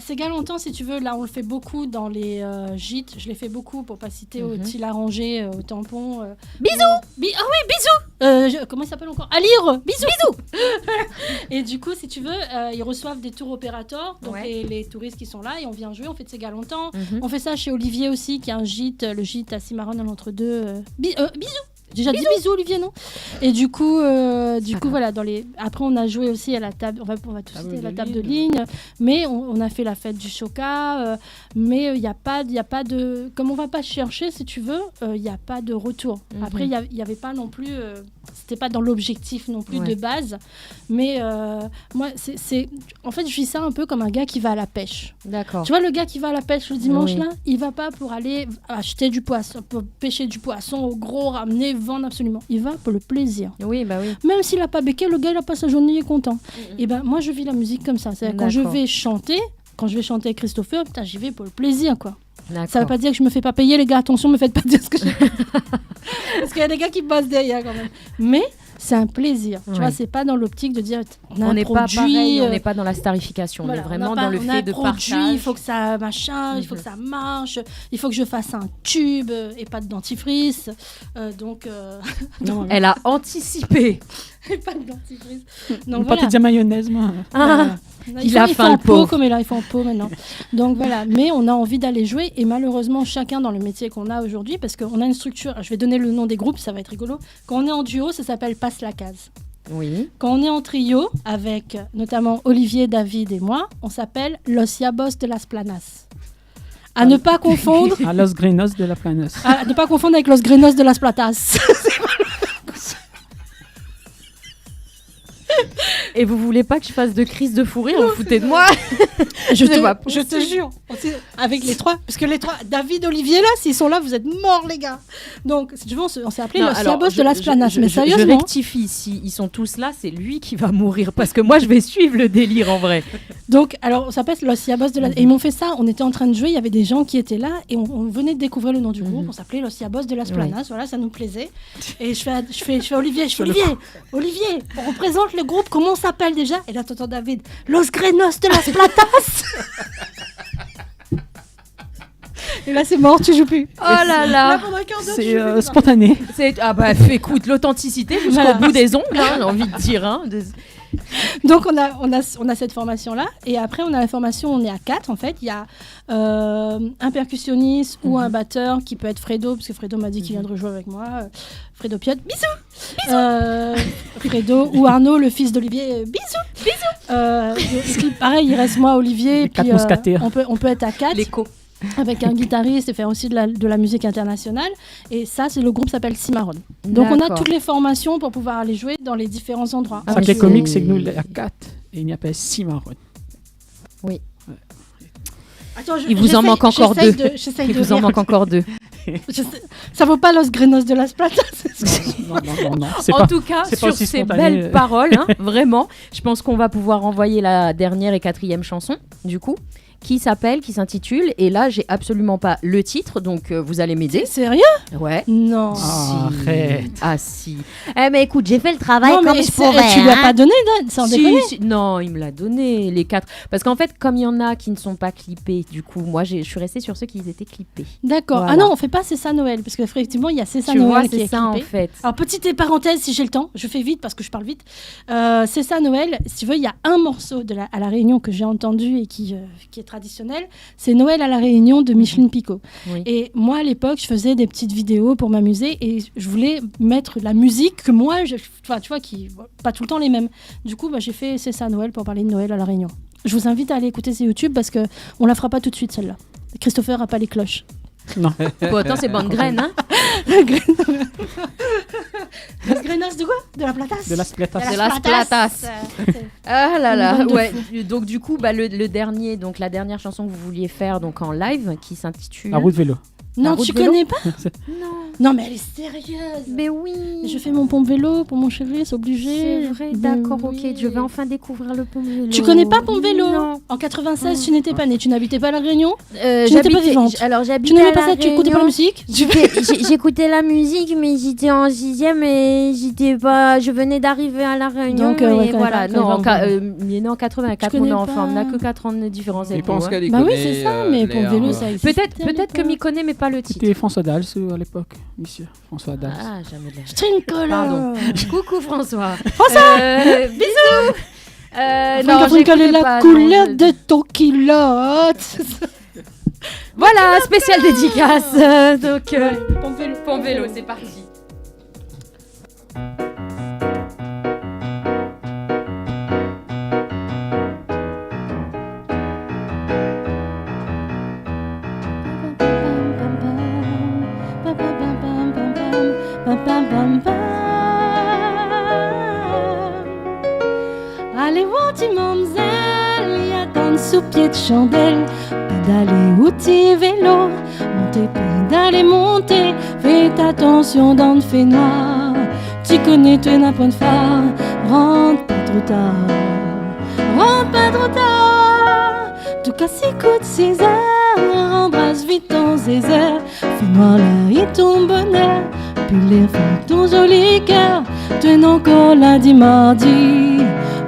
Séga longtemps, si tu veux, là on le fait beaucoup dans les gîtes. Je l'ai fait beaucoup pour pas citer au til arrangé, au tampon. Bisous. Bisous. Comment il s'appelle encore? Alire. Bisous. Et du coup, si tu veux, ils reçoivent des tours opérateurs, donc les touristes qui sont là, et on vient jouer. On fait de Séga longtemps. On fait ça chez Olivier aussi, qui a un gîte, le gîte à Cimarron dans l'entre-deux. Bisous. Déjà dit bisous Olivier, non? Et du coup voilà, après on a joué aussi à la table, on va tout citer, à la table de ligne, mais on a fait la fête du Choca, mais il y a pas de, comme on va pas chercher si tu veux, il y a pas de retour. Après il y avait pas non plus, c'était pas dans l'objectif non plus de base, mais moi c'est en fait je vis ça un peu comme un gars qui va à la pêche. D'accord. Tu vois le gars qui va à la pêche le dimanche là, il va pas pour aller acheter du poisson, pour pêcher du poisson au gros, ramener, vendre absolument. Il va pour le plaisir. Oui, bah oui. Même s'il a pas béqué, le gars il a pas sa journée, il est content. Et moi je vis la musique comme ça. C'est-à-dire quand je vais chanter avec Christopher, putain, j'y vais pour le plaisir quoi. D'accord. Ça veut pas dire que je me fais pas payer les gars, attention, me faites pas dire ce que j'ai. Parce qu'il y a des gars qui bossent derrière quand même. Mais c'est un plaisir. Tu vois, c'est pas dans l'optique de dire on n'est pas pareil, on n'est pas dans la starification, voilà, on est vraiment dans le fait de partage. Il faut que ça il faut que ça marche, il faut que je fasse un tube et pas de dentifrice. Donc elle a anticipé. Et pas de dentifrice. Donc pas de mayonnaise moi. Il a faim le pauvre. Comme il faut en pot maintenant. Donc voilà, mais on a envie d'aller jouer et malheureusement chacun dans le métier qu'on a aujourd'hui, parce qu'on a une structure, je vais donner le nom des groupes, ça va être rigolo. Quand on est en duo, ça s'appelle Passe la case. Oui. Quand on est en trio, avec notamment Olivier, David et moi, on s'appelle Los Yabos de las Planas. À ne pas confondre... À Los Grenos de la Planas. À ne pas confondre avec Los Grenos de las Platas. Et vous voulez pas que je fasse de crise de fou rire, vous foutez de moi. Je C'est pas te jure, avec les trois, parce que les trois, David, Olivier, là, s'ils sont là, vous êtes morts, les gars. Donc, si tu veux, on s'est appelé le Siabos de Las Planas, mais Je sérieusement. rectifie, si ils sont tous là, c'est lui qui va mourir, parce que moi, je vais suivre le délire en vrai. Donc, alors, on s'appelle Los Siabos de Las. Et ils m'ont fait ça, on était en train de jouer, il y avait des gens qui étaient là, et on venait de découvrir le nom du groupe, on s'appelait Los Siabos de Las Planas, voilà, ça nous plaisait. Et je fais Olivier, Olivier, on représente le groupe, comment on s'appelle déjà? Et là, t'entends David, Los Grenos de Las Platas. Et là, c'est mort, tu joues plus. Oh là là, C'est spontané. Ah bah écoute, l'authenticité jusqu'au Voilà. bout des ongles, hein, j'ai envie de dire. Hein, Donc on a cette formation là et après on a la formation, on est à 4 en fait, il y a un percussionniste ou un batteur qui peut être Fredo parce que Fredo m'a dit qu'il viendrait jouer avec moi, Fredo Piot, bisous. Fredo ou Arnaud le fils d'Olivier, bisous. Pareil, il reste moi, Olivier, Les et quatre puis mousquetaires. on peut être à 4 L'écho. avec un guitariste et faire aussi de la musique internationale. Et ça, c'est le groupe s'appelle Cimarron. Donc on a D'accord. toutes les formations pour pouvoir aller jouer dans les différents endroits. Ce qui est comique, c'est que nous, il y a 4 et il n'y a pas 6 marrons. Oui. Attends, Il vous en manque encore 2. J'essaye Il de vous en rire. manque encore 2. Ça vaut pas Los Grenos de Las Platas. Non. En tout cas, c'est pas sur aussi ces spontané. belles paroles, hein, vraiment, je pense qu'on va pouvoir envoyer la dernière et 4e chanson, du coup, qui s'intitule, et là, j'ai absolument pas le titre, donc vous allez m'aider. Sérieux? Ouais. Non. Arrête. Ah si. Mais écoute, j'ai fait le travail Non, comme mais je pourrais. tu lui as hein. pas donné, sans Si, déconner. si. Non, il me l'a donné, les 4. Parce qu'en fait, comme il y en a qui ne sont pas clippés, du coup, moi, je suis restée sur ceux qui étaient clippés. D'accord. Voilà. Ah non, on fait pas C'est ça Noël, parce qu'effectivement, il y a C'est ça Tu Noël vois, qui c'est est ça, en clippé. fait. Alors, petite parenthèse, si j'ai le temps, je fais vite parce que je parle vite. C'est ça Noël, si tu veux, il y a un morceau à la Réunion que j'ai entendu et qui est traditionnel. C'est Noël à la Réunion de Micheline Picot. Oui. Et moi, à l'époque, je faisais des petites vidéos pour m'amuser et je voulais mettre la musique que moi, tu vois, qui pas tout le temps les mêmes. Du coup, j'ai fait C'est ça Noël pour parler de Noël à la Réunion. Je vous invite à aller écouter ces YouTube parce que on la fera pas tout de suite celle-là. Christopher a pas les cloches. Non. Bon, attends, c'est bonne graine, hein. Les grenas de quoi? De la platas? De Las Platas. De Las Platas. Ah là Une là, bande de ouais. Donc du coup, le dernier, donc la dernière chanson que vous vouliez faire donc en live, qui s'intitule. La route vélo. Non, route tu vélo connais pas? Non. Non, mais elle est sérieuse. Mais oui. Je fais mon pompe vélo pour mon chéri, c'est obligé. C'est vrai, Ben d'accord, oui. ok. Je vais enfin découvrir le pont vélo. Tu connais pas pompe vélo? Non. En 96, tu n'étais pas né, tu n'habitais pas à La Réunion? Tu n'étais J'habitais- pas vivante. Alors Tu j'habitais n'aimais à pas La ça, tu écoutais pas la Réunion. musique? J'écoutais la musique, mais j'étais en 6e et je venais d'arriver à La Réunion. Donc, ouais, et quand voilà. même pas, Non, quand même pas. il est né en 84, Tu mon connais enfant. On n'a pas. que 4 ans de différence Je avec pense moi. qu'elle y Bah oui, connaît, c'est ça, mais pompe Léa, vélo, ouais. ça existait. Peut-être que m'y connaît, mais pas le titre. C'était François Dals à l'époque, monsieur. François Dals. Ah, jamais de la Strinkolo. Pardon. Coucou François. Bisous. Non, Regarde j'écoutais la pas, couleur non, de ton culotte. Voilà, spécial dédicace. Donc, Pompe vélo. pont vélo, c'est parti. Allez voir tes mamzelles, y a dans sous pied de chandelle. Pédaler ou tes vélo, monter, pédaler, monter. Fais attention dans le fait noir. Tu connais, tu n'as point de phare. Rentre pas trop tard, rentre pas trop tard. Tout cas, si coûte 6 heures, embrasse vite ton zézer. Fais noir là et ton bonheur. Puis les faire ton joli cœur. Tu es encore lundi, mardi.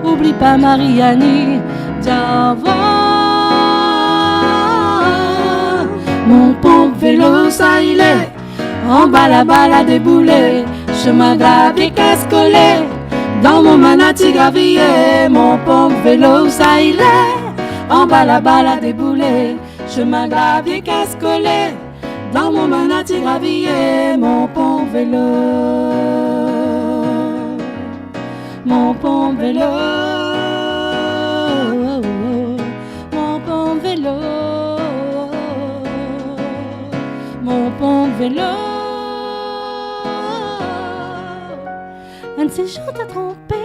Oublie pas Mariani d'avoir mon pompe vélo, ça il est. En bas la balle à débouler. Chemin d'abbé cascolé. Dans mon manati gravillé. Mon pompe vélo, ça il est. En bas la balle à débouler. Chemin d'abbé cascolé. Dans mon manati gravillé. Mon pompe vélo. Mon pompe vélo, mon pompe vélo, mon pompe vélo. Un de ces jours t'as trompé,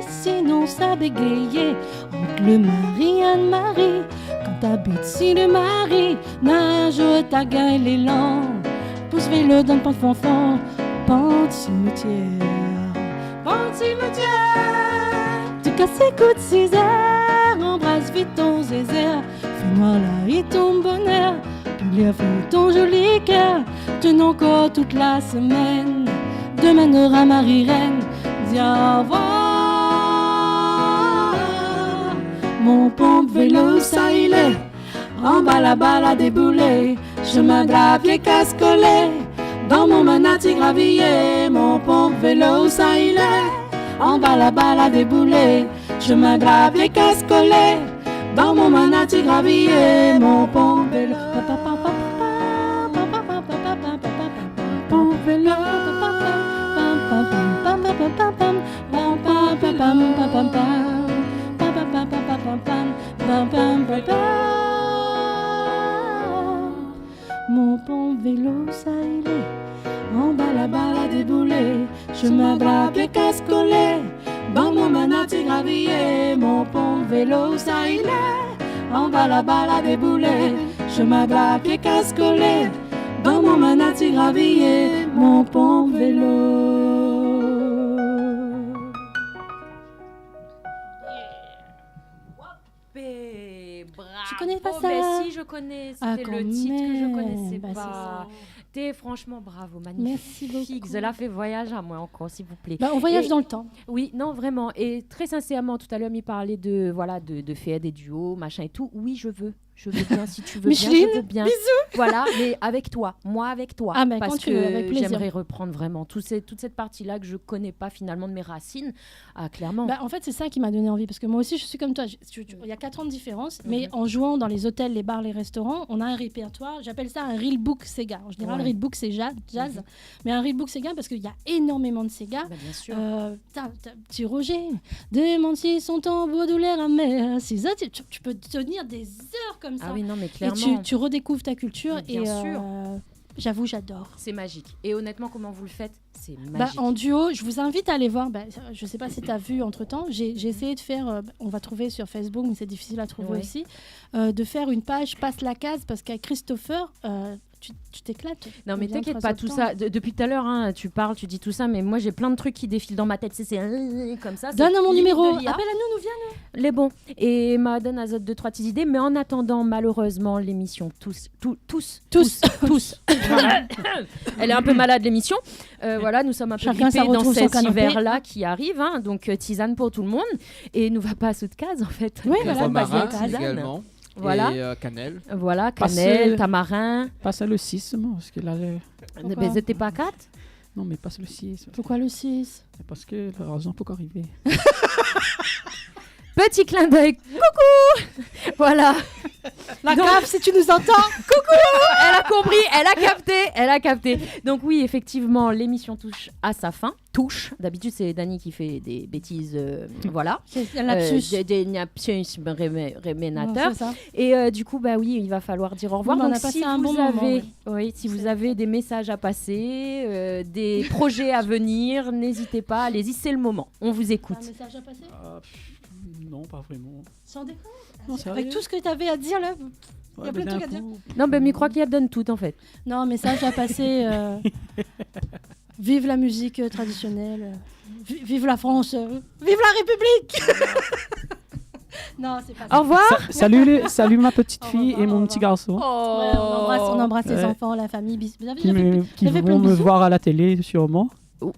sinon commence à bégayer. Entre le mari et Anne-Marie, quand t'habites si le mari, nage ta gagne l'élan. Pousse vélo dans le pente-fanfan, pente cimetière. Pente cimetière, tu casses les coups de 6 heures, embrasse vite ton zézère. Fais-moi là et ton bonheur, puis lève ton joli cœur. Tenons encore toute la semaine, demain aura Marie-Reine. Dis au revoir. Mon pompe vélo, ça il est, en bas la balle à débouler. Chemin de la pied casse-collé, dans mon manati gravillé. Mon pompe vélo, ça il est, en bas la balle à débouler. Chemin de la pied casse-collé, dans mon manati gravillé. Mon pompe vélo, pompe vélo, mon bon vélo, ça il est, en bas la balle à débouler. Chemin braqué, casse-collé, dans mon manati gravillé. Mon bon vélo, ça il est, en bas la balle à débouler. Chemin braqué, casse-collé, dans mon manati gravillé. Mon bon vélo. Tu connais pas ça? Mais si, je connais. C'était le titre que je connaissais pas. T'es franchement bravo, magnifique. Merci beaucoup. Cela fait voyage à moi encore, s'il vous plaît. On voyage dans le temps. Oui, non, vraiment. Et très sincèrement, tout à l'heure, il parlait de faire des duos, machin et tout. Oui, je veux. Je veux bien, si tu veux Micheline, bien, je veux bien. Bisous. Voilà, mais avec toi, moi avec toi. Ah, mais parce quand tu veux, avec que plaisir. j'aimerais reprendre vraiment toute cette partie-là que je connais pas finalement de mes racines. Ah, clairement. En fait, c'est ça qui m'a donné envie, parce que moi aussi, je suis comme toi. Il y a 4 ans de différence, mais en jouant dans les hôtels, les bars, les restaurants, on a un répertoire. J'appelle ça un real book Sega. En général, real book, c'est jazz, mais un real book Sega, parce qu'il y a énormément de Sega. Bien sûr. T'as petit Roger, des mentis sont en beau douleur amère. C'est ça, tu peux tenir des heures comme ça. Ah oui, non, mais clairement. Et tu redécouvres ta culture. Bien sûr. J'avoue, j'adore. C'est magique. Et honnêtement, comment vous le faites? C'est magique. En duo, je vous invite à aller voir. Je ne sais pas si tu as vu entre-temps. J'ai essayé de faire, on va trouver sur Facebook, mais c'est difficile à trouver aussi, de faire une page Passe la case, parce qu'avec Christopher, tu t'éclates. Non, mais t'inquiète pas, tout ça. Depuis tout à l'heure, hein, tu parles, tu dis tout ça, mais moi j'ai plein de trucs qui défilent dans ma tête. C'est comme ça. Donne mon numéro. Appelle à nous, viens nous. Les bons. Et m'a donne à 2-3 petites idées, mais en attendant, malheureusement, l'émission tous. Elle est un peu malade, l'émission. Voilà, nous sommes un peu grippés dans cet hiver-là qui arrive. Hein, donc, tisane pour tout le monde. Et nous va pas à sous de case, en fait. Oui, voilà, marin également. Voilà. Et cannelle. Voilà, cannelle, tamarin. Passe le 6, parce que là... Ne baisez pas 4 Non, mais passe le 6. Pourquoi le 6? Parce que l'argent peut arriver. Petit clin d'œil. Coucou. Voilà. La CAF, si tu nous entends. Coucou. Elle a compris, elle a capté. Donc oui, effectivement, l'émission touche à sa fin. D'habitude, c'est Dani qui fait des bêtises, voilà. C'est un lapsus. Des lapsus réménateurs. Et du coup, bah oui, il va falloir dire au revoir. Donc si vous avez des messages à passer, des projets à venir, n'hésitez pas, allez-y, c'est le moment. On vous écoute. Un message à passer? Non, pas vraiment. Sans déconner. Non, avec tout ce que tu avais à dire là, il y a plein de trucs à dire. Non, mais crois qu'il y a donne tout en fait. Non, message à passer. Vive la musique traditionnelle. Vive la France. Vive la République. Non, c'est pas ça. Au revoir. Salut ma petite fille et mon petit garçon. On embrasse les enfants, la famille. Qui vont me voir à la télé sûrement.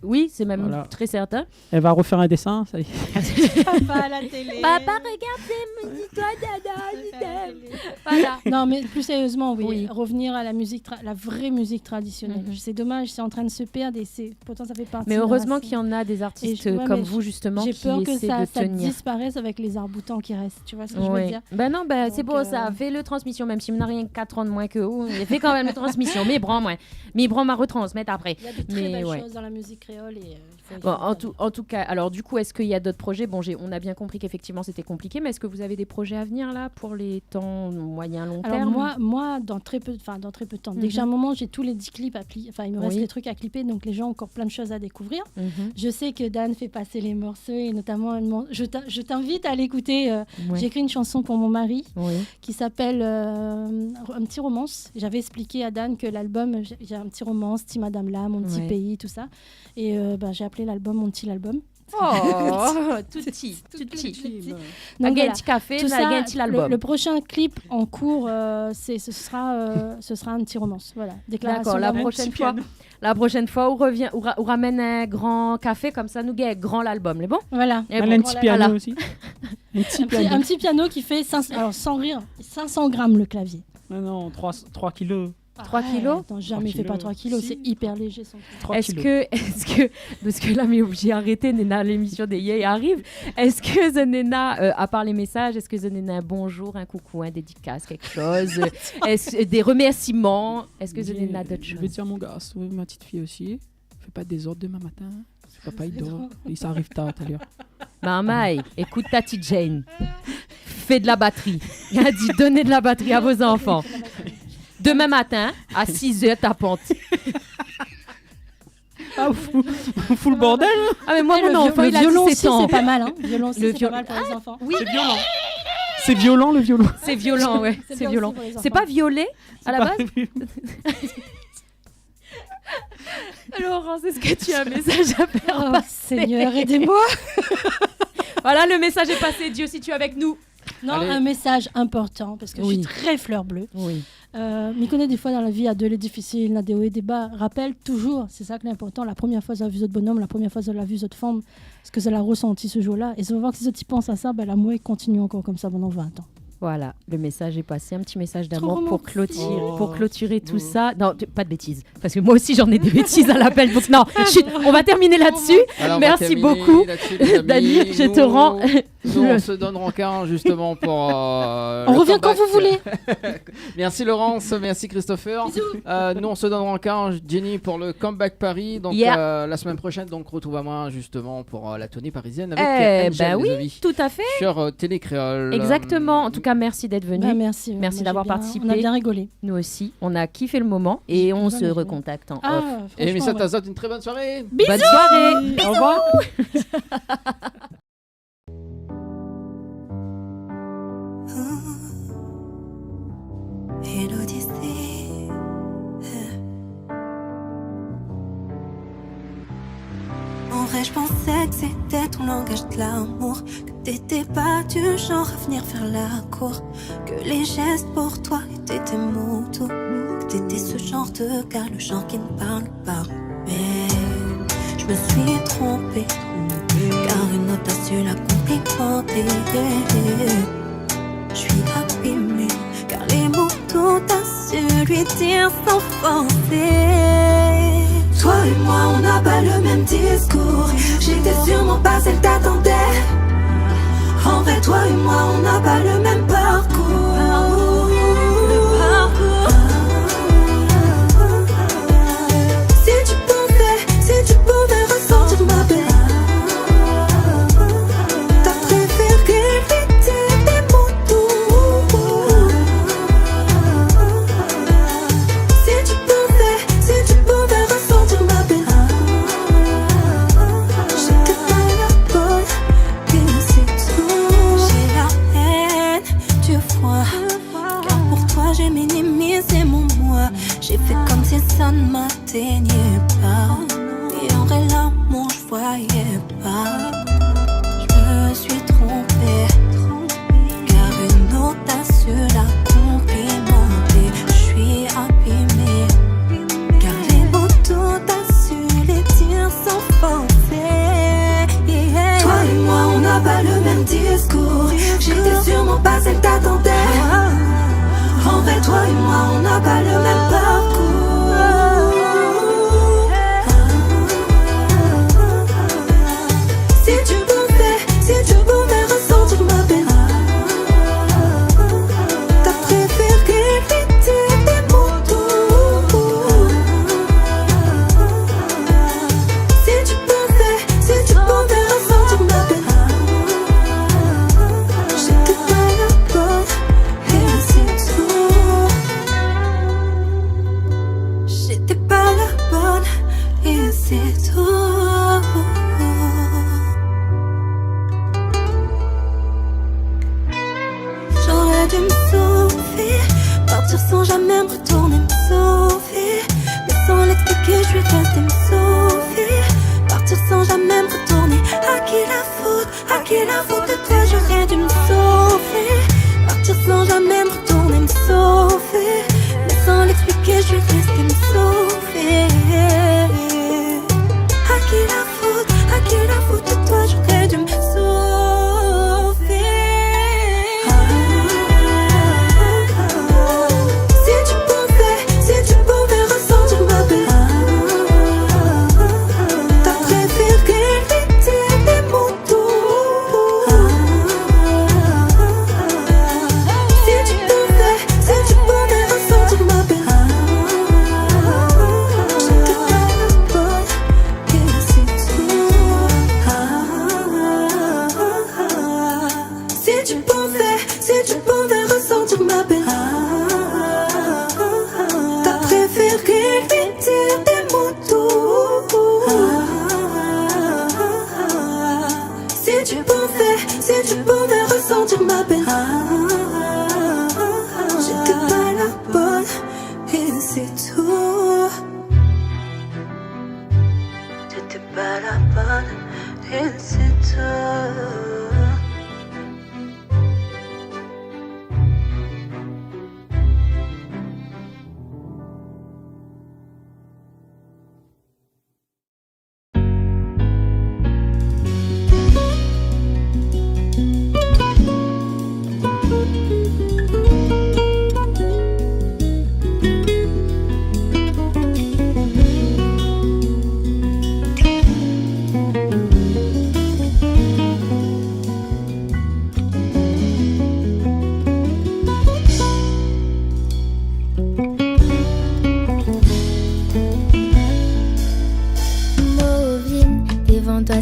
Oui, c'est même très certain. Elle va refaire un dessin, ça y est. Papa à la télé. Papa, regardez, dis-toi, dada, je t'aime. Voilà. Non, mais plus sérieusement, oui. Revenir à la musique, la vraie musique traditionnelle. C'est dommage, c'est en train de se perdre et pourtant ça fait partie. Mais heureusement qu'il y en a des artistes comme vous, justement, qui essaient de tenir. J'ai peur que ça disparaisse avec les arts-boutants qui restent. Tu vois ce que je veux dire? Ben non, c'est pour ça. Fais-le transmission, même si on n'a rien que 4 ans de moins que vous. Fait quand même le transmission. Mais prends ma retransmettre après. Il y a de très belles choses dans la musique musique créole et Bon, en tout cas, alors du coup, est-ce qu'il y a d'autres projets? Bon, on a bien compris qu'effectivement c'était compliqué, mais est-ce que vous avez des projets à venir là pour les temps moyen long terme? Alors moi, dans très peu de temps. Dès que j'ai un moment, j'ai tous les 10 clips à clipper. Enfin, il me reste des trucs à clipper, donc les gens ont encore plein de choses à découvrir. Je sais que Dan fait passer les morceaux et notamment, je t'invite à l'écouter. J'ai écrit une chanson pour mon mari qui s'appelle Un petit romance. J'avais expliqué à Dan que l'album, j'ai un petit romance, petit Madame là, mon petit pays, tout ça. Et j'ai appelé l'album Mon petit album. Oh, tout petit. Donc, voilà. Un petit café, tout ça, un petit album. Le prochain clip en cours, ce sera un petit romance. Voilà. D'accord, la prochaine fois, on ramène un grand café, comme ça, nous gagne grand l'album, les bon? Voilà. Un petit piano aussi. Un petit piano qui fait, sans rire, 500 grammes le clavier. Non, 3 kilos. 3 kilos? Attends, jamais fait pas 3 kilos, c'est hyper léger. Est-ce que, parce que là, mais j'ai arrêté, Nena, l'émission des Yé arrive. Est-ce que The Nena, à part les messages, est-ce que The Nena, un bonjour, un coucou, un dédicace, quelque chose, des remerciements? Est-ce que The Nena a d'autres choses? Je vais dire à mon gars, ma petite fille aussi, fais pas de désordre demain matin. Papa, il dort, et ça arrive tard tout à l'heure. Maman, écoute Tati Jane, fais de la batterie. Il a dit, donnez de la batterie à vos enfants. Demain matin, à 6h, tapante. Ah, fou le bordel. Ah, mais moi, mon enfant, il a 17 ans. C'est pas mal, hein. Violon aussi, c'est pas mal pour les enfants. Oui. C'est violent. C'est violent, le violon. C'est violent, ouais. C'est violent. C'est pas violet, à la base? Alors, Laurence, est-ce que tu as un message à faire passer? Seigneur, aidez-moi. Voilà, le message est passé. Dieu, si tu es avec nous. Non, un message important, parce que je suis très fleur bleue. Oui. Mais connaît des fois dans la vie, il y a des difficiles, il y a des hauts et des bas. Rappelle toujours, c'est ça qui est important, la première fois que vous avez vu votre bonhomme, la première fois que vous avez vu votre femme, ce que vous avez ressenti ce jour-là. Et si vous voyez que si tu penses à ça, l'amour continue encore comme ça pendant 20 ans. Voilà, le message est passé, un petit message d'amour pour clôturer tout ça. Non, pas de bêtises, parce que moi aussi j'en ai des bêtises à l'appel. Donc non, on va terminer là-dessus. Alors, merci beaucoup, Daniel, je te rends. Nous, on se donne rencard justement pour. On revient quand vous voulez. Merci Laurence, merci Christopher. Nous, on se donne rencard, Jenny, pour le Comeback Paris. Donc la semaine prochaine, donc retrouve-moi justement pour la tournée parisienne avec Angèle oui, tout à fait. Sur Télé Créole. Exactement. En tout cas, merci d'être venu. Merci d'avoir participé. On a bien rigolé. Nous aussi, on a kiffé le moment et on se recontacte en off. Et Missa Tazot, une très bonne soirée. Bisous. Bonne soirée. Bisous. Au revoir. Et l'Odyssée. En vrai, je pensais que c'était ton langage de l'amour, que t'étais pas du genre à venir faire la cour, que les gestes pour toi étaient tes mots doux, que t'étais ce genre de gars, le genre qui ne parle pas. Mais je me suis trompée, car une autre a su la complimenter. Je suis abîmée, car les mots tout a su lui dire sans forcer. Toi et moi, on n'a pas le même discours. J'étais sûrement pas celle t'attendais. En vrai, toi et moi, on n'a pas le même parcours. Si tu pouvais ressentir ma peine, t'as préféré éviter des mots doux. Si tu pouvais ressentir ma peine, j'étais pas la bonne, et c'est tout. J'ai la haine, tu vois, car pour toi j'ai minimisé mon moi. J'ai fait comme si ça ne m'atteignait pas, et en vrai l'amour je voyais pas. Je me suis trompée, car une autre a su la complimenter. Je suis abîmée, car les mots tout a su les dire sans forcer. Toi et moi on n'a pas le même discours. J'étais sûrement pas celle t'attendais. En vrai toi et moi on n'a pas le même parcours. Si pas la bonne, et c'est tout.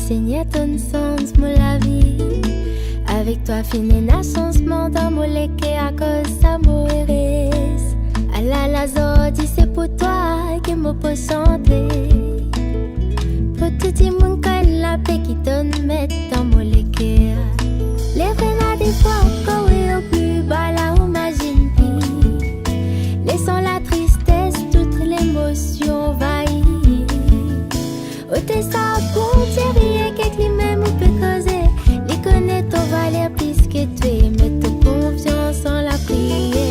Seigneur ton sens mon la vie. Avec toi fini naissance mon d'amour à cause ça mourir. À la zodi c'est pour toi que me peux chanter. Pour tout le monde quand la paix qui donne mettre dans mon les venas des fois encore et au plus bas là où imagine plus. Laissons la tristesse toute l'émotion envahie. Au ça pour tirer quelque lui-même ou peut causer. Les connaître ton valeur plus que tu mets ton confiance en la prière.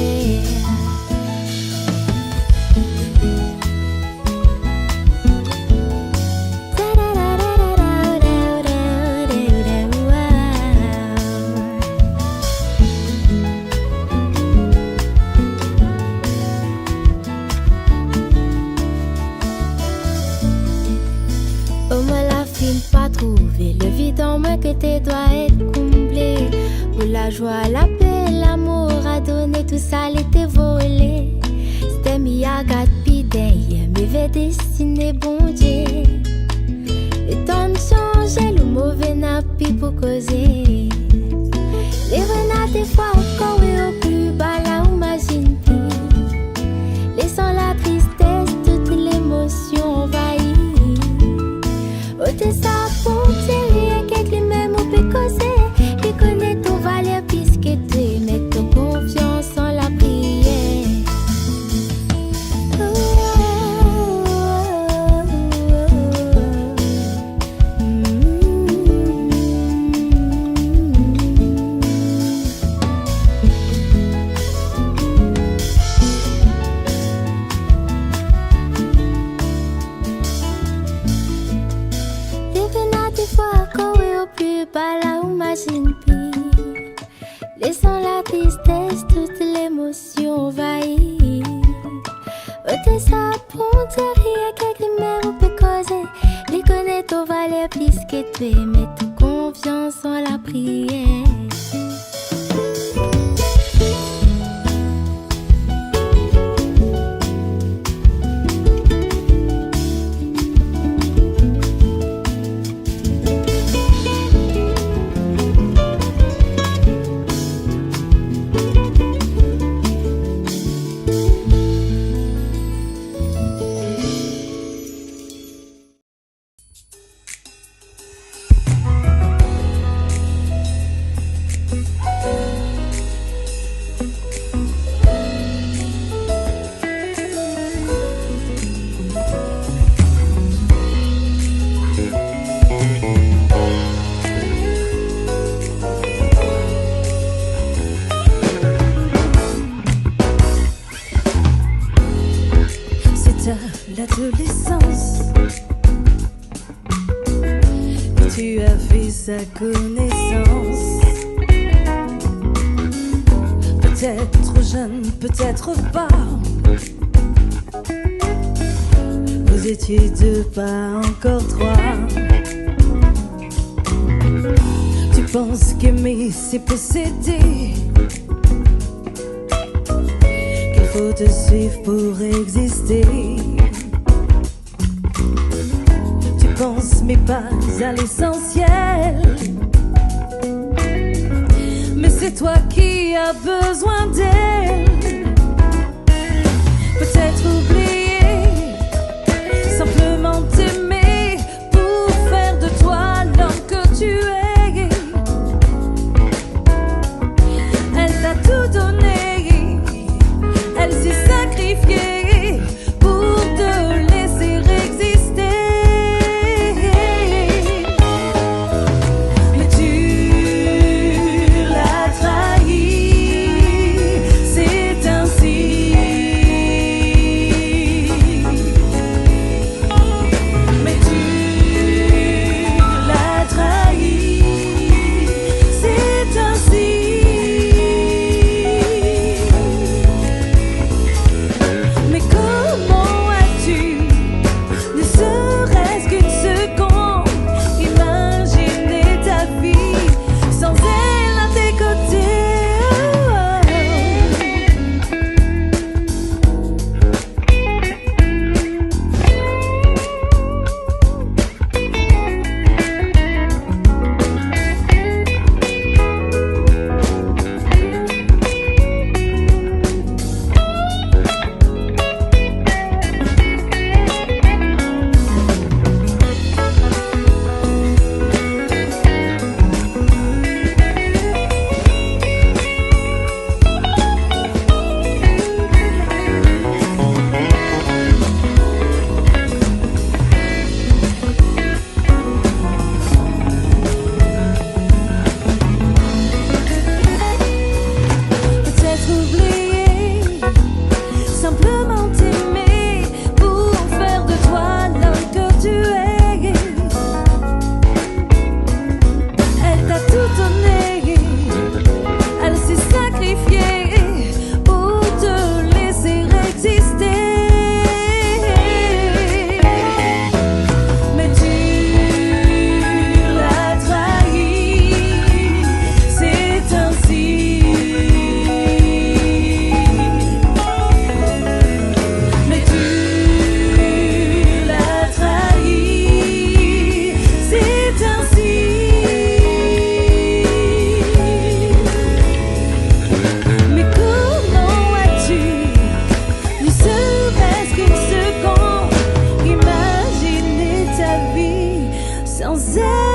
Le vide en moi que tu dois être comblé. Où la joie, la paix, l'amour a donné tout ça, l'été volé. C'était mi à pidey, mais vais destiner bon Dieu. Le temps de changer, le mauvais n'a plus pour causer. Les renards des fois encore et au plus bas là où imagine plus. Laissant la tristesse, toute l'émotion envahie. Ôtez ça pour tirer quelque lui-même ou peut causer. Tu connais ton valeur puisque tu mets ton confiance en la prière. Pas là où imagine plus. Laissant la tristesse, toute l'émotion envahie. Ôtez ça pour derrière quelque mère ou peut causer. Les connaître ton valeur plus que tu mets toute confiance en la prière. L'adolescence, tu as fait sa connaissance. Peut-être trop jeune, peut-être pas. Vous étiez deux, pas encore trois. Tu penses qu'aimer c'est posséder, qu'il faut te suivre pour exister. Pense mais pas à l'essentiel. Mais c'est toi qui as besoin d'elle. Peut-être oublier, simplement t'aimer pour faire de toi l'homme que tu es. Elle t'a tout donné, elle s'est sacrifiée pour te laisser exister. zéro.